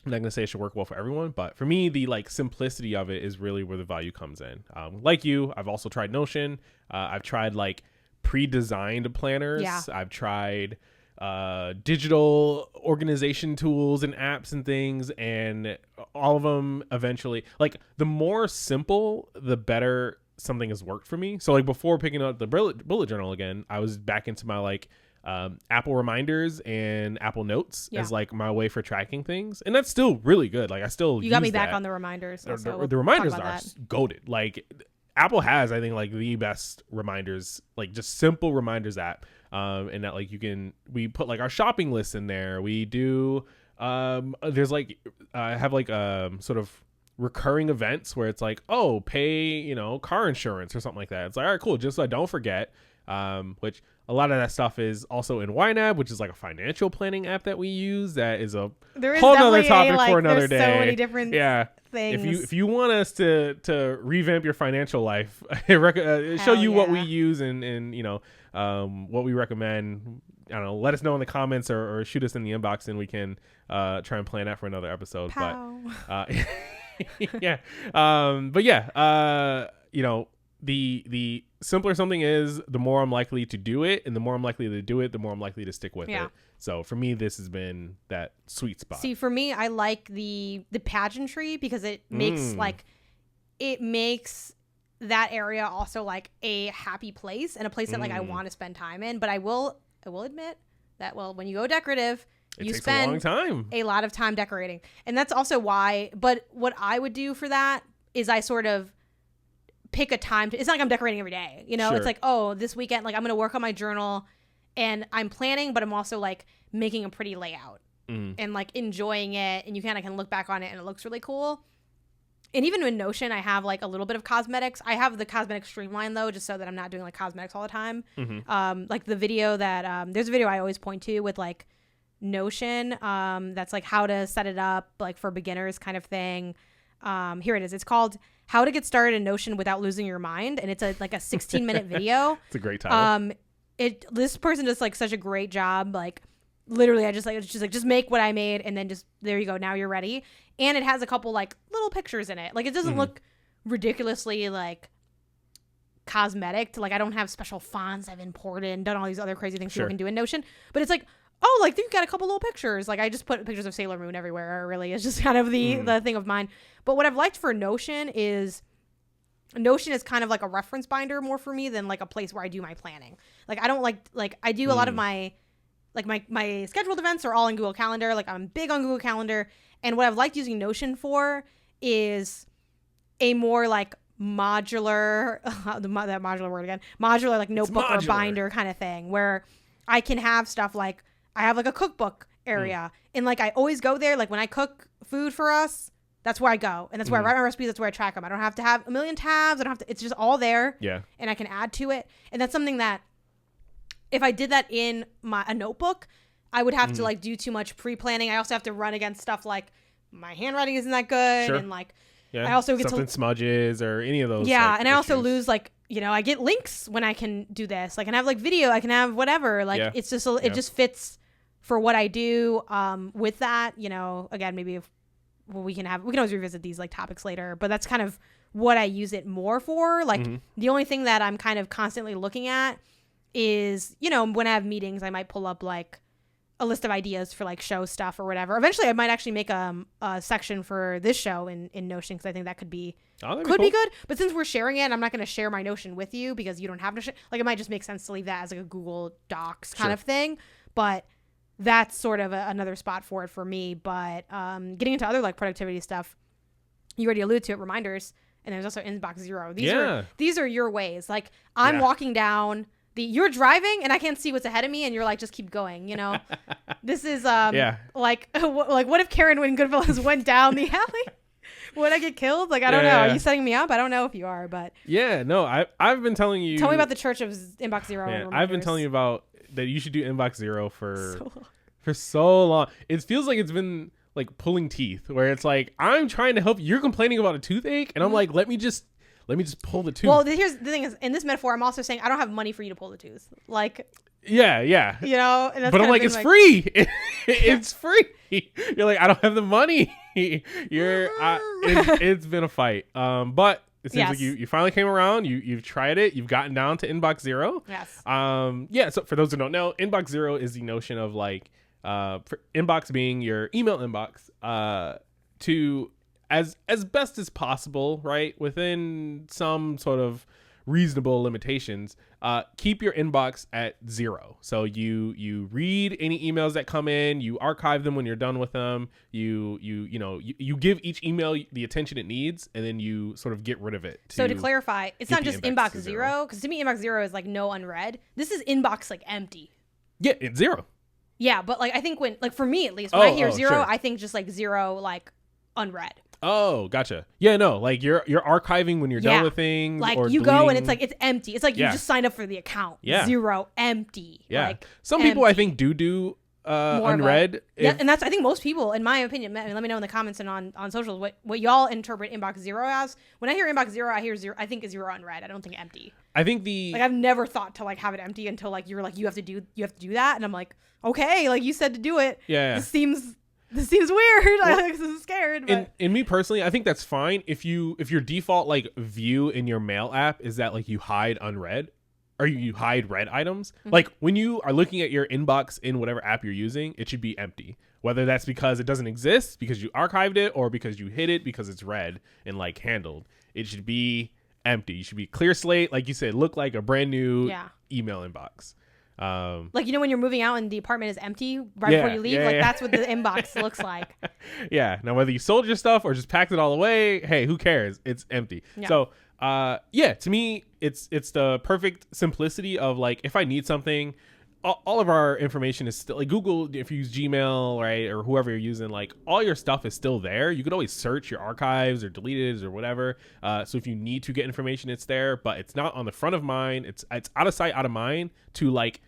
Speaker 2: not going to say it should work well for everyone, but for me, the like simplicity of it is really where the value comes in. Like you, I've also tried Notion. I've tried like pre-designed planners.
Speaker 1: Yeah.
Speaker 2: I've tried digital organization tools and apps and things, and all of them eventually, like the more simple, the better something has worked for me. So like before picking up the bullet journal again, I was back into my like Apple reminders and Apple Notes as like my way for tracking things, and that's still really good. Like I still
Speaker 1: got me back on the reminders.
Speaker 2: The reminders are goated. Like Apple has, I think, like the best reminders, like just simple reminders app, and that like we put like our shopping list in there. We do there's like I have like sort of recurring events where it's like, oh, pay, you know, car insurance or something like that. It's like, all right, cool, just so I don't forget. Which a lot of that stuff is also in YNAB, which is like a financial planning app that we use. That is a whole nother topic for another day.
Speaker 1: So many different things.
Speaker 2: If you want us to revamp your financial life, show you what we use and you know what we recommend. I don't know. Let us know in the comments or shoot us in the inbox, and we can try and plan that for another episode.
Speaker 1: Pow.
Speaker 2: But yeah, but yeah, you know, the simpler something is, the more I'm likely to do it, and the more I'm likely to do it, the more I'm likely to stick with it. So for me, this has been that sweet spot.
Speaker 1: See, for me, I like the pageantry because it makes that area also like a happy place and a place that like I want to spend time in. But I will admit that, well, when you go decorative, you spend a lot of time decorating. And that's also why, but what I would do for that is I sort of pick a time it's not like I'm decorating every day, you know. Sure. It's like, oh, this weekend, like I'm gonna work on my journal and I'm planning, but I'm also like making a pretty layout and like enjoying it, and you kind of can look back on it and it looks really cool. And even in Notion, I have like a little bit of cosmetics. I have the cosmetics streamlined though, just so that I'm not doing like cosmetics all the time. Like the video that there's a video I always point to with like Notion that's like how to set it up like for beginners kind of thing. Here it is. It's called How to Get Started in Notion Without Losing Your Mind, and it's like a 16-minute video.
Speaker 2: It's a great title.
Speaker 1: This person does like such a great job. Like literally, just make what I made, and then just there you go. Now you're ready. And it has a couple like little pictures in it. Like it doesn't look ridiculously like cosmetic. Like I don't have special fonts I've imported and done all these other crazy things people can do in Notion. But it's like oh, like you got a couple little pictures. Like I just put pictures of Sailor Moon everywhere. Really, it's just kind of the thing of mine. But what I've liked for Notion is kind of like a reference binder more for me than like a place where I do my planning. Like I don't like I do a lot of my scheduled events are all in Google Calendar. Like I'm big on Google Calendar, and what I've liked using Notion for is a more like modular that modular word again, modular like notebook or binder kind of thing where I can have stuff like I have like a cookbook area and like I always go there. Like when I cook food for us, that's where I go, and that's where I write my recipes. That's where I track them. I don't have to have a million tabs. I don't have to. It's just all there.
Speaker 2: Yeah.
Speaker 1: And I can add to it, and that's something that if I did that in a notebook, I would have to like do too much pre-planning. I also have to run against stuff like my handwriting isn't that good, and like I also get
Speaker 2: something smudges or any of those.
Speaker 1: Yeah,
Speaker 2: like,
Speaker 1: and I
Speaker 2: issues.
Speaker 1: also lose like I get links when I can do this. Like, I can have like video. I can have whatever. Like it's just it just fits for what I do. With that, again, maybe if. Well, we can always revisit these like topics later, but that's kind of what I use it more for. Like the only thing that I'm kind of constantly looking at is, when I have meetings, I might pull up like a list of ideas for like show stuff or whatever. Eventually I might actually make a section for this show in Notion, because I think that could be be good. But since we're sharing it, I'm not going to share my Notion with you because you don't have Notion. Like it might just make sense to leave that as like a Google Docs kind of thing. But that's sort of another spot for it for me. But getting into other like productivity stuff, you already alluded to it, reminders, and there's also Inbox Zero. These are your ways. Like I'm walking down you're driving and I can't see what's ahead of me, and you're like, just keep going. This is like what if Karen when Goodfellas went down the alley? Would I get killed? Like I don't know. Are you setting me up? I don't know if you are, but
Speaker 2: I've been telling you.
Speaker 1: Tell me about the Church of Inbox Zero.
Speaker 2: Yeah, I've been telling you about that you should do Inbox Zero for so long. It feels like it's been like pulling teeth, where it's like I'm trying to help you. You're complaining about a toothache, and I'm like, let me just pull the tooth.
Speaker 1: Well, here's the thing: is in this metaphor, I'm also saying I don't have money for you to pull the tooth. Like,
Speaker 2: yeah.
Speaker 1: And that's
Speaker 2: but I'm like, it's free. It's free. You're like, I don't have the money. It's been a fight. But it seems like you finally came around. You've tried it. You've gotten down to Inbox Zero.
Speaker 1: Yes.
Speaker 2: So for those who don't know, Inbox Zero is the notion of like, for inbox being your email inbox, to as best as possible, right, within some sort of reasonable limitations, keep your inbox at zero. So you read any emails that come in, you archive them when you're done with them, you give each email the attention it needs, and then you sort of get rid of it.
Speaker 1: So to clarify, it's not just inbox zero, because to me inbox zero is like no unread. This is inbox like empty.
Speaker 2: Yeah, it's zero.
Speaker 1: Yeah, but like I think when, like for me at least, when I hear zero, I think just like zero like unread.
Speaker 2: Oh, gotcha. Yeah, no, like you're archiving when you're done with things.
Speaker 1: Like
Speaker 2: or
Speaker 1: you
Speaker 2: deleting.
Speaker 1: go and it's like it's empty. It's like you just signed up for the account. Yeah. Zero, empty.
Speaker 2: Yeah.
Speaker 1: Like,
Speaker 2: some people I think do unread.
Speaker 1: Yeah, and that's I think most people, in my opinion, let me know in the comments and on socials what y'all interpret inbox zero as. When I hear inbox zero, I hear zero. I think zero unread. I don't think empty.
Speaker 2: I think
Speaker 1: I've never thought to like have it empty until like you're like you have to do that, and I'm like, okay, like you said to do it.
Speaker 2: Yeah.
Speaker 1: This seems weird. Well, I'm scared. But.
Speaker 2: And me personally, I think that's fine if your default like view in your mail app is that like you hide unread or you hide read items. Mm-hmm. Like when you are looking at your inbox in whatever app you're using, it should be empty. Whether that's because it doesn't exist, because you archived it, or because you hid it because it's read and like handled. It should be empty. You should be clear slate, like you said, look like a brand new email inbox.
Speaker 1: Like, when you're moving out and the apartment is empty before you leave, that's what the inbox looks like.
Speaker 2: Yeah. Now, whether you sold your stuff or just packed it all away, hey, who cares? It's empty. Yeah. So, to me, it's the perfect simplicity of like, if I need something, all of our information is still like Google. If you use Gmail, right, or whoever you're using, like all your stuff is still there. You could always search your archives or delete it or whatever. So if you need to get information, it's there, but it's not on the front of mind. It's out of sight, out of mind to like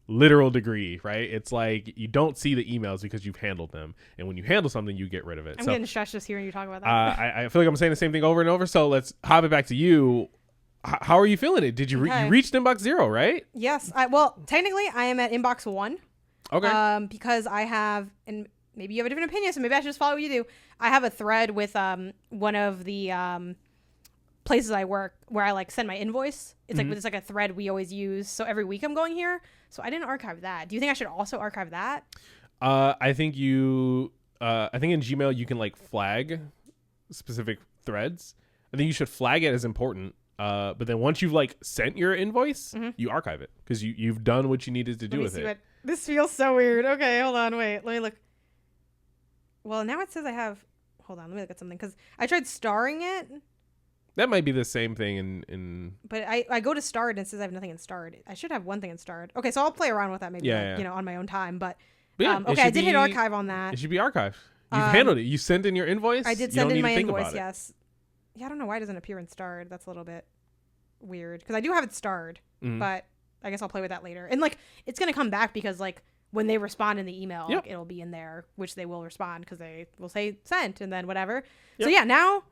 Speaker 2: literal degree, right? It's like you don't see the emails because you've handled them, and when you handle something, you get rid of it.
Speaker 1: I'm getting stressed just hearing you talk about that.
Speaker 2: I feel like I'm saying the same thing over and over. So let's hop it back to you. How are you feeling it? Did you you reached inbox zero, right?
Speaker 1: Yes. Well, technically, I am at inbox 1.
Speaker 2: Okay.
Speaker 1: Because I have, and maybe you have a different opinion, so maybe I should just follow what you do. I have a thread with one of the places I work where I like send my invoice. It's like it's like a thread we always use. So every week I'm going here. So I didn't archive that. Do you think I should also archive that?
Speaker 2: I think in Gmail you can like flag specific threads. I think you should flag it as important. But then once you've like sent your invoice, you archive it because you've done what you needed to do with it.
Speaker 1: This feels so weird. Okay, hold on, wait, let me look. Well, now it says I have. Hold on, let me look at something because I tried starring it.
Speaker 2: That might be the same thing in.
Speaker 1: But I go to starred and it says I have nothing in starred. I should have one thing in starred. Okay, so I'll play around with that maybe on my own time. But yeah, okay, I did hit archive on that.
Speaker 2: It should be archived. You've handled it. You sent in your invoice.
Speaker 1: I did send in my invoice. Yes. Yeah, I don't know why it doesn't appear in starred. That's a little bit weird because I do have it starred, but I guess I'll play with that later. And like it's gonna come back because like when they respond in the email, like, it'll be in there, which they will respond because they will say sent and then whatever. Yep. So yeah, now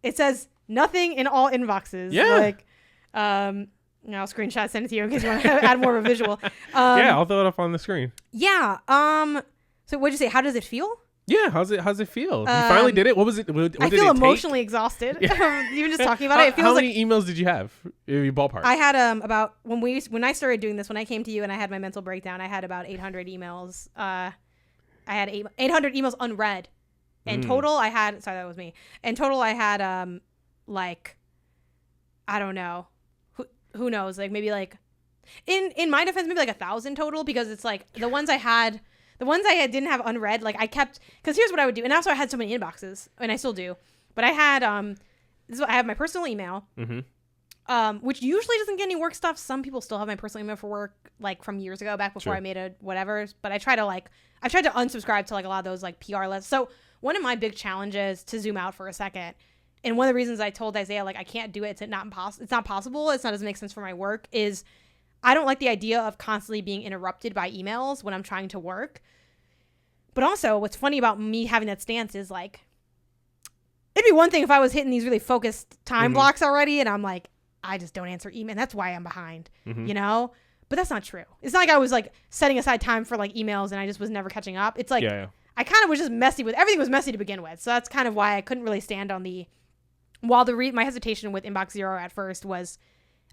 Speaker 1: it says nothing in all inboxes.
Speaker 2: Yeah.
Speaker 1: Like, I'll screenshot send it to you in case you want to add more of a visual.
Speaker 2: Yeah, I'll throw it up on the screen.
Speaker 1: Yeah. So what'd you say? How does it feel?
Speaker 2: Yeah, how's it feel? You finally did it. What was it?
Speaker 1: I feel emotionally exhausted. Even just talking about it. It feels
Speaker 2: how many emails did you have? You ballpark.
Speaker 1: I had about when I started doing this, when I came to you and I had my mental breakdown, I had about 800 emails. I had 800 emails unread. In total, I had that was me. In total, I had like I don't know, who knows? Like maybe like in my defense, maybe like 1,000 total because it's like the ones I didn't have unread, like I kept, because here's what I would do. And also I had so many inboxes and I still do, but I had, this is what I have my personal email, which usually doesn't get any work stuff. Some people still have my personal email for work, like from years ago, back before I made a whatever. But I tried to unsubscribe to like a lot of those like PR lists. So one of my big challenges, to zoom out for a second, and one of the reasons I told Isaiah, like, I can't do it, it's not possible, it doesn't make sense for my work, is I don't like the idea of constantly being interrupted by emails when I'm trying to work. But also, what's funny about me having that stance is, like, it'd be one thing if I was hitting these really focused time blocks already, and I'm like, I just don't answer email. That's why I'm behind, you know? But that's not true. It's not like I was, like, setting aside time for, like, emails, and I just was never catching up. It's like, I kind of was just messy with, everything was messy to begin with. So that's kind of why I couldn't really stand on my hesitation with Inbox Zero at first was,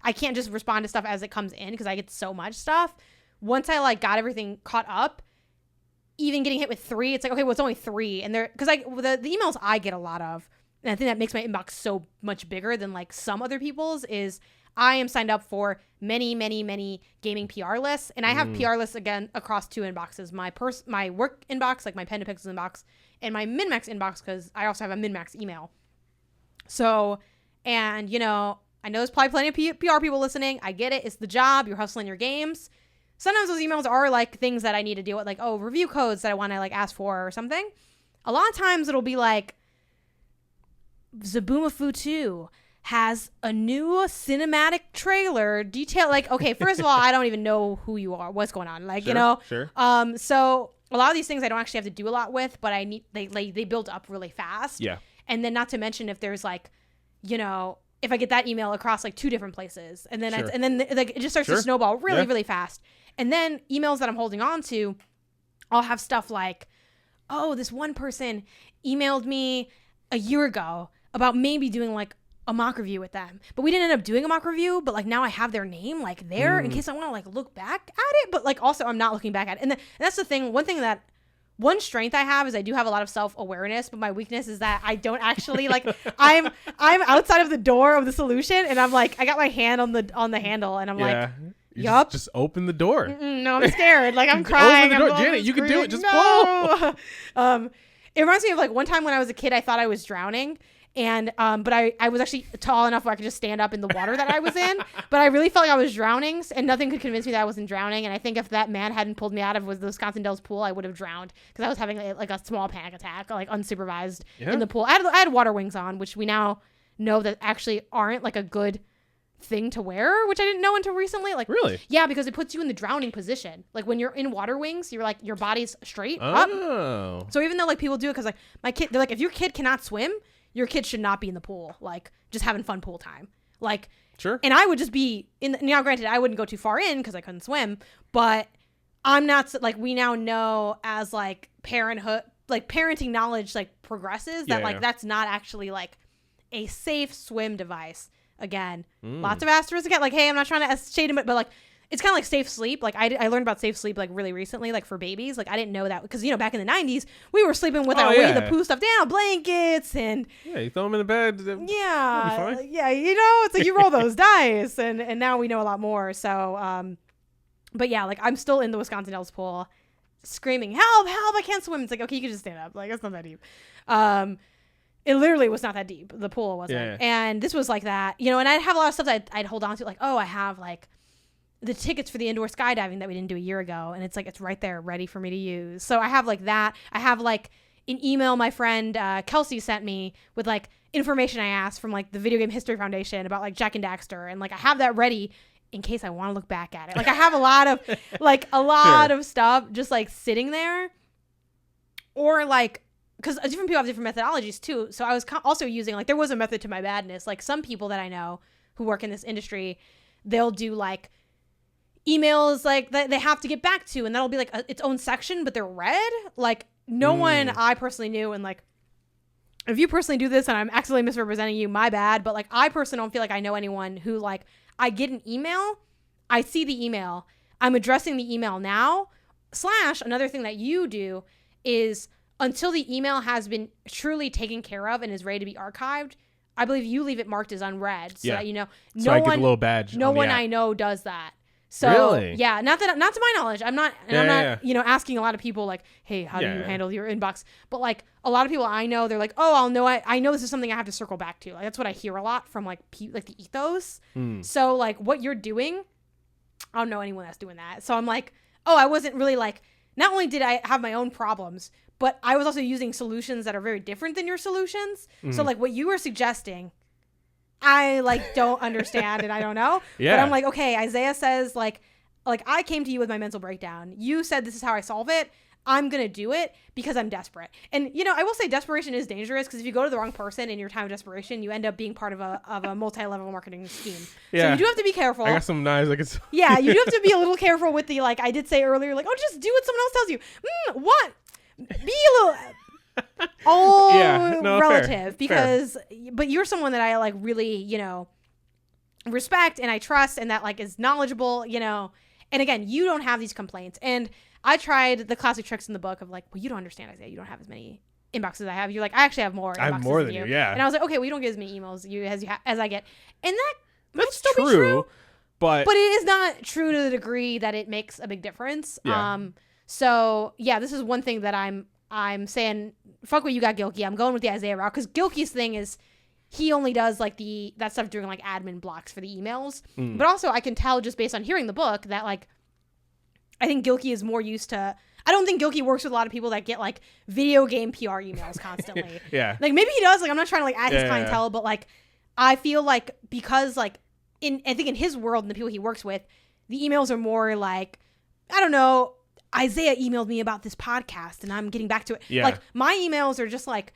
Speaker 1: I can't just respond to stuff as it comes in because I get so much stuff. Once I like got everything caught up, even getting hit with 3, it's like, okay, well, it's only 3. And because the emails I get a lot of, and I think that makes my inbox so much bigger than like some other people's, is I am signed up for many, many, many gaming PR lists. And I have PR lists again across 2 inboxes, my work inbox, like my Pen to Pixels inbox, and my MinMax inbox, because I also have a MinMax email. So, and you know, I know there's probably plenty of PR people listening. I get it. It's the job. You're hustling your games. Sometimes those emails are like things that I need to deal with, like, oh, review codes that I want to like ask for or something. A lot of times it'll be like, Zabumafu 2 has a new cinematic trailer detail. Like, okay, first of all, I don't even know who you are, what's going on. Like,
Speaker 2: sure,
Speaker 1: you know,
Speaker 2: sure.
Speaker 1: So a lot of these things I don't actually have to do a lot with, but I need, they build up really fast.
Speaker 2: Yeah.
Speaker 1: And then not to mention if there's like, you know, if I get that email across like 2 different places, and then and then like it just starts to snowball really, really fast. And then emails that I'm holding on to, I'll have stuff like, oh, this one person emailed me a year ago about maybe doing like a mock review with them, but we didn't end up doing a mock review. But like now I have their name like there in case I want to like look back at it. But like also I'm not looking back at it. And that's the thing. One strength I have is I do have a lot of self-awareness, but my weakness is that I don't actually like, I'm outside of the door of the solution, and I'm like, I got my hand on the handle, and I'm like, yup.
Speaker 2: Just open the door.
Speaker 1: No, I'm scared. Like I'm crying.
Speaker 2: Open the door. Janet, you can do it. Just pull.
Speaker 1: It reminds me of like one time when I was a kid, I thought I was drowning. And but I was actually tall enough where I could just stand up in the water that I was in, but I really felt like I was drowning, and nothing could convince me that I wasn't drowning. And I think if that man hadn't pulled me out of the Wisconsin Dells pool, I would have drowned because I was having like a small panic attack, like unsupervised in the pool. I had water wings on, which we now know that actually aren't like a good thing to wear, which I didn't know until recently. Like,
Speaker 2: really?
Speaker 1: Yeah, because it puts you in the drowning position. Like when you're in water wings, you're like your body's straight up. So even though like people do it because like my kid, they're like, if your kid cannot swim, your kid should not be in the pool, like just having fun pool time. Like,
Speaker 2: sure. And
Speaker 1: I would just be in now granted, I wouldn't go too far in because I couldn't swim, but I'm not like, we now know as like parenthood, like parenting knowledge like progresses that like that's not actually like a safe swim device. Again, lots of asterisks again, like, hey, I'm not trying to shade him, but like it's kind of like safe sleep. Like I learned about safe sleep like really recently, like for babies. Like I didn't know that because, you know, back in the 90s, we were sleeping with our Winnie the Pooh stuff down, blankets, and
Speaker 2: you throw them in the bed.
Speaker 1: Yeah, you know, it's like you roll those dice, and now we know a lot more. So, but yeah, like I'm still in the Wisconsin Dells pool, screaming, "Help! Help! I can't swim!" It's like, okay, you can just stand up. Like it's not that deep. It literally was not that deep. The pool wasn't, and this was like that, you know. And I'd have a lot of stuff that I'd hold on to, like, oh, I have like the tickets for the indoor skydiving that we didn't do a year ago, and it's like it's right there ready for me to use. So I have like that. I have like an email my friend Kelsey sent me with like information I asked from like the Video Game History Foundation about like Jak and Daxter, and like I have that ready in case I want to look back at it. Like I have a lot of like of stuff just like sitting there, or like because different people have different methodologies too. So I was also using like there was a method to my madness. Like some people that I know who work in this industry, they'll do like emails like that they have to get back to, and that'll be like its own section, but they're read. Like no one I personally knew, and like if you personally do this and I'm accidentally misrepresenting you, my bad, but like I personally don't feel like I know anyone who like I get an email, I see the email, I'm addressing the email now / another thing that you do is until the email has been truly taken care of and is ready to be archived, I believe you leave it marked as unread so that you know
Speaker 2: so I get a little badge.
Speaker 1: No one I know does that. So
Speaker 2: really?
Speaker 1: Yeah, not to my knowledge. I'm not you know, asking a lot of people like, hey, how do you handle your inbox? But like a lot of people I know, they're like, oh, I'll know I know this is something I have to circle back to. Like that's what I hear a lot from like like the ethos. So like what you're doing, I don't know anyone that's doing that. So I'm like, oh, I wasn't really like, not only did I have my own problems, but I was also using solutions that are very different than your solutions. So like what you were suggesting, I like don't understand and I don't know. But I'm like, okay, Isaiah says like I came to you with my mental breakdown. You said this is how I solve it. I'm going to do it because I'm desperate. And, you know, I will say desperation is dangerous because if you go to the wrong person in your time of desperation, you end up being part of a multi-level marketing scheme. Yeah. So you do have to be careful.
Speaker 2: I got some knives.
Speaker 1: Yeah, you do have to be a little careful with the, like I did say earlier, like, oh, just do what someone else tells you. What? Be a little relative fair, because but you're someone that I like really, you know, respect and I trust and that like is knowledgeable, you know. And again, you don't have these complaints. And I tried the classic tricks in the book of like, well, you don't understand, Isaiah. You don't have as many inboxes as I have. You're like, I actually have more.
Speaker 2: I have more than you. Yeah.
Speaker 1: And I was like, okay, well, you don't get as many emails as I get. And that's
Speaker 2: still
Speaker 1: true, be true.
Speaker 2: But
Speaker 1: it is not true to the degree that it makes a big difference. Yeah. So yeah, this is one thing that I'm saying, fuck what you got, Gilkey. I'm going with the Isaiah route because Gilkey's thing is he only does like that stuff during like admin blocks for the emails. But also I can tell just based on hearing the book that like I think Gilkey is more used to. I don't think Gilkey works with a lot of people that get like video game PR emails constantly.
Speaker 2: Yeah.
Speaker 1: Like maybe he does. Like I'm not trying to like add his clientele, but like I feel like because like I think in his world and the people he works with, the emails are more like, I don't know, Isaiah emailed me about this podcast and I'm getting back to it. Yeah. Like my emails are just like,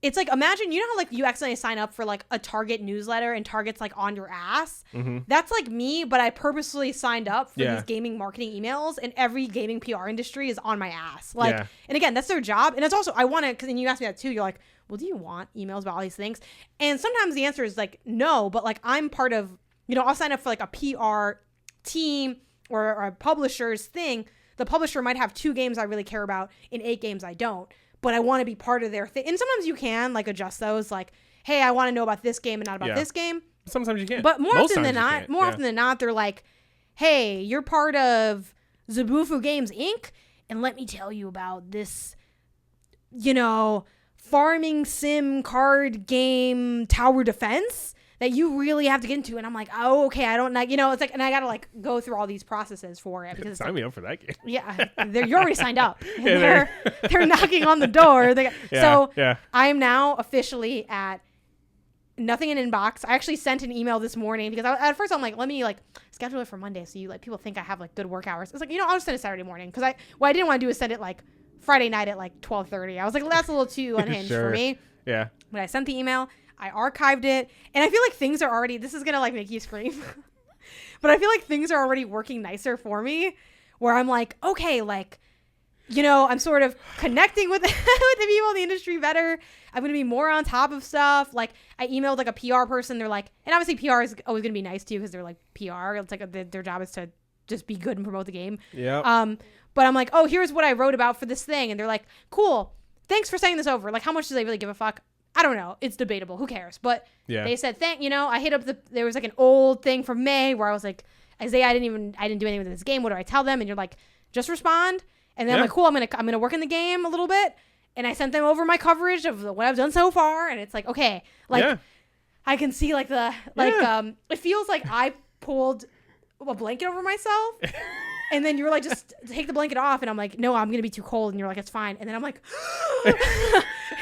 Speaker 1: it's like, imagine, you know how like you accidentally sign up for like a Target newsletter and Target's like on your ass? Mm-hmm. That's like me, but I purposely signed up for these gaming marketing emails and every gaming PR industry is on my ass. Like, and again, that's their job. And it's also, I want to, because you asked me that too. You're like, well, do you want emails about all these things? And sometimes the answer is like, no, but like I'm part of, you know, I'll sign up for like a PR team or a publisher's thing. The publisher might have 2 games I really care about and 8 games I don't. But I want to be part of their thing. And sometimes you can like adjust those like, hey, I want to know about this game and not about this game.
Speaker 2: Sometimes you can't.
Speaker 1: But more often than not, they're like, hey, you're part of Zabufu Games Inc. And let me tell you about this, you know, farming sim card game tower defense that you really have to get into. And I'm like, oh, okay, I don't know. You know, it's like, and I got to like go through all these processes for it. Because
Speaker 2: sign me up for that game.
Speaker 1: Yeah. You're already signed up. They're knocking on the door. So I am now officially at nothing in inbox. I actually sent an email this morning because at first I'm like, let me like schedule it for Monday. So you like people think I have like good work hours. It's like, you know, I'll just send it Saturday morning. Cause what I didn't want to do is send it like Friday night at like 12:30. I was like, well, that's a little too unhinged for me.
Speaker 2: Yeah.
Speaker 1: But I sent the email. I archived it, and I feel like things are already, this is going to like make you scream, but I feel like things are already working nicer for me where I'm like, okay, like, you know, I'm sort of connecting with, with the people in the industry better. I'm going to be more on top of stuff. Like I emailed like a PR person. They're like, and obviously PR is always going to be nice to you because they're like PR. It's like their job is to just be good and promote the game.
Speaker 2: Yeah.
Speaker 1: But I'm like, oh, here's what I wrote about for this thing. And they're like, cool. Thanks for sending this over. Like, how much do they really give a fuck? I don't know. It's debatable. Who cares? But they said, I hit up there was like an old thing from May where I was like, Isaiah, I didn't do anything with this game. What do I tell them? And you're like, just respond. And then I'm like, cool, I'm gonna work in the game a little bit. And I sent them over my coverage of what I've done so far. And it's like, okay, like I can see like it feels like I pulled a blanket over myself. And then you're like, just take the blanket off. And I'm like, no, I'm going to be too cold. And you're like, it's fine. And then I'm like,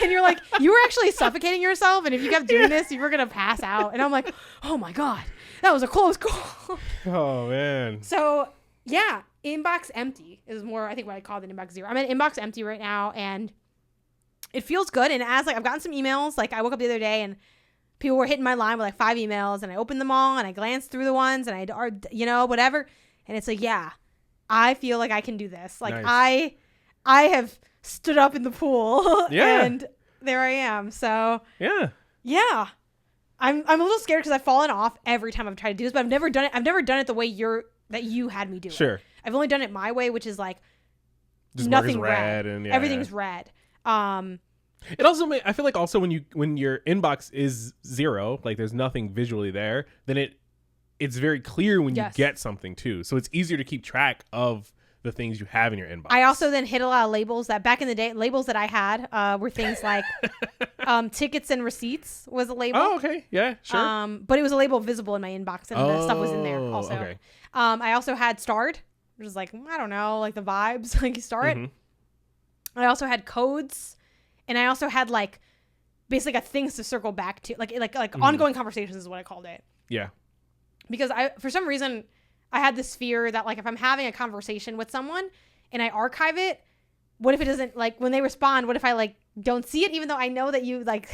Speaker 1: and you're like, you were actually suffocating yourself. And if you kept doing this, you were going to pass out. And I'm like, oh my God, that was a close call.
Speaker 2: Oh, man.
Speaker 1: So, yeah, inbox empty is more, I think, what I call the inbox zero. I'm at inbox empty right now. And it feels good. And as like, I've gotten some emails. Like, I woke up the other day and people were hitting my line with like 5 emails. And I opened them all and I glanced through the ones and whatever. And it's like, yeah. I feel like I can do this. Like nice. I have stood up in the pool and there I am. So yeah. I'm a little scared because I've fallen off every time I've tried to do this, but I've never done it. I've never done it the way that you had me do it.
Speaker 2: Sure.
Speaker 1: I've only done it my way, which is like
Speaker 2: just
Speaker 1: nothing
Speaker 2: red and
Speaker 1: everything's red.
Speaker 2: It also I feel like also when your inbox is zero, like there's nothing visually there, then it's very clear when you get something too. So it's easier to keep track of the things you have in your inbox.
Speaker 1: I also then hit a lot of labels that back in the day, labels that I had were things like tickets and receipts was a label.
Speaker 2: Oh, okay. Yeah, sure.
Speaker 1: But it was a label visible in my inbox and that stuff was in there also. Okay. I also had starred, which is like, I don't know, like the vibes, like you start. Mm-hmm. I also had codes and I also had like basically things to circle back to, like mm-hmm. ongoing conversations is what I called it.
Speaker 2: Yeah.
Speaker 1: Because for some reason, I had this fear that, like, if I'm having a conversation with someone and I archive it, what if it doesn't, like, when they respond, what if I, like, don't see it, even though I know that you, like...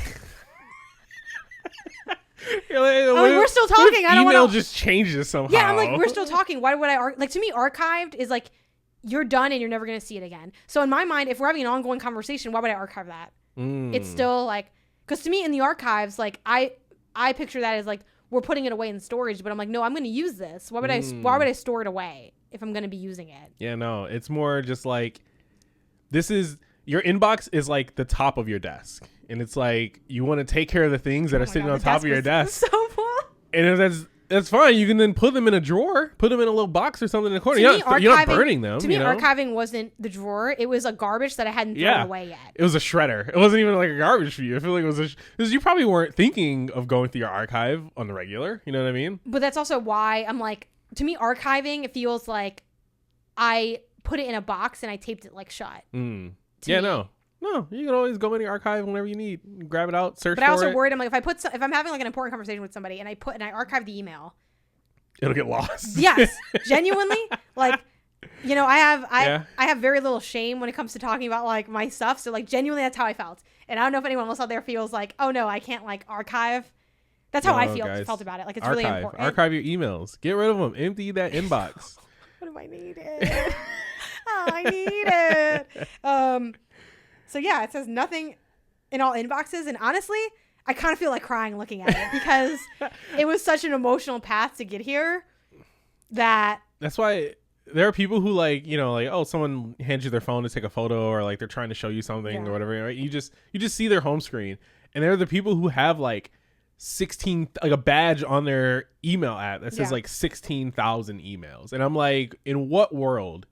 Speaker 1: we're still talking. I don't want to...
Speaker 2: Email just changes somehow.
Speaker 1: Yeah, I'm like, we're still talking. Why would I... Like, to me, archived is, like, you're done and you're never going to see it again. So, in my mind, if we're having an ongoing conversation, why would I archive that? It's still, like... Because to me, in the archives, like, I picture that as, like, we're putting it away in storage, but I'm like, no, I'm going to use this. Why would I store it away if I'm going to be using it?
Speaker 2: Yeah, no, it's more just like, this is, your inbox is like the top of your desk. And it's like, you want to take care of the things that are sitting on top of your desk.
Speaker 1: So full.
Speaker 2: And if that's fine. You can then put them in a drawer, put them in a little box or something in the corner. You're not burning them.
Speaker 1: To me, archiving wasn't the drawer. It was a garbage that I hadn't thrown away yet.
Speaker 2: It was a shredder. It wasn't even like a garbage for you. I feel like it was because you probably weren't thinking of going through your archive on the regular. You know what I mean?
Speaker 1: But that's also why I'm like, to me, archiving, it feels like I put it in a box and I taped it like shut.
Speaker 2: No, you can always go in your archive whenever you need, grab it out, search for it.
Speaker 1: But I also worried, I'm like, if I'm having like an important conversation with somebody and I archive the email,
Speaker 2: it'll get lost.
Speaker 1: Yes, genuinely. Like, I have very little shame when it comes to talking about like my stuff. So like genuinely, that's how I felt. And I don't know if anyone else out there feels like, oh no, I can't like archive. That's how I felt about it. Like it's really important.
Speaker 2: Archive your emails. Get rid of them. Empty that inbox.
Speaker 1: What do I need it? I need it. So yeah, it says nothing in all inboxes. And honestly, I kind of feel like crying looking at it because it was such an emotional path to get here
Speaker 2: that's why there are people who like, oh, someone hands you their phone to take a photo or like they're trying to show you something or whatever. Right? You just see their home screen. And there are the people who have like 16, like a badge on their email app that says like 16,000 emails. And I'm like, in what world?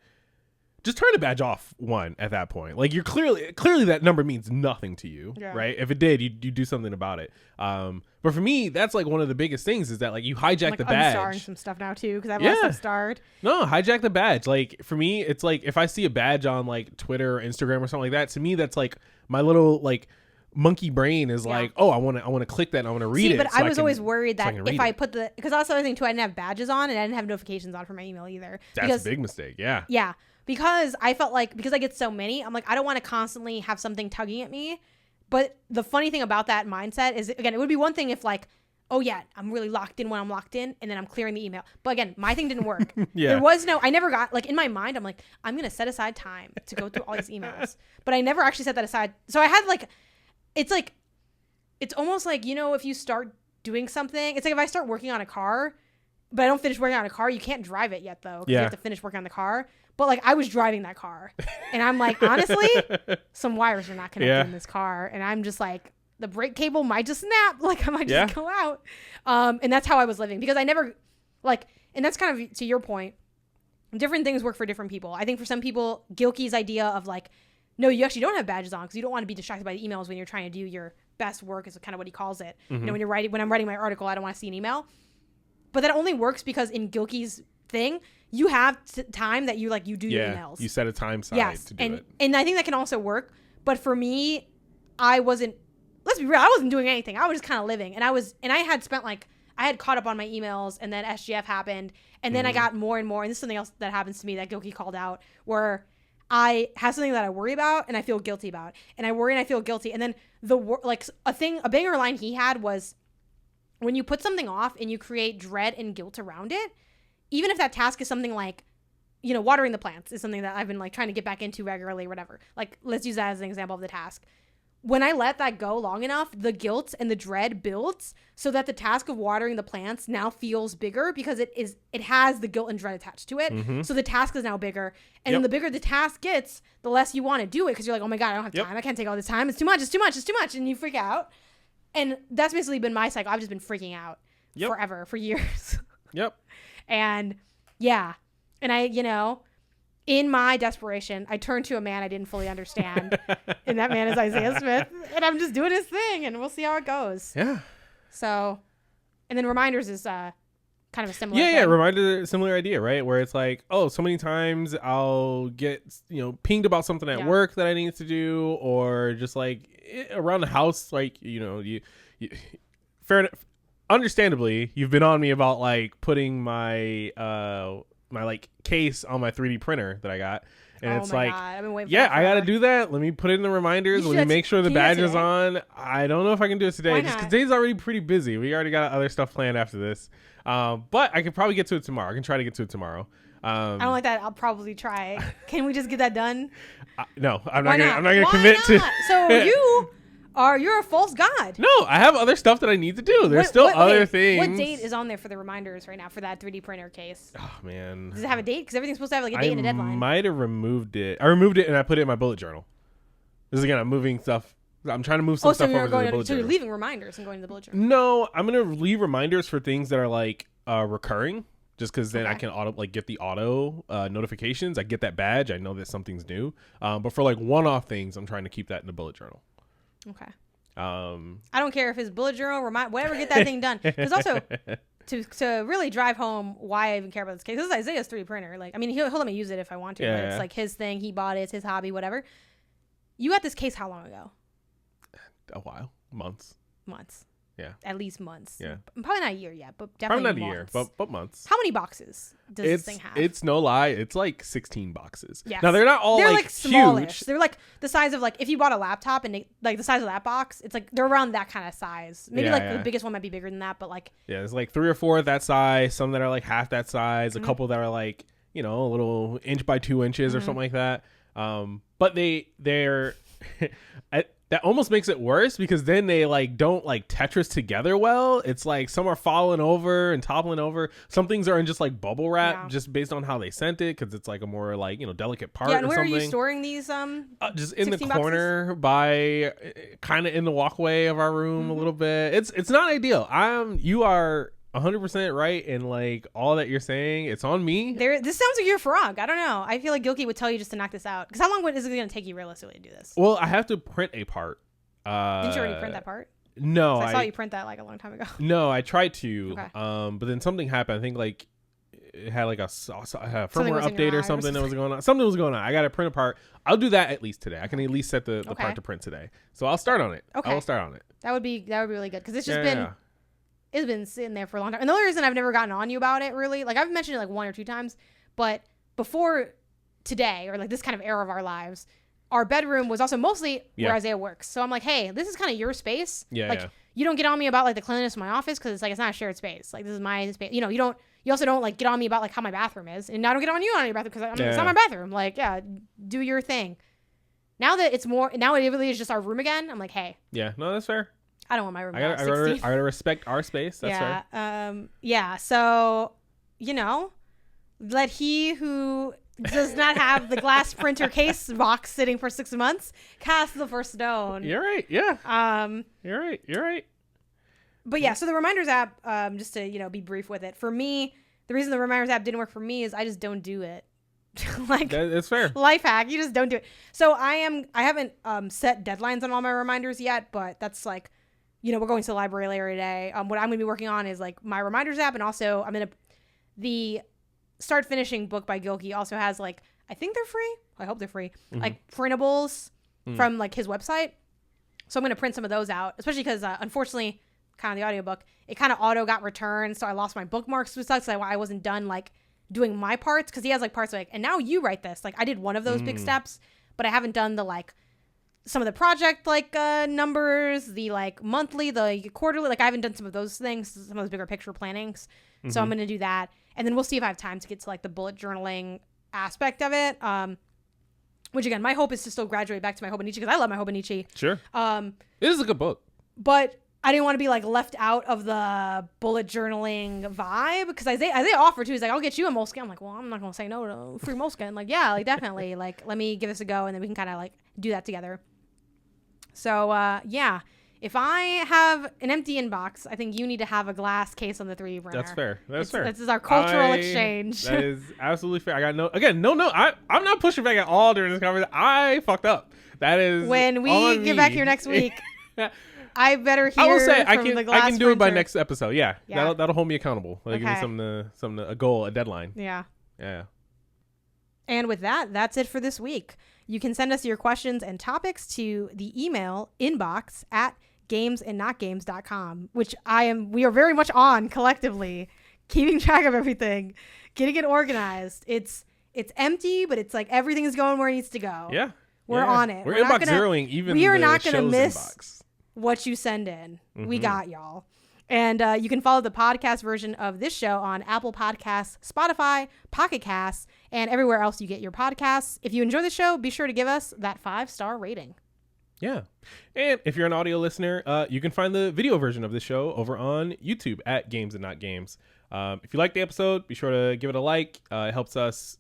Speaker 2: Just turn the badge off one at that point. Like you're clearly that number means nothing to you, right? If it did, you do something about it. But for me, that's like one of the biggest things is that like you hijack the badge.
Speaker 1: I'm starring some stuff now too because I've also starred.
Speaker 2: No, hijack the badge. Like for me, it's like if I see a badge on like Twitter or Instagram or something like that, to me that's like my little like monkey brain is like, oh, I want to click that and I want to read it.
Speaker 1: But I was always worried that if I put because that's the other thing too, I didn't have badges on and I didn't have notifications on for my email either.
Speaker 2: That's a big mistake. Yeah.
Speaker 1: Yeah. Because I felt like, because I get so many, I'm like, I don't want to constantly have something tugging at me. But the funny thing about that mindset is, again, it would be one thing if like, oh yeah, I'm really locked in when I'm locked in and then I'm clearing the email. But again, my thing didn't work. There was I never got, like in my mind, I'm like, I'm going to set aside time to go through all these emails. But I never actually set that aside. So I had like, it's almost like, if you start doing something, it's like if I start working on a car but I don't finish working on a car. You can't drive it yet, though, because
Speaker 2: Yeah.
Speaker 1: you have to finish working on the car. But, like, I was driving that car. And I'm like, honestly, some wires are not connected in this car. And I'm just like, the brake cable might just snap. Like, I might just go out. And that's how I was living. Because I never, like, and that's kind of to your point. Different things work for different people. I think for some people, Gilkey's idea of, like, no, you actually don't have badges on because you don't want to be distracted by the emails when you're trying to do your best work is kind of what he calls it.
Speaker 2: Mm-hmm.
Speaker 1: You know, when I'm writing my article, I don't want to see an email. But that only works because in Gilkey's thing, you have time that you do your emails.
Speaker 2: You set a time side to do it.
Speaker 1: And I think that can also work. But for me, let's be real, I wasn't doing anything. I was just kind of living. And I had caught up on my emails, and then SGF happened. And then I got more and more. And this is something else that happens to me that Gilkey called out, where I have something that I worry about and I feel guilty about. And I worry and I feel guilty. And then a banger line he had was, when you put something off and you create dread and guilt around it, even if that task is something like, you know, watering the plants is something that I've been like trying to get back into regularly or whatever. Like, let's use that as an example of the task. When I let that go long enough, the guilt and the dread builds so that the task of watering the plants now feels bigger because it has the guilt and dread attached to it. Mm-hmm. So the task is now bigger. And then the bigger the task gets, the less you want to do it because you're like, oh my God, I don't have time. I can't take all this time. It's too much. It's too much. It's too much. And you freak out. And that's basically been my cycle. I've just been freaking out forever, for years.
Speaker 2: Yep.
Speaker 1: And yeah. And I, you know, in my desperation, I turned to a man I didn't fully understand. And that man is Isaiah Smith. And I'm just doing his thing, and we'll see how it goes.
Speaker 2: Yeah.
Speaker 1: So, and then Reminders is kind of a similar thing.
Speaker 2: Yeah, Reminder, similar idea, right? Where it's like, oh, so many times I'll get, you know, pinged about something at work that I need to do, or just like around the house, like, you know, you fair enough. Understandably, you've been on me about like putting my my like case on my 3D printer that I got, and it's like, God. I've been waiting for that I gotta do that. Let me put it in the reminders. Let me make sure the badge is on. I don't know if I can do it today, just because today's already pretty busy. We already got other stuff planned after this, but I could probably get to it tomorrow. I can try to get to it tomorrow. I
Speaker 1: don't like that. I'll probably try. Can we just get that done?
Speaker 2: No, I'm not gonna commit to.
Speaker 1: So you're a false god.
Speaker 2: No, I have other stuff that I need to do. There's other things.
Speaker 1: What date is on there for the reminders right now for that 3D printer case?
Speaker 2: Oh, man.
Speaker 1: Does it have a date? Because everything's supposed to have like a date and a deadline.
Speaker 2: I might have removed it. I removed it and I put it in my bullet journal. This is, again, I'm moving stuff. I'm trying to move some stuff over to the bullet journal.
Speaker 1: So you're leaving reminders and going to the bullet journal?
Speaker 2: No, I'm going to leave reminders for things that are like recurring. Just because then I can get the auto notifications. I get that badge. I know that something's new. But for like one-off things, I'm trying to keep that in the bullet journal.
Speaker 1: Okay. I don't care if it's bullet journal, whatever, get that thing done. Because also, to really drive home why I even care about this case, this is Isaiah's 3D printer. Like, I mean, he'll let me use it if I want to, but it's like his thing. He bought it. It's his hobby, whatever. You got this case how long ago?
Speaker 2: A while. Months. Yeah.
Speaker 1: At least months.
Speaker 2: Yeah.
Speaker 1: Probably not a year yet, but definitely
Speaker 2: probably not
Speaker 1: months.
Speaker 2: a year, but months.
Speaker 1: How many boxes does this thing have?
Speaker 2: It's no lie. It's like 16 boxes.
Speaker 1: Yes.
Speaker 2: Now, they're not all
Speaker 1: they're
Speaker 2: like
Speaker 1: smallish.
Speaker 2: huge.
Speaker 1: They're like the size of like if you bought a laptop and like the size of that box, it's like they're around that kind of size. Maybe the biggest one might be bigger than that, but like.
Speaker 2: Yeah, there's like 3 or 4 of that size. Some that are like half that size. A couple that are like, you know, a little inch by 2 inches or something like that. But they're that almost makes it worse because then they like don't like Tetris together well. It's like some are falling over and toppling over. Some things are in just like bubble wrap just based on how they sent it because it's like a more like, you know, delicate part.
Speaker 1: Yeah, and
Speaker 2: or
Speaker 1: where
Speaker 2: something.
Speaker 1: are you storing these?
Speaker 2: Just in the corner by kind of in the walkway of our room a little bit. It's not ideal. You are 100% right in like all that you're saying. It's on me.
Speaker 1: This sounds like you're a frog. I don't know. I feel like Gilkey would tell you just to knock this out. Because how long is it going to take you realistically to do this?
Speaker 2: Well, I have to print a part.
Speaker 1: Didn't you already print that part?
Speaker 2: No,
Speaker 1: I saw you print that like a long time ago.
Speaker 2: No, I tried to.
Speaker 1: Okay.
Speaker 2: But then something happened. I think like it had like a firmware update or something that was going on. Something was going on. I got to print a part. I'll do that at least today. I can at least set the part to print today. So I'll start on it. Okay. I will start on it.
Speaker 1: That would be really good because it's just been. It's been sitting there for a long time. And the only reason I've never gotten on you about it, really, like I've mentioned it like 1 or 2 times, but before today, or like this kind of era of our lives, our bedroom was also mostly where Isaiah works. So I'm like, hey, this is kind of your space.
Speaker 2: Yeah.
Speaker 1: You don't get on me about like the cleanliness of my office because it's like it's not a shared space. Like this is my space. You know, you also don't like get on me about like how my bathroom is, and I don't get on you on your bathroom because it's not my bathroom. Like, do your thing. Now that it really is just our room again. I'm like, hey.
Speaker 2: Yeah, no, that's fair.
Speaker 1: I don't want my room.
Speaker 2: I gotta respect our space. That's fair.
Speaker 1: Yeah. So let he who does not have the glass printer case box sitting for 6 months cast the first stone.
Speaker 2: You're right. Yeah. You're right.
Speaker 1: But yeah, so the Reminders app, just to, be brief with it. For me, the reason the Reminders app didn't work for me is I just don't do it.
Speaker 2: That's fair.
Speaker 1: Life hack, you just don't do it. So I haven't set deadlines on all my reminders yet, but that's like, we're going to the library later today. What I'm going to be working on is like my Reminders app, and also the Start Finishing book by Gilkey also has like, I think they're free. I hope they're free. Like printables from like his website. So I'm going to print some of those out, especially because unfortunately, kind of the audiobook, it kind of auto got returned. So I lost my bookmarks, which sucks. I wasn't done like doing my parts, because he has like parts like, and now you write this. Like I did one of those big steps, but I haven't done the like some of the project like numbers, the like monthly, the quarterly. Like I haven't done some of those things, some of those bigger picture plannings. So I'm going to do that. And then we'll see if I have time to get to like the bullet journaling aspect of it. Which again, my hope is to still graduate back to my Hobonichi, because I love my Hobonichi.
Speaker 2: Sure. It is a good book.
Speaker 1: But I didn't want to be like left out of the bullet journaling vibe, because Isaiah offered to. He's like, I'll get you a Moleskine. I'm like, well, I'm not going to say no to free Moleskine. Like, yeah, like definitely. Like, let me give this a go, and then we can kind of like do that together. So, yeah. If I have an empty inbox, I think you need to have a glass case on the 3D printer.
Speaker 2: That's fair. That's fair.
Speaker 1: This is our cultural exchange.
Speaker 2: That is absolutely fair. I got I'm not pushing back at all during this conversation. I fucked up. That is
Speaker 1: when we get back here next week. I better hear.
Speaker 2: I will say
Speaker 1: I
Speaker 2: can do it by next episode. Yeah. That'll hold me accountable. That'll give me something, a goal, a deadline.
Speaker 1: Yeah.
Speaker 2: Yeah.
Speaker 1: And with that, that's it for this week. You can send us your questions and topics to the email inbox@gamesandnotgames.com, which we are very much on collectively, keeping track of everything, getting it organized. It's empty, but it's like everything is going where it needs to go.
Speaker 2: Yeah.
Speaker 1: We're on it.
Speaker 2: We're inbox zeroing even
Speaker 1: we are
Speaker 2: the
Speaker 1: not going to miss
Speaker 2: inbox.
Speaker 1: What you send in. We got y'all. And you can follow the podcast version of this show on Apple Podcasts, Spotify, Pocket Casts, and everywhere else you get your podcasts. If you enjoy the show, be sure to give us that 5-star rating.
Speaker 2: Yeah. And if you're an audio listener, you can find the video version of the show over on YouTube at Games and Not Games. If you like the episode, be sure to give it a like. It helps us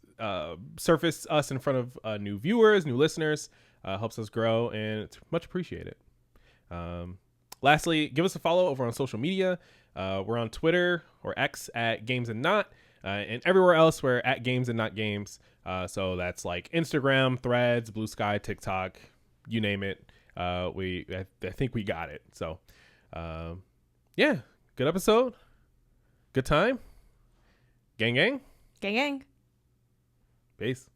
Speaker 2: surface us in front of new viewers, new listeners. Helps us grow, and it's much appreciated. Lastly, give us a follow over on social media. We're on Twitter or X at Games and Not, and everywhere else we're at Games and Not Games. So that's like Instagram, Threads, Blue Sky, TikTok, you name it. I think we got it. So, yeah, good episode, good time. Gang, gang.
Speaker 1: Gang, gang.
Speaker 2: Peace.